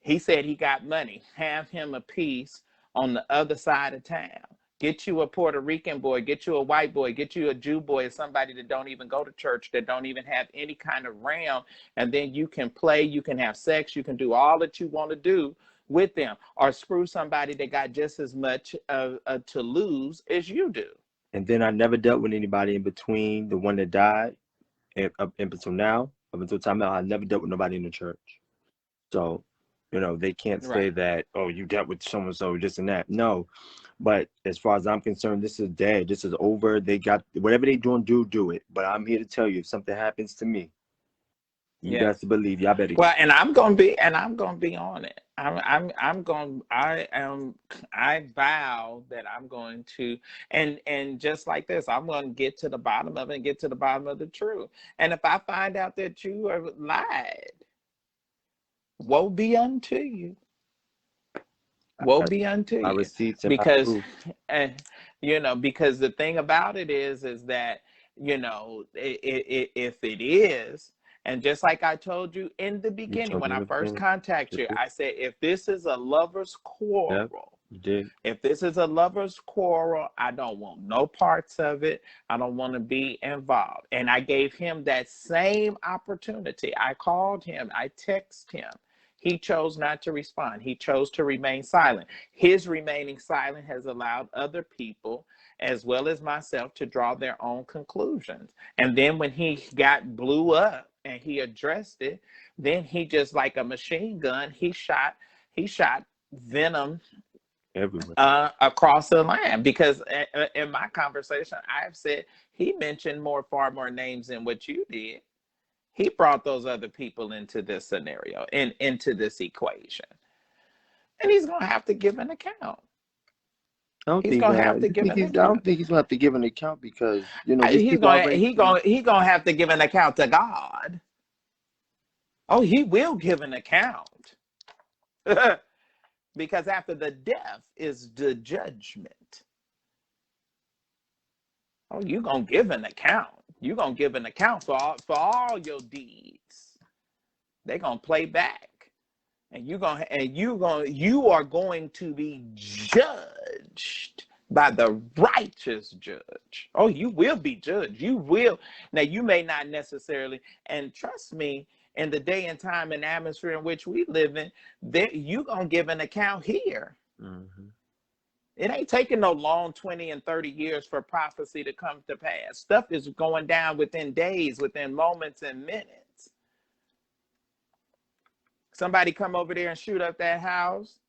He said he got money. Have him a piece on the other side of town. Get you a Puerto Rican boy, get you a white boy, get you a Jew boy, somebody that don't even go to church, that don't even have any kind of realm. And then you can play, you can have sex, you can do all that you want to do with them. Or screw somebody that got just as much to lose as you do. And then I never dealt with anybody in between the one that died and up until now, up until time now, I never dealt with nobody in the church. So, they can't say Right. that, oh, you dealt with so this and that. No. But as far as I'm concerned, this is dead. This is over. They got whatever they doing, do it. But I'm here to tell you, if something happens to me, you Yes. guys to believe y'all better. Well, and I'm gonna be on it. I vow that I'm going to, and just like this, I'm going to get to the bottom of it and get to the bottom of the truth. And if I find out that you have lied, woe be unto you. Woe be unto My you. receipts and my Because, proof. because the thing about it is that, if it is, and just like I told you in the You beginning, told when me I the first thing. contacted you, I said, if this is a lover's Yep, quarrel, you did. if this is a lover's quarrel, I don't want no parts of it. I don't want to be involved. And I gave him that same opportunity. I called him, I texted him. He chose not to respond. He chose to remain silent. His remaining silent has allowed other people, as well as myself, to draw their own conclusions. And then when he blew up and he addressed it, then he just like a machine gun, he shot venom Everywhere. across the land. Because in my conversation, I've said he mentioned far more names than what you did. He brought those other people into this scenario and into this equation, and he's gonna have to give an account. I don't He's think gonna have to give an I account. don't think he's gonna have to give an account because these He's people gonna already. he gonna have to give an account to God. Oh, he will give an account. Because after the death is the judgment. Oh, you're gonna give an account. You're gonna give an account for all your deeds. They're gonna play back. And you are going to be judged by the righteous judge. Oh, you will be judged. You will. Now, you may not necessarily, and trust me, in the day and time and atmosphere in which we live in, you're going to give an account here. Mm-hmm. It ain't taking no long 20 and 30 years for prophecy to come to pass. Stuff is going down within days, within moments and minutes. Somebody come over there and shoot up that house.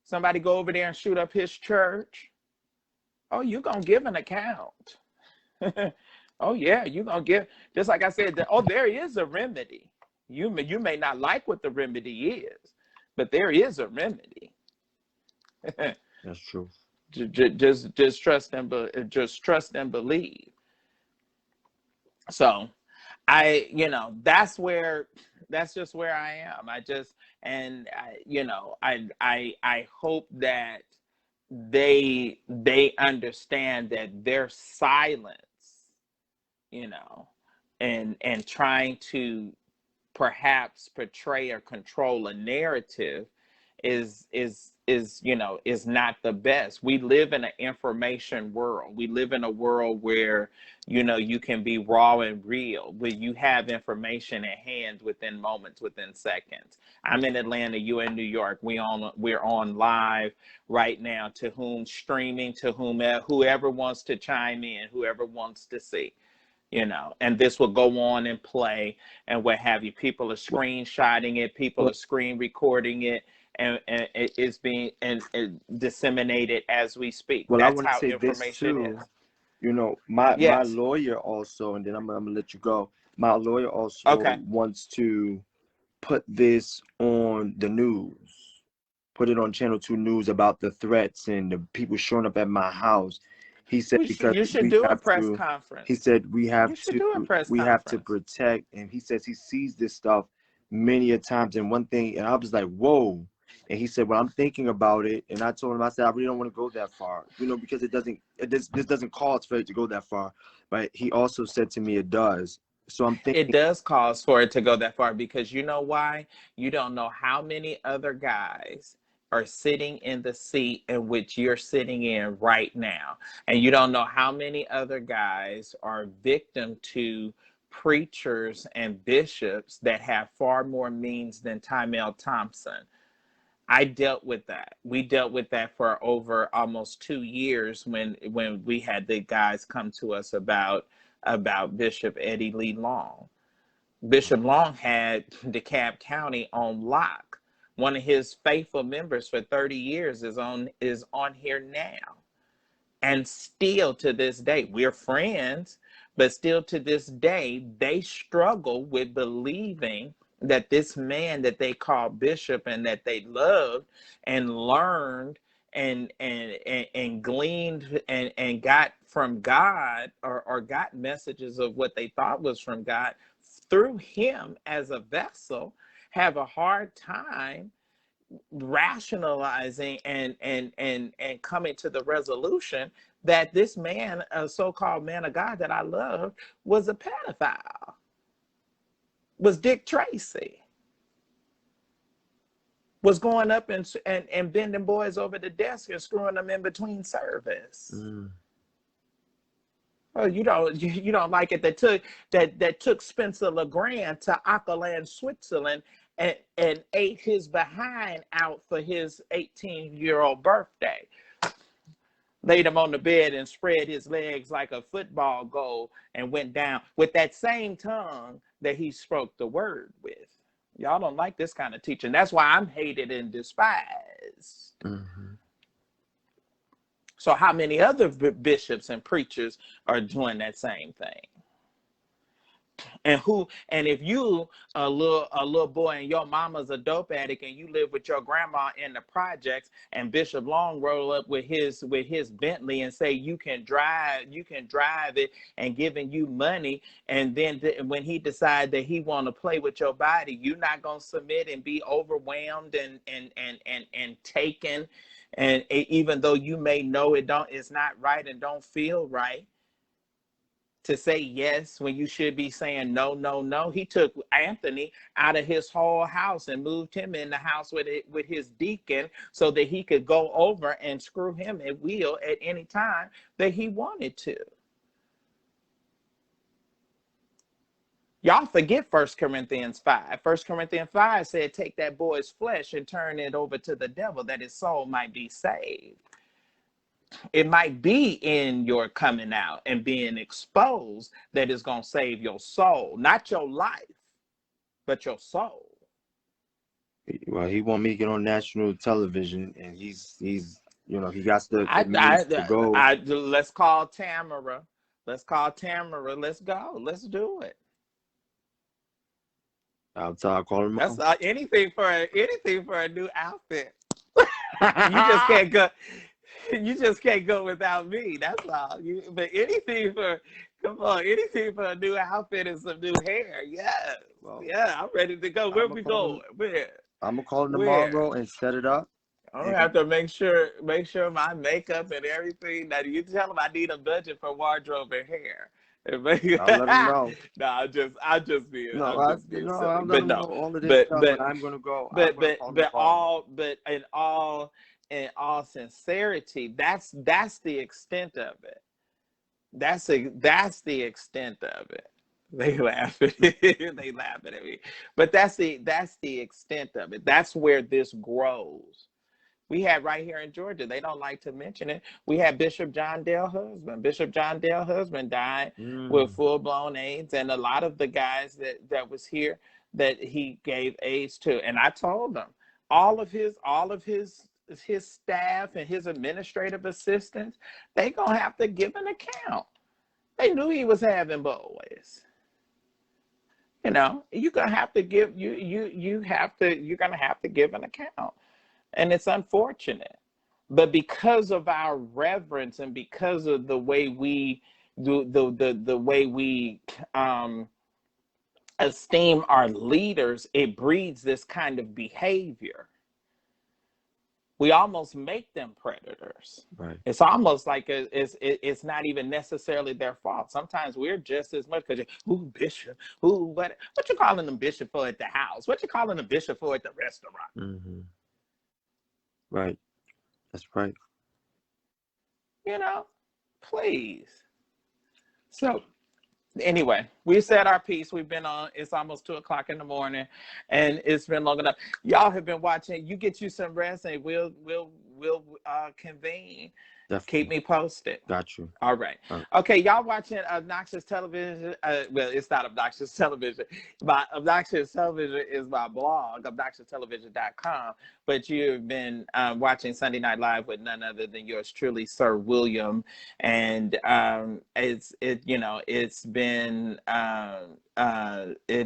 Somebody go over there and shoot up his church. Oh, you're going to give an account. Oh, yeah, you're going to give. Just like I said, there is a remedy. You may not like what the remedy is, but there is a remedy. That's true. Just trust and believe. So that's just where I am. I hope that they understand that their silence, and trying to perhaps portray or control a narrative is not the best. We live in an information world. We live in a world where you can be raw and real, where you have information at hand within moments, within seconds. I'm in Atlanta, you in New York. We're on live right now, to whom streaming, to whoever wants to chime in, whoever wants to see. And this will go on and play and what have you. People are screenshotting it, people are screen recording it, and it is being and disseminated as we speak. Well, I That's want to how say this information too. is. My Yes. lawyer also, and then I'm gonna let you go. My lawyer also Okay. wants to put this on the news, put it on Channel 2 News about the threats and the people showing up at my house. He said because You should we do a have press to. He conference. said You should do a press we have to conference. protect, and he says he sees this stuff many a times. And one thing, and I was like, whoa. And he said, well, I'm thinking about it. And I told him, I said, I really don't want to go that far, because this doesn't cause for it to go that far. But he also said to me, it does. So I'm It thinking, does cause for it to go that far, because you know why? You don't know how many other guys are sitting in the seat in which you're sitting in right now. And you don't know how many other guys are victim to preachers and bishops that have far more means than Tymel Thompson. I dealt with that. We dealt with that for over almost 2 years when we had the guys come to us about Bishop Eddie Lee Long. Bishop Long had DeKalb County on lock. One of his faithful members for 30 years is on here now. And still to this day, we're friends, but still to this day, they struggle with believing that this man that they call Bishop and that they loved and learned and gleaned and got from God, or got messages of what they thought was from God through him as a vessel, have a hard time rationalizing and coming to the resolution that this man, a so-called man of God that I loved, was a pedophile, was Dick Tracy, was going up and bending boys over the desk and screwing them in between service. Oh, you don't like it that took Spencer LeGrand to Ackerland, Switzerland, and ate his behind out for his 18-year-old birthday. Laid him on the bed and spread his legs like a football goal and went down with that same tongue that he spoke the word with. Y'all don't like this kind of teaching. That's why I'm hated and despised. So how many other bishops and preachers are doing that same thing? And if you a little boy and your mama's a dope addict and you live with your grandma in the projects, and Bishop Long roll up with his Bentley and say you can drive it, and giving you money, and then when he decides that he want to play with your body, you're not gonna submit and be overwhelmed and taken, and even though you may know it's not right and don't feel right to say yes when you should be saying no, no, no. He took Anthony out of his whole house and moved him in the house with his deacon so that he could go over and screw him at will at any time that he wanted to. Y'all forget 1 Corinthians 5. 1 Corinthians 5 said, take that boy's flesh and turn it over to the devil that his soul might be saved. It might be in your coming out and being exposed that is going to save your soul, not your life, but your soul. Well, he want me to get on national television, and he's he got to go. Let's call Tamara. Let's go. Let's do it. I'll call him. That's anything for a new outfit. You just can't go without me. That's all. But anything for a new outfit and some new hair. Yeah. Well, yeah, I'm ready to go. Where we going? Where? I'm gonna call him tomorrow and set it up. I'm gonna have to make sure my makeup and everything. Now you tell him I need a budget for wardrobe and hair. I'll let him know. No, I'm just being. No, I'm letting him know all of this stuff. But I'm gonna go. In all sincerity, that's the extent of it. That's the extent of it. They laugh at me. But that's the extent of it. That's where this grows. We had right here in Georgia, they don't like to mention it. We had Bishop John Dale Husband. Bishop John Dale Husband died with full-blown AIDS, and a lot of the guys that was here that he gave AIDS to. And I told them, all of his staff and his administrative assistants, they gonna have to give an account. They knew he was having boys. You're gonna have to give you're gonna have to give an account. And it's unfortunate. But because of our reverence and because of the way we the way we esteem our leaders, it breeds this kind of behavior. We almost make them predators. Right. It's almost like it's not even necessarily their fault. Sometimes we're just as much because bishop, what you calling them bishop for at the house? What you calling them bishop for at the restaurant? Right. That's right. You know, please. So anyway, we said our piece. We've been on. It's almost 2 o'clock in the morning, and it's been long enough. Y'all have been watching. You get you some rest, and we'll convene. Keep Definitely. me posted. Got you. All right. All right. Okay, y'all watching Obnoxious Television. Well, it's not Obnoxious Television. My Obnoxious Television is my blog, obnoxious-television.com. But you've been watching Sunday Night Live with none other than yours truly, Sir William. And it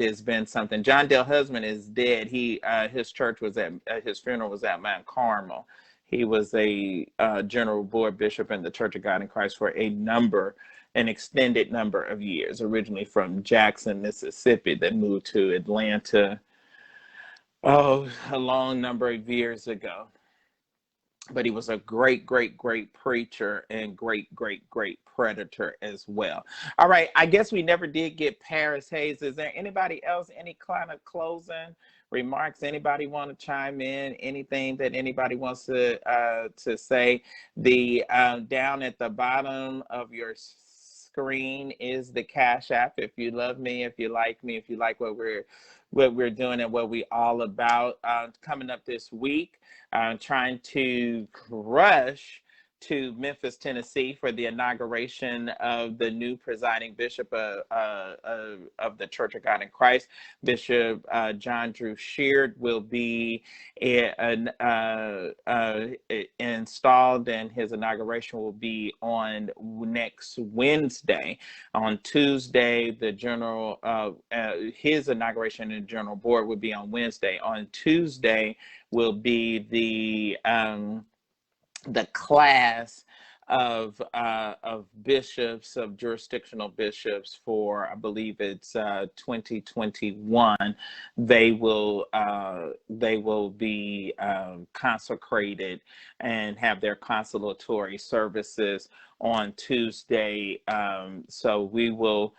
has been something. John Dale Husband is dead. His church was at his funeral was at Mount Carmel. He was a general board bishop in the Church of God in Christ for an extended number of years, originally from Jackson, Mississippi, that moved to Atlanta, a long number of years ago. But he was a great, great, great preacher and great, great, great predator as well. All right. I guess we never did get Paris Hayes. Is there anybody else, any kind of closing remarks? Anybody want to chime in? Anything that anybody wants to say? The down at the bottom of your screen is the Cash App. If you love me, if you like me, if you like what we're doing and what we all about, coming up this week, trying to rush to Memphis, Tennessee for the inauguration of the new presiding bishop of the Church of God in Christ. Bishop John Drew Sheard will be installed, and his inauguration will be on next Wednesday. On Tuesday, his inauguration in the general board will be on Wednesday. On Tuesday will be the class of bishops, of jurisdictional bishops for, I believe it's 2021. They will be consecrated and have their consolatory services on Tuesday. So we're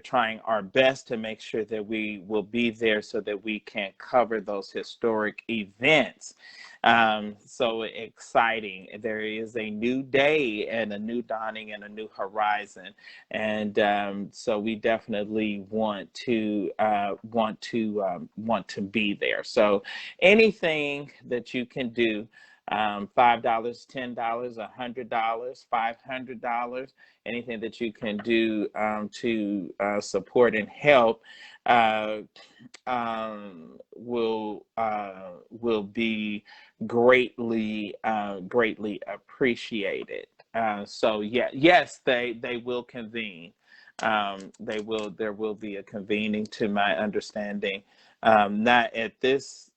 trying our best to make sure that we will be there so that we can cover those historic events. So exciting. There is a new day and a new dawning and a new horizon. And so we definitely want to be there. So anything that you can do, $5, $10, $100, $500, anything that you can do to support and help will be greatly appreciated. So yeah, yes, they will convene. There will be a convening, to my understanding. Not at this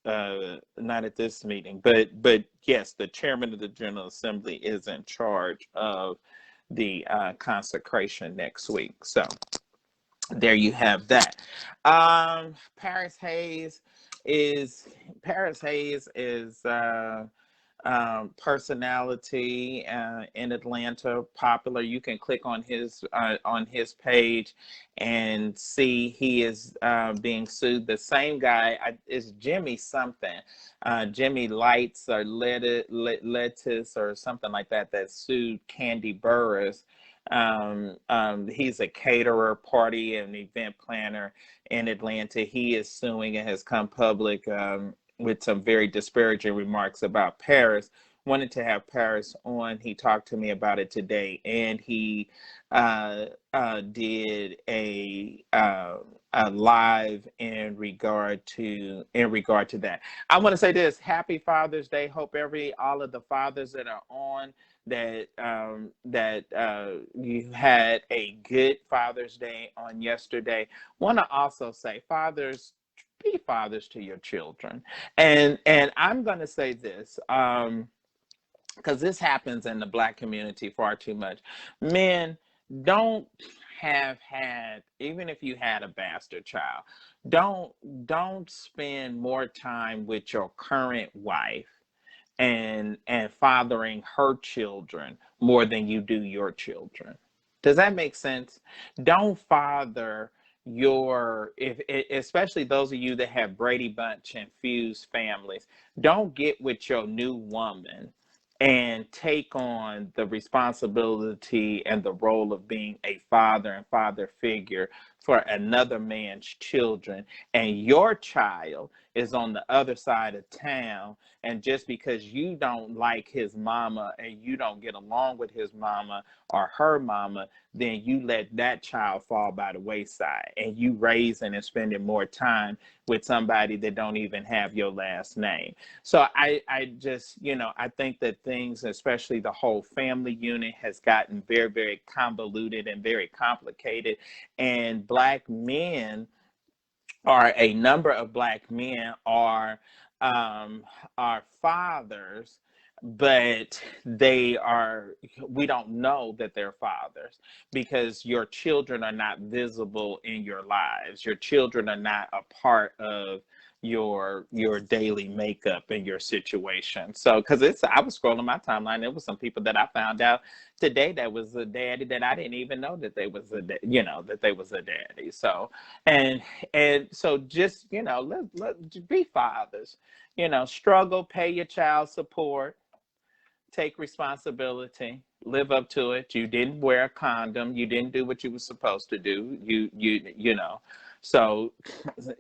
meeting, but yes, the chairman of the General Assembly is in charge of the consecration next week. So there you have that. Paris Hayes is personality in Atlanta, popular. You can click on his page and see he is being sued. The same guy is Jimmy something, Jimmy Lights or Lettuce or something like that, that sued Candy Burris. He's a caterer, party and event planner in Atlanta. He is suing and has come public with some very disparaging remarks about Paris. Wanted to have Paris on. He talked to me about it today, and he did a live in regard to that. I want to say this: Happy Father's Day. Hope all of the fathers that are on that you had a good Father's Day on yesterday. Want to also say, fathers, be fathers to your children. And I'm going to say this, because this happens in the Black community far too much. Men, don't have had, even if you had a bastard child, don't spend more time with your current wife and fathering her children more than you do your children. Does that make sense? Don't father especially those of you that have Brady Bunch and Fuse families, don't get with your new woman and take on the responsibility and the role of being a father and father figure for another man's children, and your child is on the other side of town, and just because you don't like his mama and you don't get along with his mama or her mama, then you let that child fall by the wayside, and you raising and spending more time with somebody that don't even have your last name. So I just, I think that things, especially the whole family unit, has gotten very, very convoluted and very complicated. And a number of black men are fathers, but we don't know that they're fathers because your children are not visible in your lives. Your children are not a part of your daily makeup and your situation. So because I was scrolling my timeline, there was some people that I found out today that was a daddy that I didn't even know that they was that they was a daddy. So and so just let be fathers, struggle, pay your child support, take responsibility, live up to it. You didn't wear a condom, you didn't do what you were supposed to do. So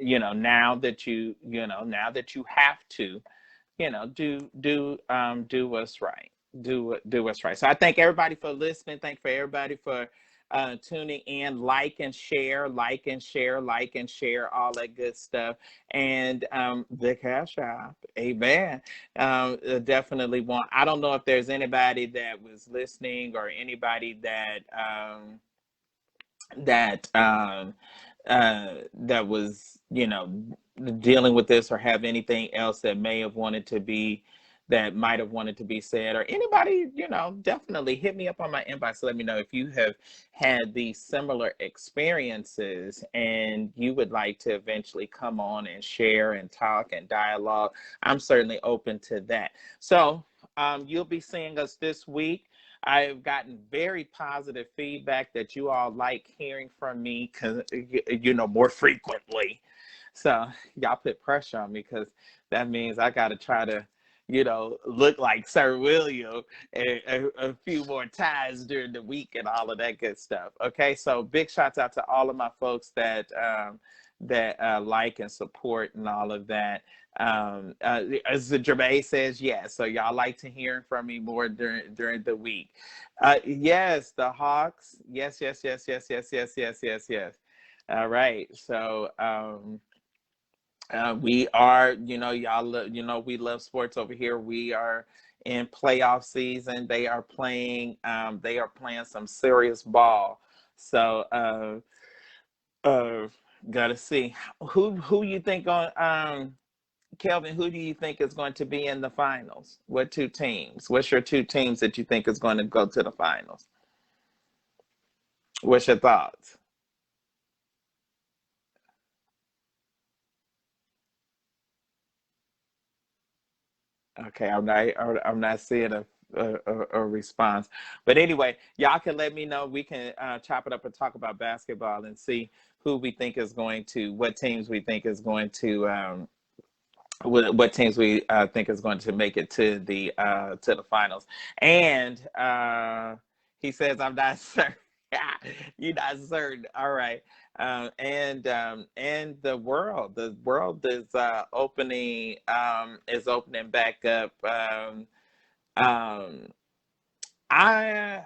now that you have to, do what's right. Do what's right. So I thank everybody for listening. Thank for everybody for tuning in. Like and share, like and share, like and share, all that good stuff. And the Cash App, amen. Definitely I don't know if there's anybody that was listening or anybody that was dealing with this or have anything else that might have wanted to be said, or anybody, definitely hit me up on my inbox. Let me know if you have had these similar experiences and you would like to eventually come on and share and talk and dialogue. I'm certainly open to that. So you'll be seeing us this week. I've gotten very positive feedback that you all like hearing from me, more frequently. So y'all put pressure on me because that means I got to try to, look like Sir William a few more times during the week and all of that good stuff. Okay, so big shouts out to all of my folks that like and support and all of that. As Jermaine says, yes. So y'all like to hear from me more during the week. Yes, the Hawks. Yes, yes, yes, yes, yes, yes, yes, yes, yes. All right. So we are, y'all, we love sports over here. We are in playoff season. They are playing some serious ball. So gotta see who you think on Kelvin, who do you think is going to be in the finals? What two teams? What's your two teams that you think is going to go to the finals? What's your thoughts? Okay, I'm not seeing a response. But anyway, y'all can let me know. We can chop it up and talk about basketball and see what teams we think is going to what teams we think is going to make it to the finals. And he says, "I'm not certain." You're not certain. All right. And the world is opening back up. Um, I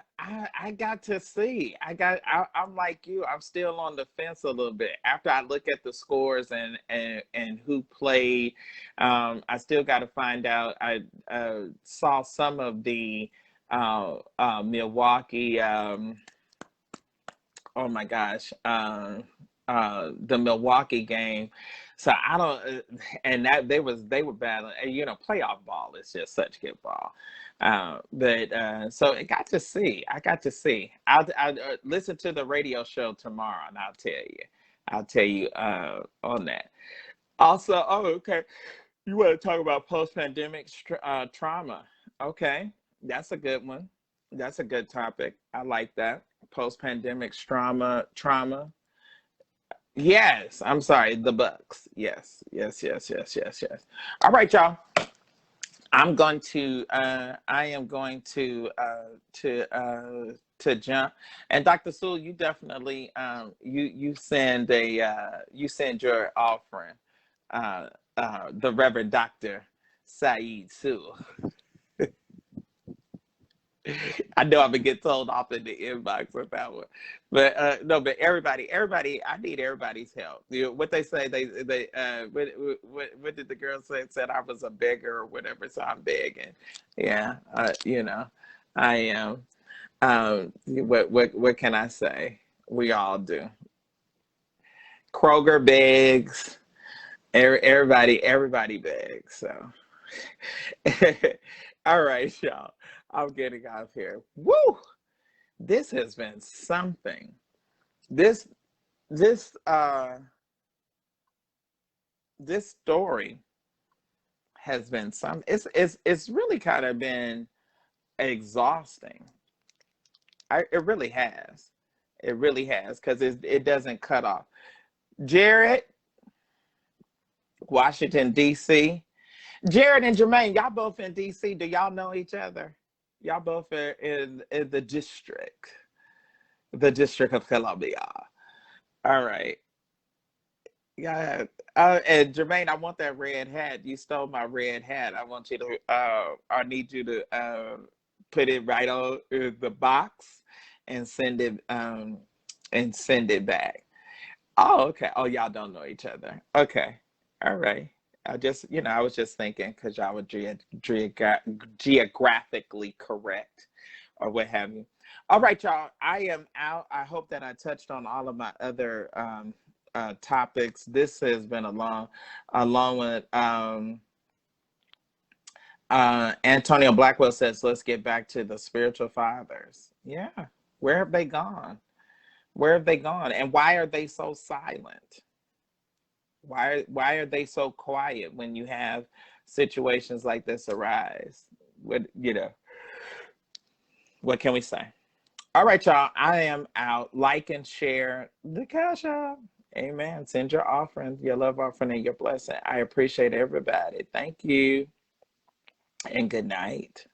got to see. I'm like you. I'm still on the fence a little bit. After I look at the scores and who played, I still got to find out. I saw some of the Milwaukee. Oh my gosh. The Milwaukee game. So I don't, and that they were battling. Playoff ball is just such good ball. But so I got to see. I'll listen to the radio show tomorrow, and I'll tell you on that. Also, oh, okay, you want to talk about post-pandemic trauma? Okay, that's a good one. That's a good topic. I like that. Post-pandemic trauma. Yes, I'm sorry, the Bucks. Yes, yes, yes, yes, yes, yes. All right, y'all. I am going to jump. And Dr. Sewell, you definitely you send your offering, uh, the Reverend Dr. Saeed Sewell. I know I'm gonna get told off in the inbox with that one, but no, but everybody, I need everybody's help. You know, what they say, what did the girl say? Said I was a beggar or whatever, so I'm begging. Yeah, I am. What can I say? We all do. Kroger begs. Everybody begs. So, all right, y'all. I'm getting off here. Woo! This has been something. This this this story has been some. It's really kind of been exhausting. It really has. It really has because it doesn't cut off. Jared, Washington D.C. Jared and Jermaine, y'all both in D.C. Do y'all know each other? Y'all both are in the District of Columbia. All right. Yeah. And Jermaine, I want that red hat. You stole my red hat. I want you to, I need you to put it right on the box and send it back. Oh, okay. Oh, y'all don't know each other. Okay. All right. I was just thinking because y'all were geographically correct or what have you. All right, y'all. I am out. I hope that I touched on all of my other topics. This has been along with Antonio Blackwell says, let's get back to the spiritual fathers. Yeah. Where have they gone? Where have they gone? And why are they so silent? Why are they so quiet when you have situations like this arise? What can we say? All right, y'all. I am out. Like and share the Cash App. Amen. Send your offering, your love offering, and your blessing. I appreciate everybody. Thank you. And good night.